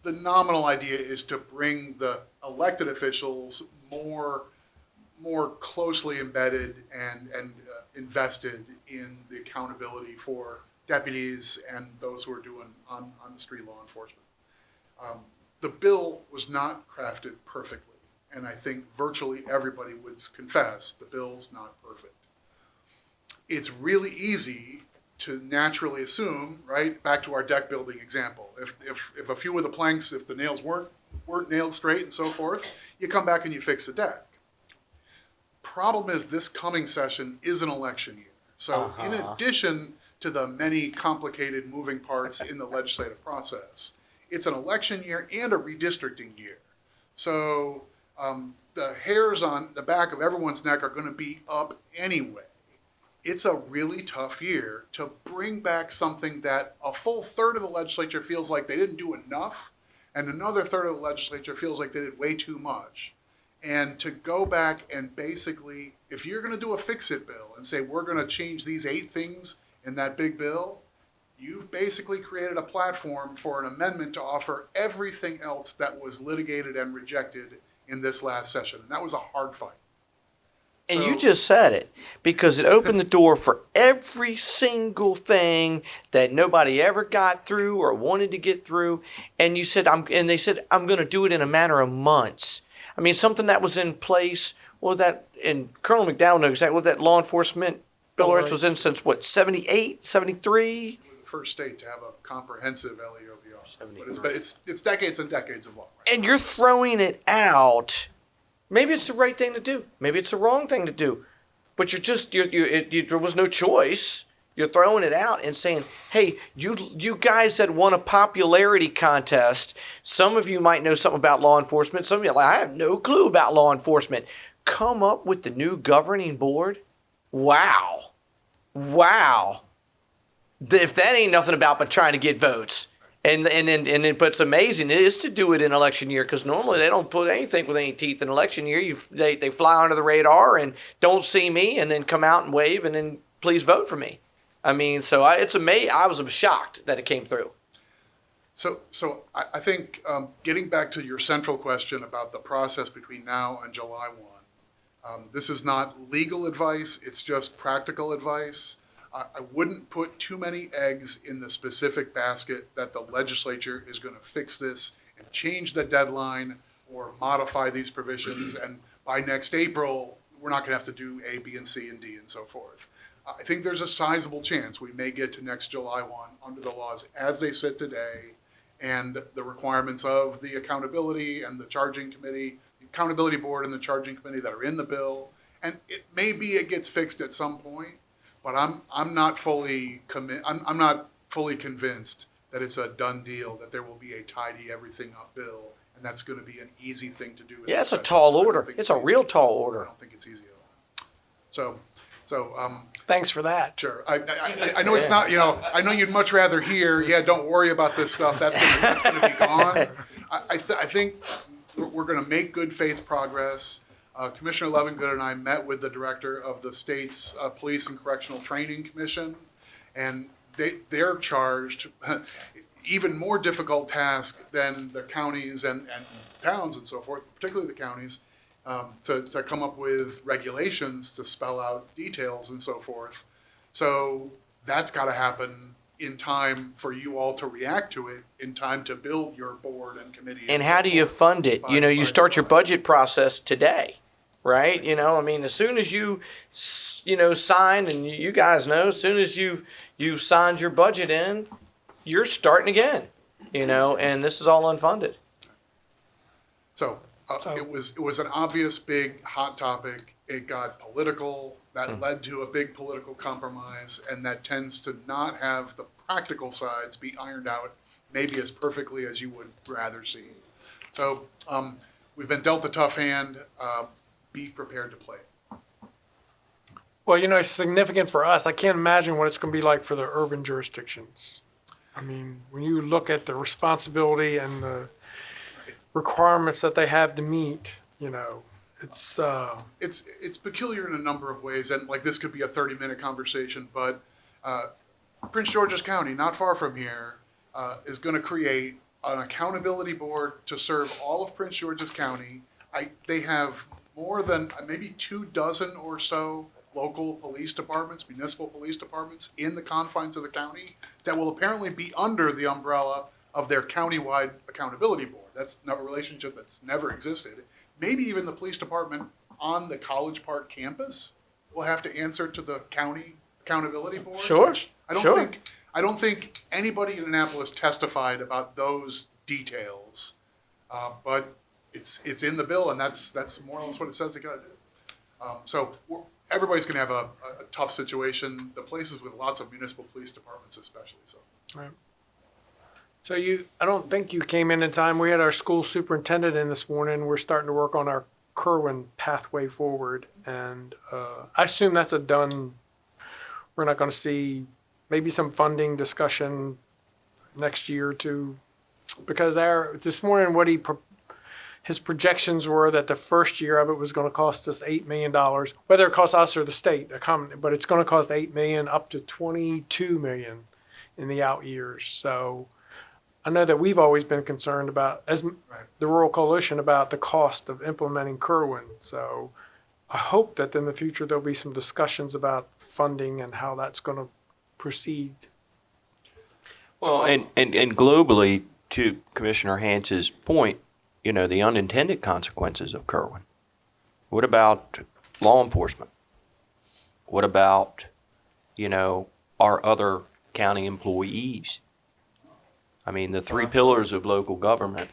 the nominal idea is to bring the elected officials more more closely embedded and invested in the accountability for deputies and those who are doing on the street law enforcement. The bill was not crafted perfectly, and I think virtually everybody would confess the bill's not perfect. It's really easy to naturally assume, right, back to our deck building example, if a few of the planks, if the nails weren't nailed straight and so forth, you come back and you fix the deck. Problem is, this coming session is an election year. So in addition to the many complicated moving parts in the legislative process, it's an election year and a redistricting year. So the hairs on the back of everyone's neck are going to be up anyway. It's a really tough year to bring back something that a full third of the legislature feels like they didn't do enough, and another third of the legislature feels like they did way too much. And to go back and basically, if you're going to do a fix-it bill and say we're going to change these 8 things in that big bill, you've basically created a platform for an amendment to offer everything else that was litigated and rejected in this last session. And that was a hard fight. And you just said it, because it opened the door for every single thing that nobody ever got through or wanted to get through. And you said, I'm going to do it in a matter of months. I mean, something that was in place, and Colonel McDowell knows exactly what that law enforcement bill of rights was in since, 78, 73? We're the first state to have a comprehensive LEOBR. But it's decades and decades of law. Right? And you're throwing it out. Maybe it's the right thing to do. Maybe it's the wrong thing to do. But there was no choice. You're throwing it out and saying, hey, you guys that won a popularity contest, some of you might know something about law enforcement. Some of you are like, I have no clue about law enforcement. Come up with the new governing board? Wow. If that ain't nothing about but trying to get votes. And what's amazing is to do it in election year, because normally they don't put anything with any teeth in election year. They fly under the radar and don't see me and then come out and wave and then please vote for me. I mean, so it's amazing. I was shocked that it came through. So I think getting back to your central question about the process between now and July 1, this is not legal advice. It's just practical advice. I wouldn't put too many eggs in the specific basket that the legislature is going to fix this and change the deadline or modify these provisions. And by next April, we're not going to have to do A, B, and C, and D, and so forth. I think there's a sizable chance we may get to next July 1 under the laws as they sit today and the requirements of the accountability and the charging committee, the accountability board and the charging committee that are in the bill. And it gets fixed at some point. But I'm not fully I'm not fully convinced that it's a done deal, that there will be a tidy everything up bill, and that's going to be an easy thing to do. Yeah, it's a tall order. It's a real tall order. I don't think it's easy at all. So thanks for that. Sure. I know it's not. I know you'd much rather hear. Yeah, don't worry about this stuff. That's going to be gone. I think we're going to make good faith progress. Commissioner Levengood and I met with the director of the state's Police and Correctional Training Commission, and they're charged even more difficult task than the counties and towns and so forth, particularly the counties, to come up with regulations to spell out details and so forth. So that's got to happen in time for you all to react to it, in time to build your board and committee. And how do you fund it? You start your budget process today. Right? As soon as you sign, and you guys know, as soon as you signed your budget in, you're starting again, and this is all unfunded. So it was an obvious big hot topic. It got political. That led to a big political compromise, and that tends to not have the practical sides be ironed out maybe as perfectly as you would rather see. So we've been dealt a tough hand. Be prepared to play. Well, it's significant for us. I can't imagine what it's going to be like for the urban jurisdictions. I mean, when you look at the responsibility and the requirements that they have to meet, it's peculiar in a number of ways, and this could be a 30-minute conversation. But Prince George's County, not far from here, is going to create an accountability board to serve all of Prince George's County. They have more than maybe 24 or so local police departments, municipal police departments in the confines of the county that will apparently be under the umbrella of their countywide accountability board. That's not a relationship that's never existed. Maybe even the police department on the College Park campus will have to answer to the county accountability board. Sure, I don't think anybody in Annapolis testified about those details, but it's in the bill, and that's more or less what it says they got to do. So everybody's going to have a tough situation. The places with lots of municipal police departments, especially so. Right. So I don't think you came in time. We had our school superintendent in this morning. We're starting to work on our Kerwin pathway forward, and I assume that's done. We're not going to see maybe some funding discussion next year or two, because this morning his projections were that the first year of it was going to cost us $8 million, whether it costs us or the state, but it's going to cost $8 million up to $22 million in the out years. So I know that we've always been concerned about, as the Rural Coalition, about the cost of implementing Kerwin. So I hope that in the future there'll be some discussions about funding and how that's going to proceed. Well, and globally, to Commissioner Hantz's point, the unintended consequences of Kerwin. What about law enforcement? What about, our other county employees? I mean, the three pillars of local government,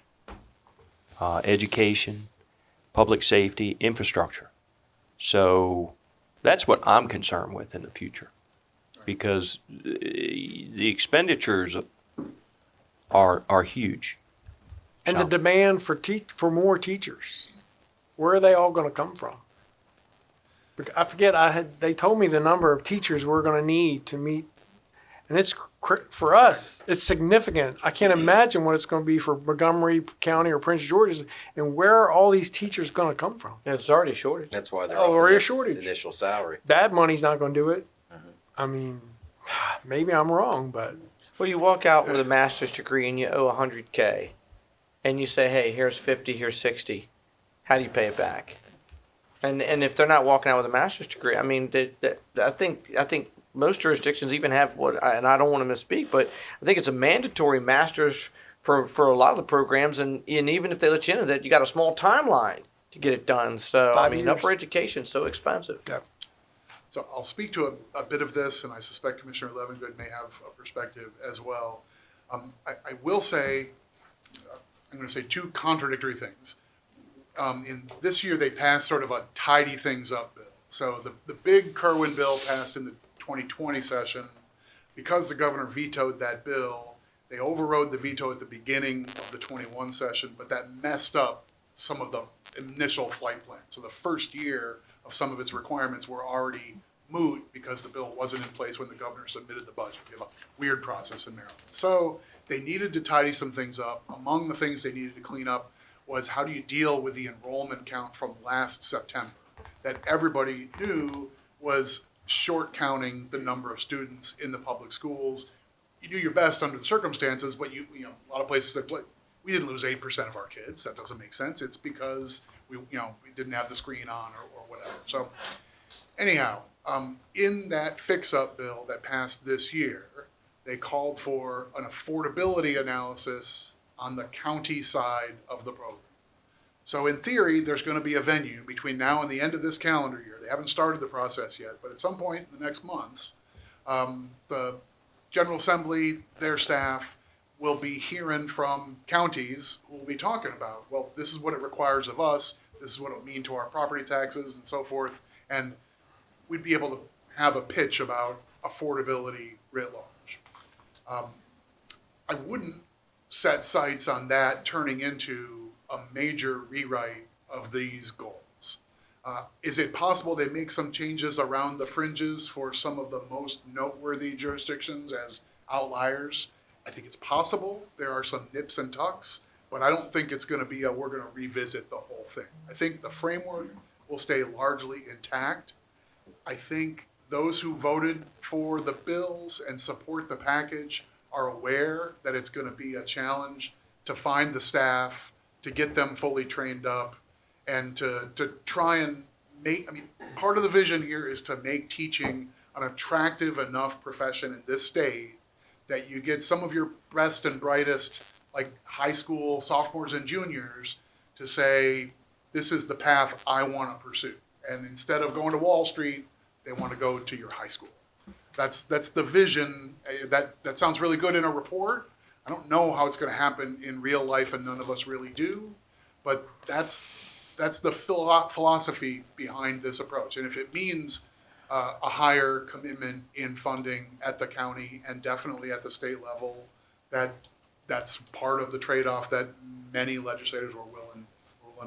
education, public safety, infrastructure. So that's what I'm concerned with in the future, because the expenditures are huge. And the demand for more teachers, where are they all going to come from? I forget, they told me the number of teachers we're going to need to meet, and it's, for us, it's significant. I can't imagine what it's going to be for Montgomery County or Prince George's, and where are all these teachers going to come from? It's already a shortage. That's why they're already a upping shortage. this initial salary. That money's not going to do it. I mean, maybe I'm wrong, but. Well, you walk out with a master's degree and you owe $100K, and you say, "Hey, here's 50, here's 60. How do you pay it back?" And if they're not walking out with a master's degree, I mean, I think most jurisdictions even have and I don't want to misspeak, but I think it's a mandatory master's for a lot of the programs, and even if they let you into that, you got a small timeline to get it done. So 5 years. upper education's so expensive. Yeah. So I'll speak to a bit of this, and I suspect Commissioner Levengood may have a perspective as well. I will say, I'm going to say two contradictory things. In this year, they passed sort of a tidy things up bill. So the big Kerwin bill passed in the 2020 session. Because the governor vetoed that bill, they overrode the veto at the beginning of the 21 session, but that messed up some of the initial flight plan. So the first year of some of its requirements were already moot because the bill wasn't in place when the governor submitted the budget. We have a weird process in Maryland. So they needed to tidy some things up. Among the things they needed to clean up was, how do you deal with the enrollment count from last September that everybody knew was short counting the number of students in the public schools. You do your best under the circumstances, but a lot of places said, "What? We didn't lose 8% of our kids. That doesn't make sense. It's because we didn't have the screen on or whatever." So anyhow, in that fix-up bill that passed this year, they called for an affordability analysis on the county side of the program. So in theory, there's going to be a venue between now and the end of this calendar year. They haven't started the process yet, but at some point in the next months, the General Assembly, their staff, will be hearing from counties who will be talking about, well, this is what it requires of us, this is what it'll mean to our property taxes and so forth, and we'd be able to have a pitch about affordability writ large. I wouldn't set sights on that turning into a major rewrite of these goals. Is it possible they make some changes around the fringes for some of the most noteworthy jurisdictions as outliers? I think it's possible. There are some nips and tucks, but I don't think it's going to be we're going to revisit the whole thing. I think the framework will stay largely intact. I think those who voted for the bills and support the package are aware that it's going to be a challenge to find the staff, to get them fully trained up, and to try and make, I mean, part of the vision here is to make teaching an attractive enough profession in this state that you get some of your best and brightest, like high school sophomores and juniors, to say, this is the path I want to pursue. And instead of going to Wall Street, they want to go to your high school. That's the vision. That sounds really good in a report. I don't know how it's going to happen in real life, and none of us really do. But that's the philosophy behind this approach. And if it means a higher commitment in funding at the county and definitely at the state level, that's part of the trade-off that many legislators were willing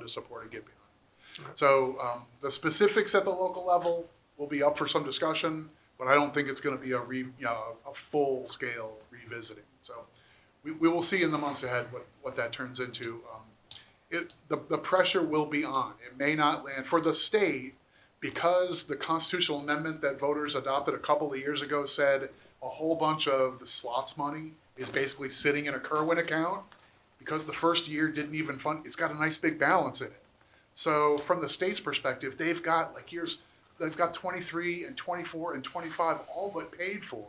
to support and get behind. So the specifics at the local level will be up for some discussion, but I don't think it's going to be a full-scale revisiting. So we will see in the months ahead what that turns into. The pressure will be on. It may not land for the state, because the constitutional amendment that voters adopted a couple of years ago said a whole bunch of the slots money is basically sitting in a Kerwin account, because the first year didn't even fund, it's got a nice big balance in it. So from the state's perspective, they've got 23 and 24 and 25 all but paid for.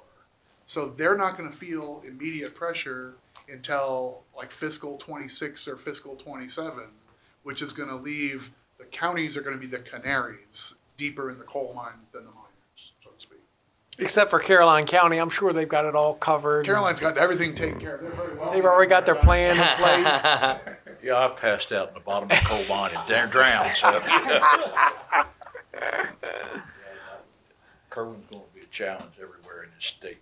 So they're not going to feel immediate pressure until like fiscal 26 or fiscal 27, which is going to leave the counties are going to be the canaries deeper in the coal mine than the miners, so to speak. Except for Caroline County, I'm sure they've got it all covered. Caroline's got everything taken care of. They've already got their plan in place. Yeah, I've passed out in the bottom of the coal mine and they're drowned, so. Kerwin's gonna be a challenge everywhere in this state.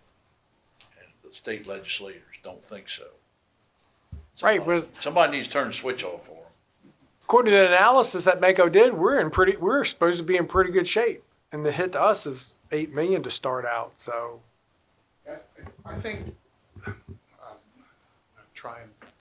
And the state legislators don't think so. Somebody needs to turn the switch off for them. According to the analysis that Mako did, we're supposed to be in pretty good shape. And the hit to us is $8 million to start out, so. I think, I'm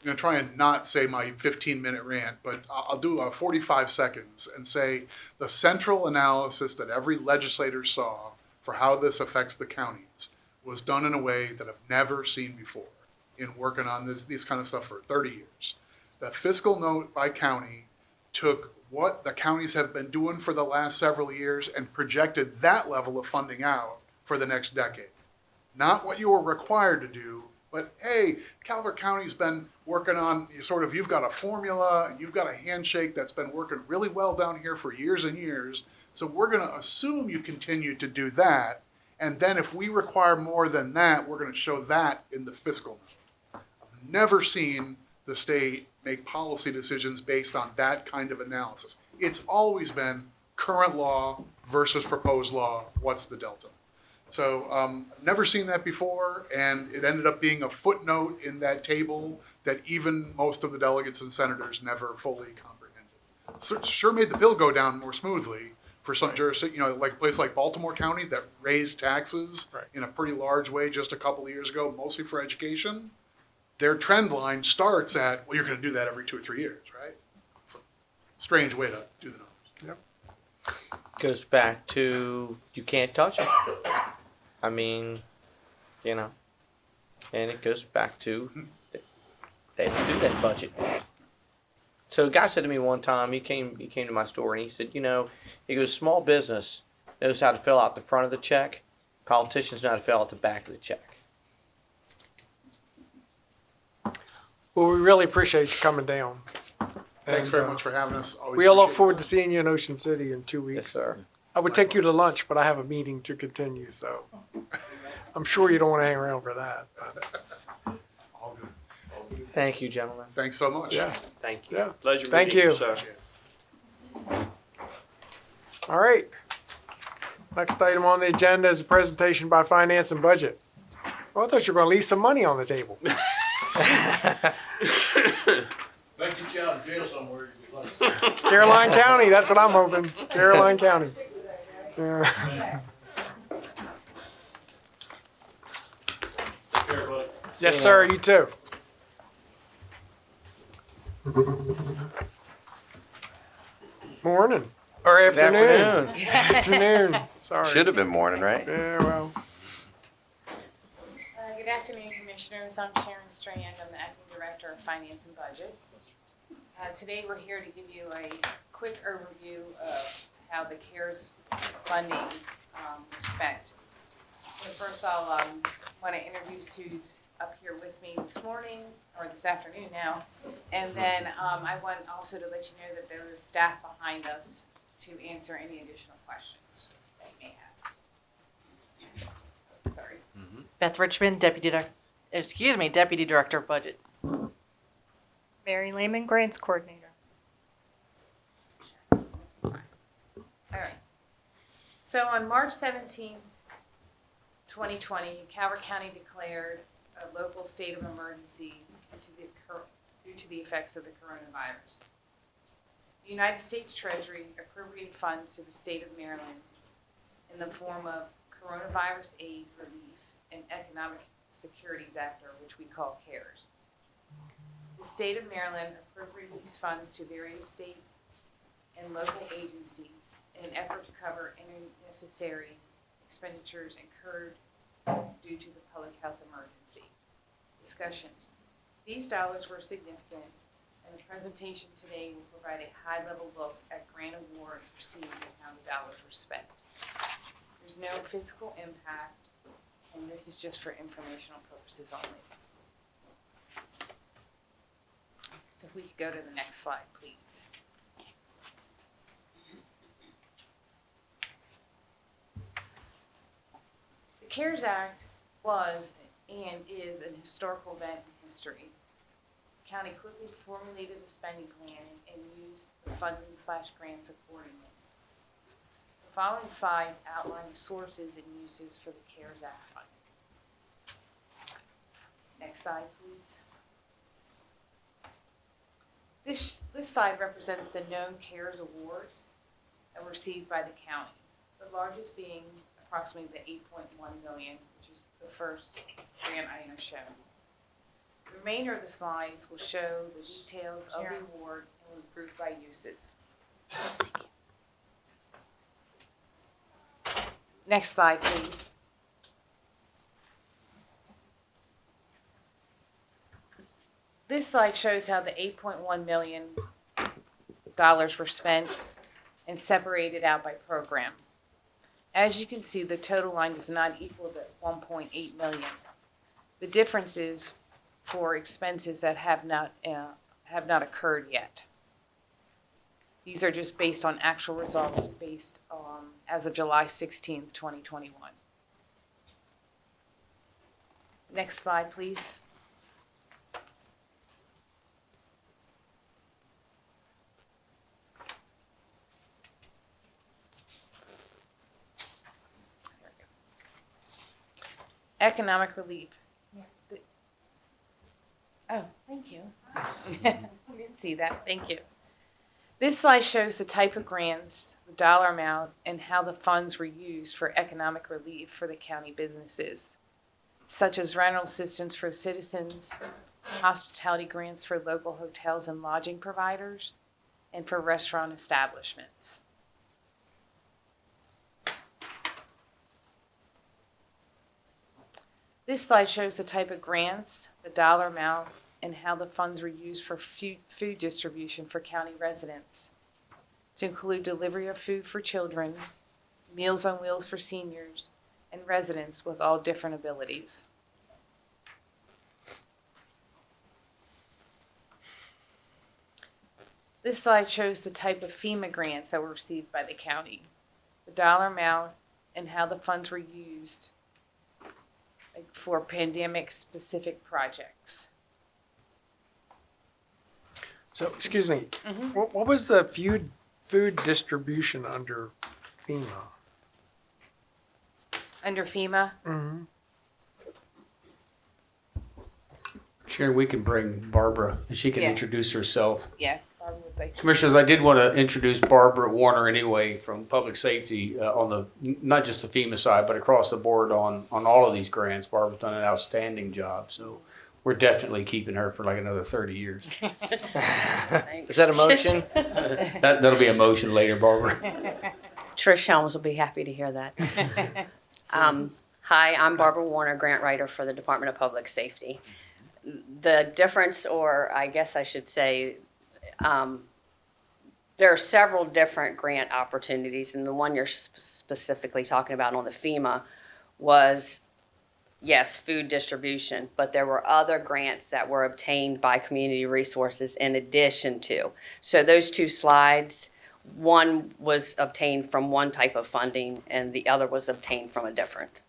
gonna try and not say my 15-minute rant, but I'll do 45 seconds and say the central analysis that every legislator saw for how this affects the counties was done in a way that I've never seen before in working on these kind of stuff for 30 years. The fiscal note by county took what the counties have been doing for the last several years and projected that level of funding out for the next decade. Not what you were required to do, but hey, Calvert County's been working on you've got a formula and you've got a handshake that's been working really well down here for years and years. So we're going to assume you continue to do that. And then if we require more than that, we're going to show that in the fiscal note. I've never seen the state make policy decisions based on that kind of analysis. It's always been current law versus proposed law. What's the delta? So I've never seen that before, and it ended up being a footnote in that table that even most of the delegates and senators never fully comprehended. So it sure made the bill go down more smoothly for some jurisdiction, like a place like Baltimore County that raised taxes in a pretty large way just a couple of years ago, mostly for education. Their trend line starts at, well, you're going to do that every 2 or 3 years, right? It's a strange way to do the numbers. Yep. Goes back to you can't touch it. I mean, and it goes back to they have to do that budget. So a guy said to me one time, he came to my store and he said, he goes, small business knows how to fill out the front of the check. Politicians know how to fill out the back of the check. Well, we really appreciate you coming down. Thanks very much for having us. Always We all look appreciate forward to seeing you in Ocean City in 2 weeks. Yes, sir. I would take you to lunch, but I have a meeting to continue, so I'm sure you don't want to hang around for that. All good. Thank you, gentlemen. Thanks so much. Yes. Thank you. Yeah. Pleasure Thank meeting you. sir. All right. Next item on the agenda is a presentation by Finance and Budget. Oh, I thought you were going to leave some money on the table. Make you out of jail somewhere. Caroline County, that's what I'm hoping. Caroline County. Yeah. Take care, buddy. Yes, sir, you too. Morning. Or afternoon. Afternoon. Sorry. Should have been morning, right? Yeah, well. Good afternoon, Commissioners. I'm Sharon Strand. I'm the Acting Director of Finance and Budget. Today we're here to give you a quick overview of how the CARES funding was spent. So first, I'll want to introduce who's up here with me this morning, or this afternoon now. And then I want also to let you know that there is staff behind us to answer any additional questions that you may have. Sorry. Beth Richmond, Deputy Director of Budget. Mary Lehman, Grants Coordinator. All right. So on March 17th, 2020, Calvert County declared a local state of emergency due to the effects of the coronavirus. The United States Treasury appropriated funds to the state of Maryland in the form of Coronavirus Aid Relief and Economic Securities Act, or which we call CARES. The state of Maryland appropriated these funds to various state and local agencies in an effort to cover any necessary expenditures incurred due to the public health emergency. Discussion. These dollars were significant, and the presentation today will provide a high-level look at grant awards received and how the dollars were spent. There's no physical impact, and this is just for informational purposes only. So if we could go to the next slide, please. The CARES Act was and is an historical event in history. The county quickly formulated a spending plan and used the funding/grants accordingly. The following slides outline the sources and uses for the CARES Act funding. Next slide, please. This slide represents the known CARES awards that were received by the county, the largest being approximately the $8.1 million, which is the first grant item shown. The remainder of the slides will show the details of the award and will group by uses. Next slide, please. This slide shows how the $8.1 million were spent and separated out by program. As you can see, the total line does not equal the $1.8 million. The difference is for expenses that have not occurred yet. These are just based on actual results based as of July 16th, 2021. Next slide, please. Economic relief. Oh, thank you. I didn't see that. Thank you. This slide shows the type of grants, the dollar amount, and how the funds were used for economic relief for the county businesses, such as rental assistance for citizens, hospitality grants for local hotels and lodging providers, and for restaurant establishments. This slide shows the type of grants, the dollar amount, and how the funds were used for food distribution for county residents, to include delivery of food for children, Meals on Wheels for seniors, and residents with all different abilities. This slide shows the type of FEMA grants that were received by the county, the dollar amount, and how the funds were used for pandemic-specific projects. So, excuse me, what was the food distribution under FEMA? Under FEMA? Mm-hmm. Sharon, we can bring Barbara, and she can Yeah. introduce herself. Yeah, Barbara would like to. Commissioners, I did want to introduce Barbara Warner anyway from Public Safety on the, not just the FEMA side, but across the board on all of these grants. Barbara's done an outstanding job, so we're definitely keeping her for like another 30 years. Is that a motion? That'll be a motion later, Barbara. Trish Helms will be happy to hear that. Hi, I'm Barbara Warner, grant writer for the Department of Public Safety. The difference, or I guess I should say, there are several different grant opportunities, and the one you're specifically talking about on the FEMA was, yes, food distribution, but there were other grants that were obtained by community resources in addition to. So those two slides, one was obtained from one type of funding and the other was obtained from a different.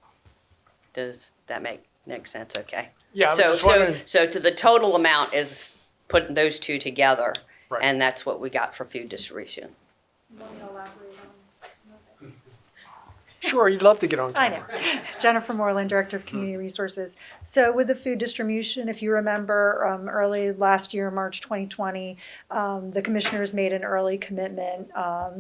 Does that make sense? Okay. Yeah, I was just wondering. So to the total amount is putting those two together, Right. and that's what we got for food distribution. Sure, you'd love to get on I camera. know. Jennifer Moreland, Director of Community Resources. So with the food distribution, if you remember, early last year, March 2020, the commissioners made an early commitment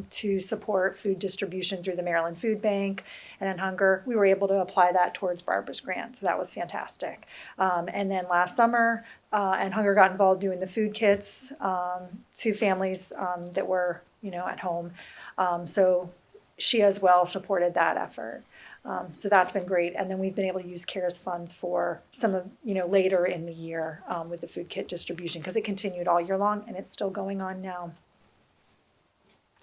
to support food distribution through the Maryland Food Bank and in Hunger. We were able to apply that towards Barbara's grant, so that was fantastic. And then last summer, and Hunger got involved doing the food kits to families that were, at home. So she as well supported that effort. So that's been great. And then we've been able to use CARES funds for some of, later in the year with the food kit distribution, because it continued all year long and it's still going on now.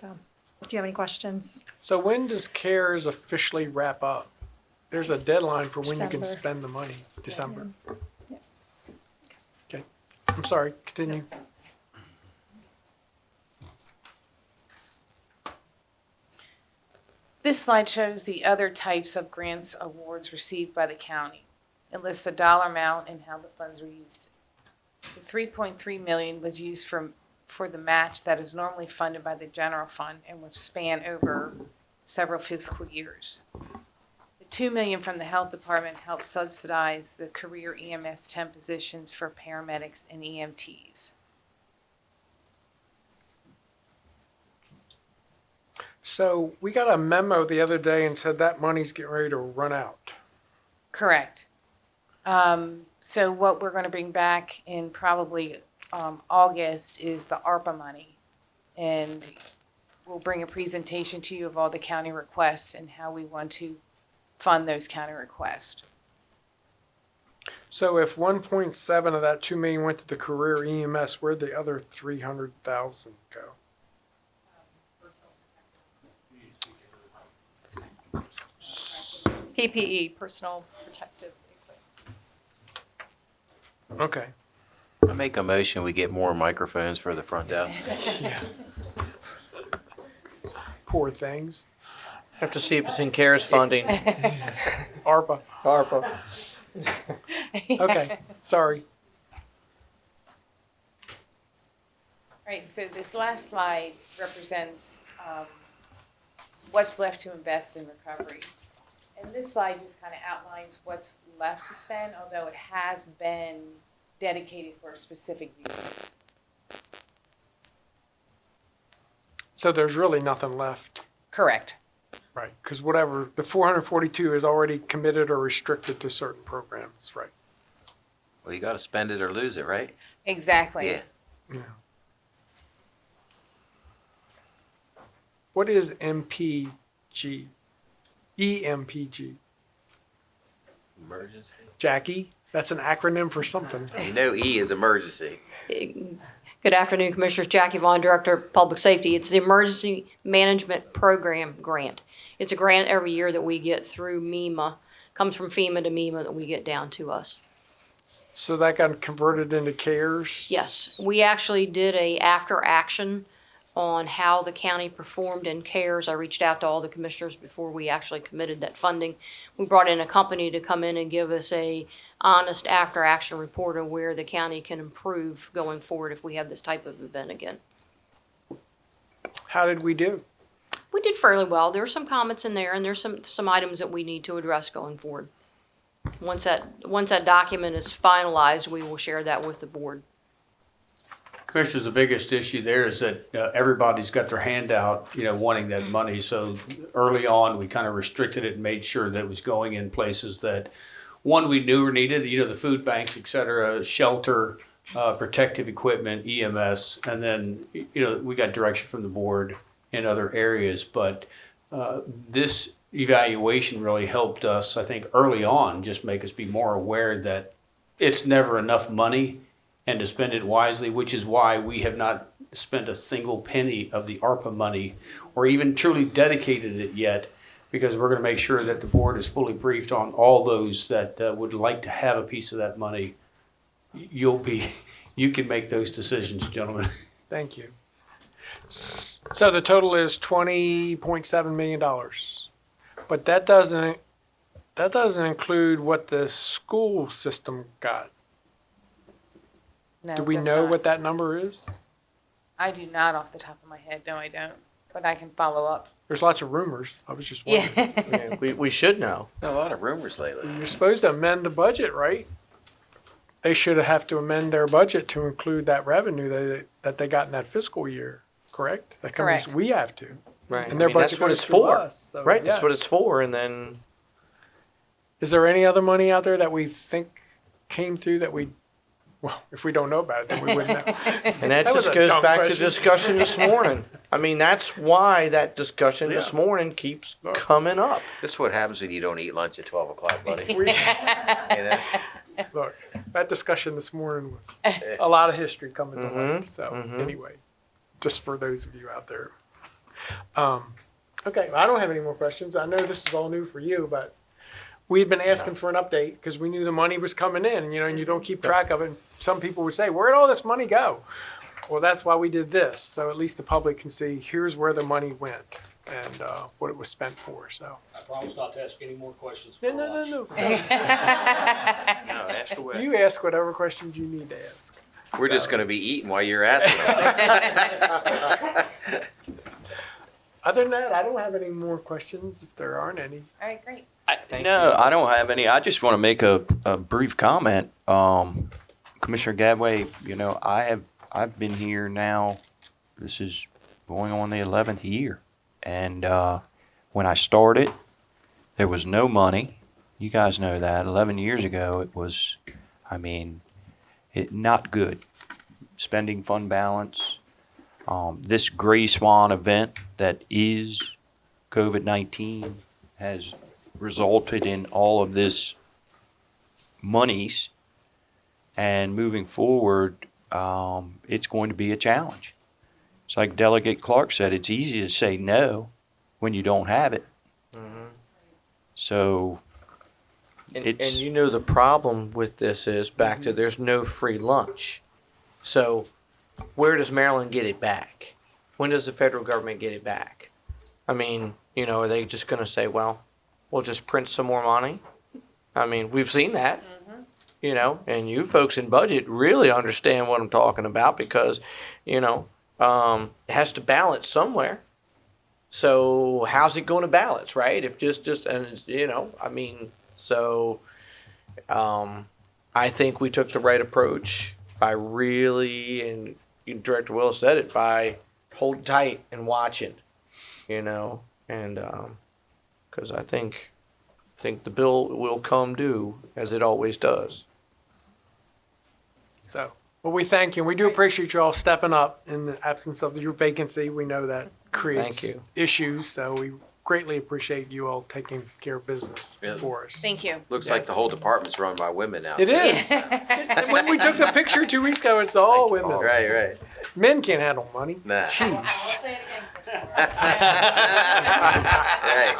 So, do you have any questions? So when does CARES officially wrap up? There's a deadline for when you can December. spend the money, December. Okay, I'm sorry, continue. This slide shows the other types of grants awards received by the county. It lists the dollar amount and how the funds were used. The $3.3 million was used for the match that is normally funded by the general fund and which span over several fiscal years. The $2 million from the health department helped subsidize the career EMS 10 positions for paramedics and EMTs. So we got a memo the other day and said that money's getting ready to run out. Correct. So what we're going to bring back in probably August is the ARPA money. And we'll bring a presentation to you of all the county requests and how we want to fund those county requests. So if 1.7 of that 2 million went to the career EMS, where'd the other 300,000 go? PPE, personal protective equipment. Okay. I make a motion, we get more microphones for the front desk. Poor things. Have to see if it's in CARES funding. ARPA. ARPA. Okay, sorry. All right, so this last slide represents what's left to invest in recovery. And this slide just kind of outlines what's left to spend, although it has been dedicated for specific uses. So there's really nothing left. Correct. Right, because whatever, the 442 is already committed or restricted to certain programs, right? Well, you gotta spend it or lose it, right? Exactly. Yeah. Yeah. What is MPG? EMPG? Emergency. Jackie? That's an acronym for something. You know E is emergency. Good afternoon, Commissioners. Jackie Vaughn, Director of Public Safety. It's the Emergency Management Program Grant. It's a grant every year that we get through MEMA. Comes from FEMA to MEMA that we get down to us. So that got converted into CARES? Yes, we actually did a after action on how the county performed in CARES. I reached out to all the commissioners before we actually committed that funding. We brought in a company to come in and give us a honest after action report on where the county can improve going forward if we have this type of event again. How did we do? We did fairly well. There are some comments in there and there's some items that we need to address going forward. Once that document is finalized, we will share that with the board. Commissioners, the biggest issue there is that everybody's got their hand out, wanting that money. So early on, we kind of restricted it and made sure that it was going in places that, one, we knew were needed, the food banks, et cetera, shelter, protective equipment, EMS, and then, we got direction from the board in other areas. But this evaluation really helped us, I think, early on, just make us be more aware that it's never enough money and to spend it wisely, which is why we have not spent a single penny of the ARPA money or even truly dedicated it yet, because we're going to make sure that the board is fully briefed on all those that would like to have a piece of that money. You can make those decisions, gentlemen. Thank you. So the total is $20.7 million. But that doesn't include what the school system got. No, Do we does know not. what that number is? I do not off the top of my head. No, I don't. But I can follow up. There's lots of rumors. I was just wondering. Yeah, we should know. A lot of rumors lately. You're supposed to amend the budget, right? They should have to amend their budget to include that revenue that they got in that fiscal year, correct? That comes- Correct. We have to. Right. And their budget that's what goes it's through for. us, so Right. That's what yes. it's for. And then Is there any other money out there that we think came through that well, if we don't know about it, then we wouldn't know. And that was just a goes dumb back to question. discussion this morning. I mean, that's why that discussion this morning keeps coming up. This is what happens when you don't eat lunch at 12 o'clock, buddy. We- You know? Look, that discussion this morning was a lot of history coming to Mhm, light. So mhm. anyway, just for those of you out there. Okay, I don't have any more questions. I know this is all new for you, but we'd been asking for an update because we knew the money was coming in, and you don't keep track of it. And some people would say, where'd all this money go? Well, that's why we did this. So at least the public can see, here's where the money went and what it was spent for. So. I promise not to ask any more questions. No. Ask away. You ask whatever questions you need to ask. We're just going to be eating while you're asking. Other than that, I don't have any more questions if there aren't any. All right, great. No, I don't have any. I just want to make a brief comment. Commissioner Gadway, I've been here now, this is going on the 11th year. And when I started, there was no money. You guys know that. 11 years ago, it was, not good. Spending fund balance. This gray swan event that is COVID-19 has resulted in all of this monies, and moving forward, it's going to be a challenge. It's like Delegate Clark said, it's easy to say no when you don't have it. So And it's the problem with this is back to there's no free lunch. So where does Maryland get it back? When does the federal government get it back? Are they just going to say, well, we'll just print some more money? We've seen that, and you folks in budget really understand what I'm talking about because, it has to balance somewhere. So how's it going to balance, right? If I think we took the right approach by really, and Director Willis said it, by holding tight and watching, because I think the bill will come due as it always does. So, well, we thank you. And we do appreciate you all stepping up in the absence of your vacancy. We know that creates Thank you. issues. So we greatly appreciate you all taking care of business for us. Thank you. Looks like the whole department's run by women now. It is. And when we took the picture 2 weeks ago, it's all women. Right. Men can't handle money. Nah. Jeez. Right.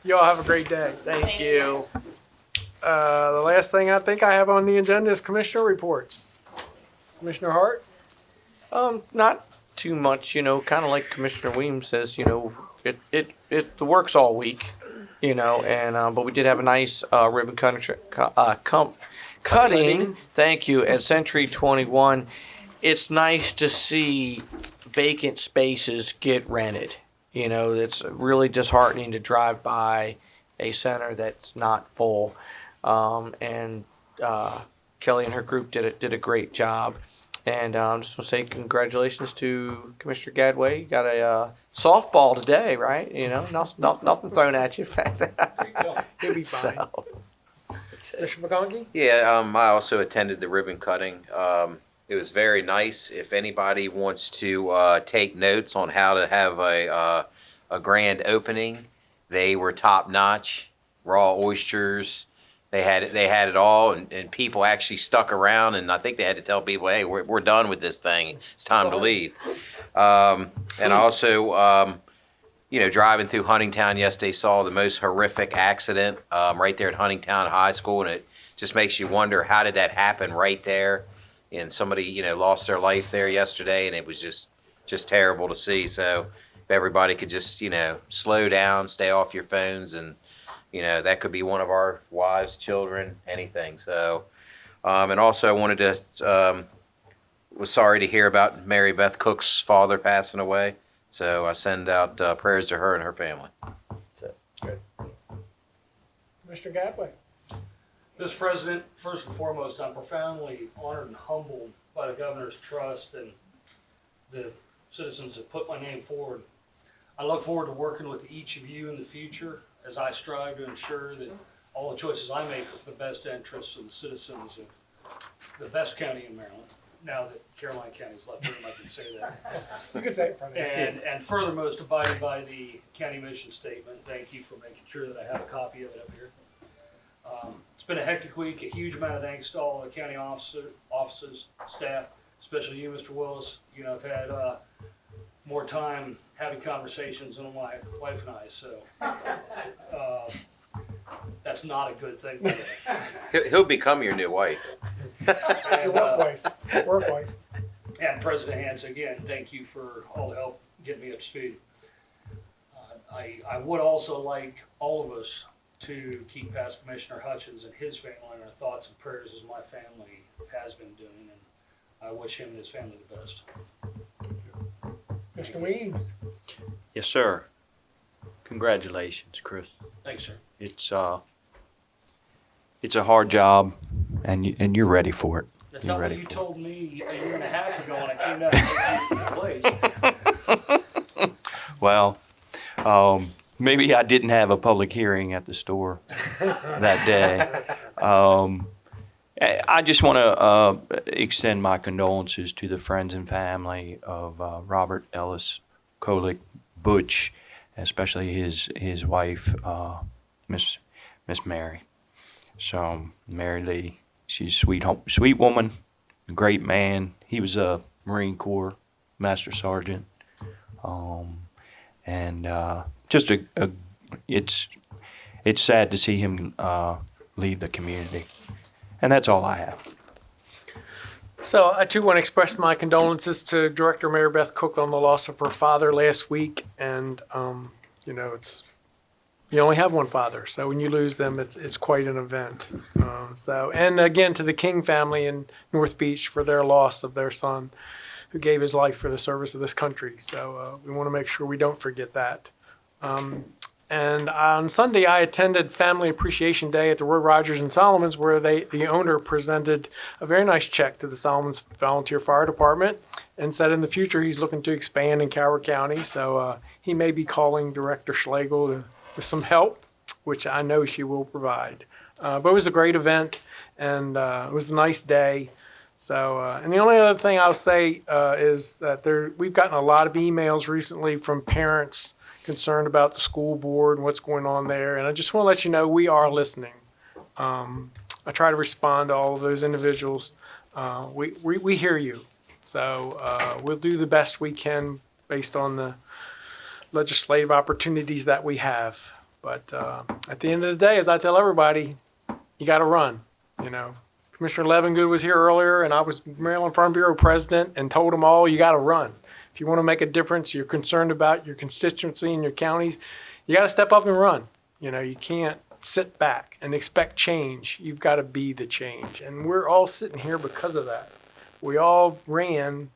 You all have a great day. Thank you. The last thing I think I have on the agenda is commissioner reports. Commissioner Hart? Not too much, kind of like Commissioner Weems says, the work's all week, but we did have a nice ribbon cutting. Thank you, at Century 21. It's nice to see vacant spaces get rented. It's really disheartening to drive by a center that's not full. And Kelly and her group did a great job. And I'm just going to say congratulations to Commissioner Gadway. You got a softball today, right? Nothing thrown at you. He'll be fine. Mr. McConkey? Yeah, I also attended the ribbon cutting. It was very nice. If anybody wants to take notes on how to have a grand opening, they were top notch. Raw oysters, They had it all, and people actually stuck around, and I think they had to tell people, hey, we're done with this thing. It's time to leave. And also, driving through Huntingtown yesterday, saw the most horrific accident right there at Huntingtown High School, and it just makes you wonder, how did that happen right there? And somebody, lost their life there yesterday, and it was just terrible to see. So if everybody could just, slow down, stay off your phones, and that could be one of our wives, children, anything. So, and also I wanted to, was sorry to hear about Mary Beth Cook's father passing away. So I send out prayers to her and her family. That's it. Good. Mr. Gadway. Mr. President, first and foremost, I'm profoundly honored and humbled by the governor's trust and the citizens that put my name forward. I look forward to working with each of you in the future as I strive to ensure that all the choices I make are for the best interests of the citizens of the best county in Maryland. Now that Caroline County's left room, I can say that. You can say it from there. And furthermost, abiding by the county mission statement. Thank you for making sure that I have a copy of it up here. It's been a hectic week. A huge amount of thanks to all the county offices, staff, especially you, Mr. Willis. I've had more time having conversations than my wife and I, so that's not a good thing. He'll become your new wife. And, Work wife. And President Hans, again, thank you for all the help getting me up to speed. I would also like all of us to keep past Commissioner Hutchins and his family in our thoughts and prayers, as my family has been doing, and I wish him and his family the best. Mr. Weems. Yes, sir. Congratulations, Chris. Thanks, sir. It's a hard job, and you're ready for it. That's You're not what ready you for told me a year and a half ago when I came down to your place. Well, maybe I didn't have a public hearing at the store that day. I just want to extend my condolences to the friends and family of Robert Ellis Kolick Butch, especially his wife, Miss Mary. So Mary Lee, she's a sweet woman, a great man. He was a Marine Corps Master Sergeant, and just it's sad to see him leave the community. And that's all I have. So I too want to express my condolences to Director Mary Beth Cook on the loss of her father last week. And, you only have one father. So when you lose them, it's quite an event. And again, to the King family in North Beach for their loss of their son, who gave his life for the service of this country. So we want to make sure we don't forget that. And on Sunday, I attended Family Appreciation Day at the Roy Rogers and Solomons, where the owner presented a very nice check to the Solomons Volunteer Fire Department and said in the future he's looking to expand in Calvert County. So he may be calling Director Schlegel with some help, which I know she will provide. But it was a great event, and it was a nice day. So, and the only other thing I'll say is that we've gotten a lot of emails recently from parents concerned about the school board and what's going on there. And I just want to let you know we are listening. I try to respond to all of those individuals. We hear you. So we'll do the best we can based on the legislative opportunities that we have. But at the end of the day, as I tell everybody, you got to run. Commissioner Levengood was here earlier, and I was Maryland Farm Bureau president and told them all, you got to run. If you want to make a difference, you're concerned about your constituency and your counties, you got to step up and run. You can't sit back and expect change. You've got to be the change. And we're all sitting here because of that. We all ran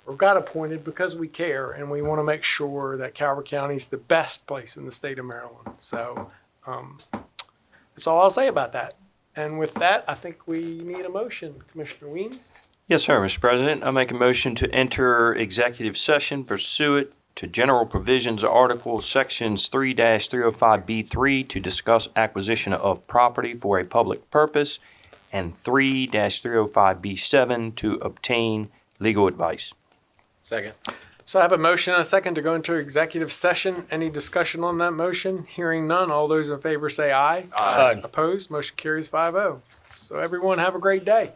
or got appointed because we care, and we want to make sure that Calvert County is the best place in the state of Maryland. So that's all I'll say about that. And with that, I think we need a motion. Commissioner Weems? Yes, sir, Mr. President. I make a motion to enter executive session pursuant to general provisions article sections 3-305B3 to discuss acquisition of property for a public purpose and 3-305B7 to obtain legal advice. Second. So I have a motion and a second to go into executive session. Any discussion on that motion? Hearing none, all those in favor say aye. Aye. Opposed? Motion carries 5-0. So everyone have a great day.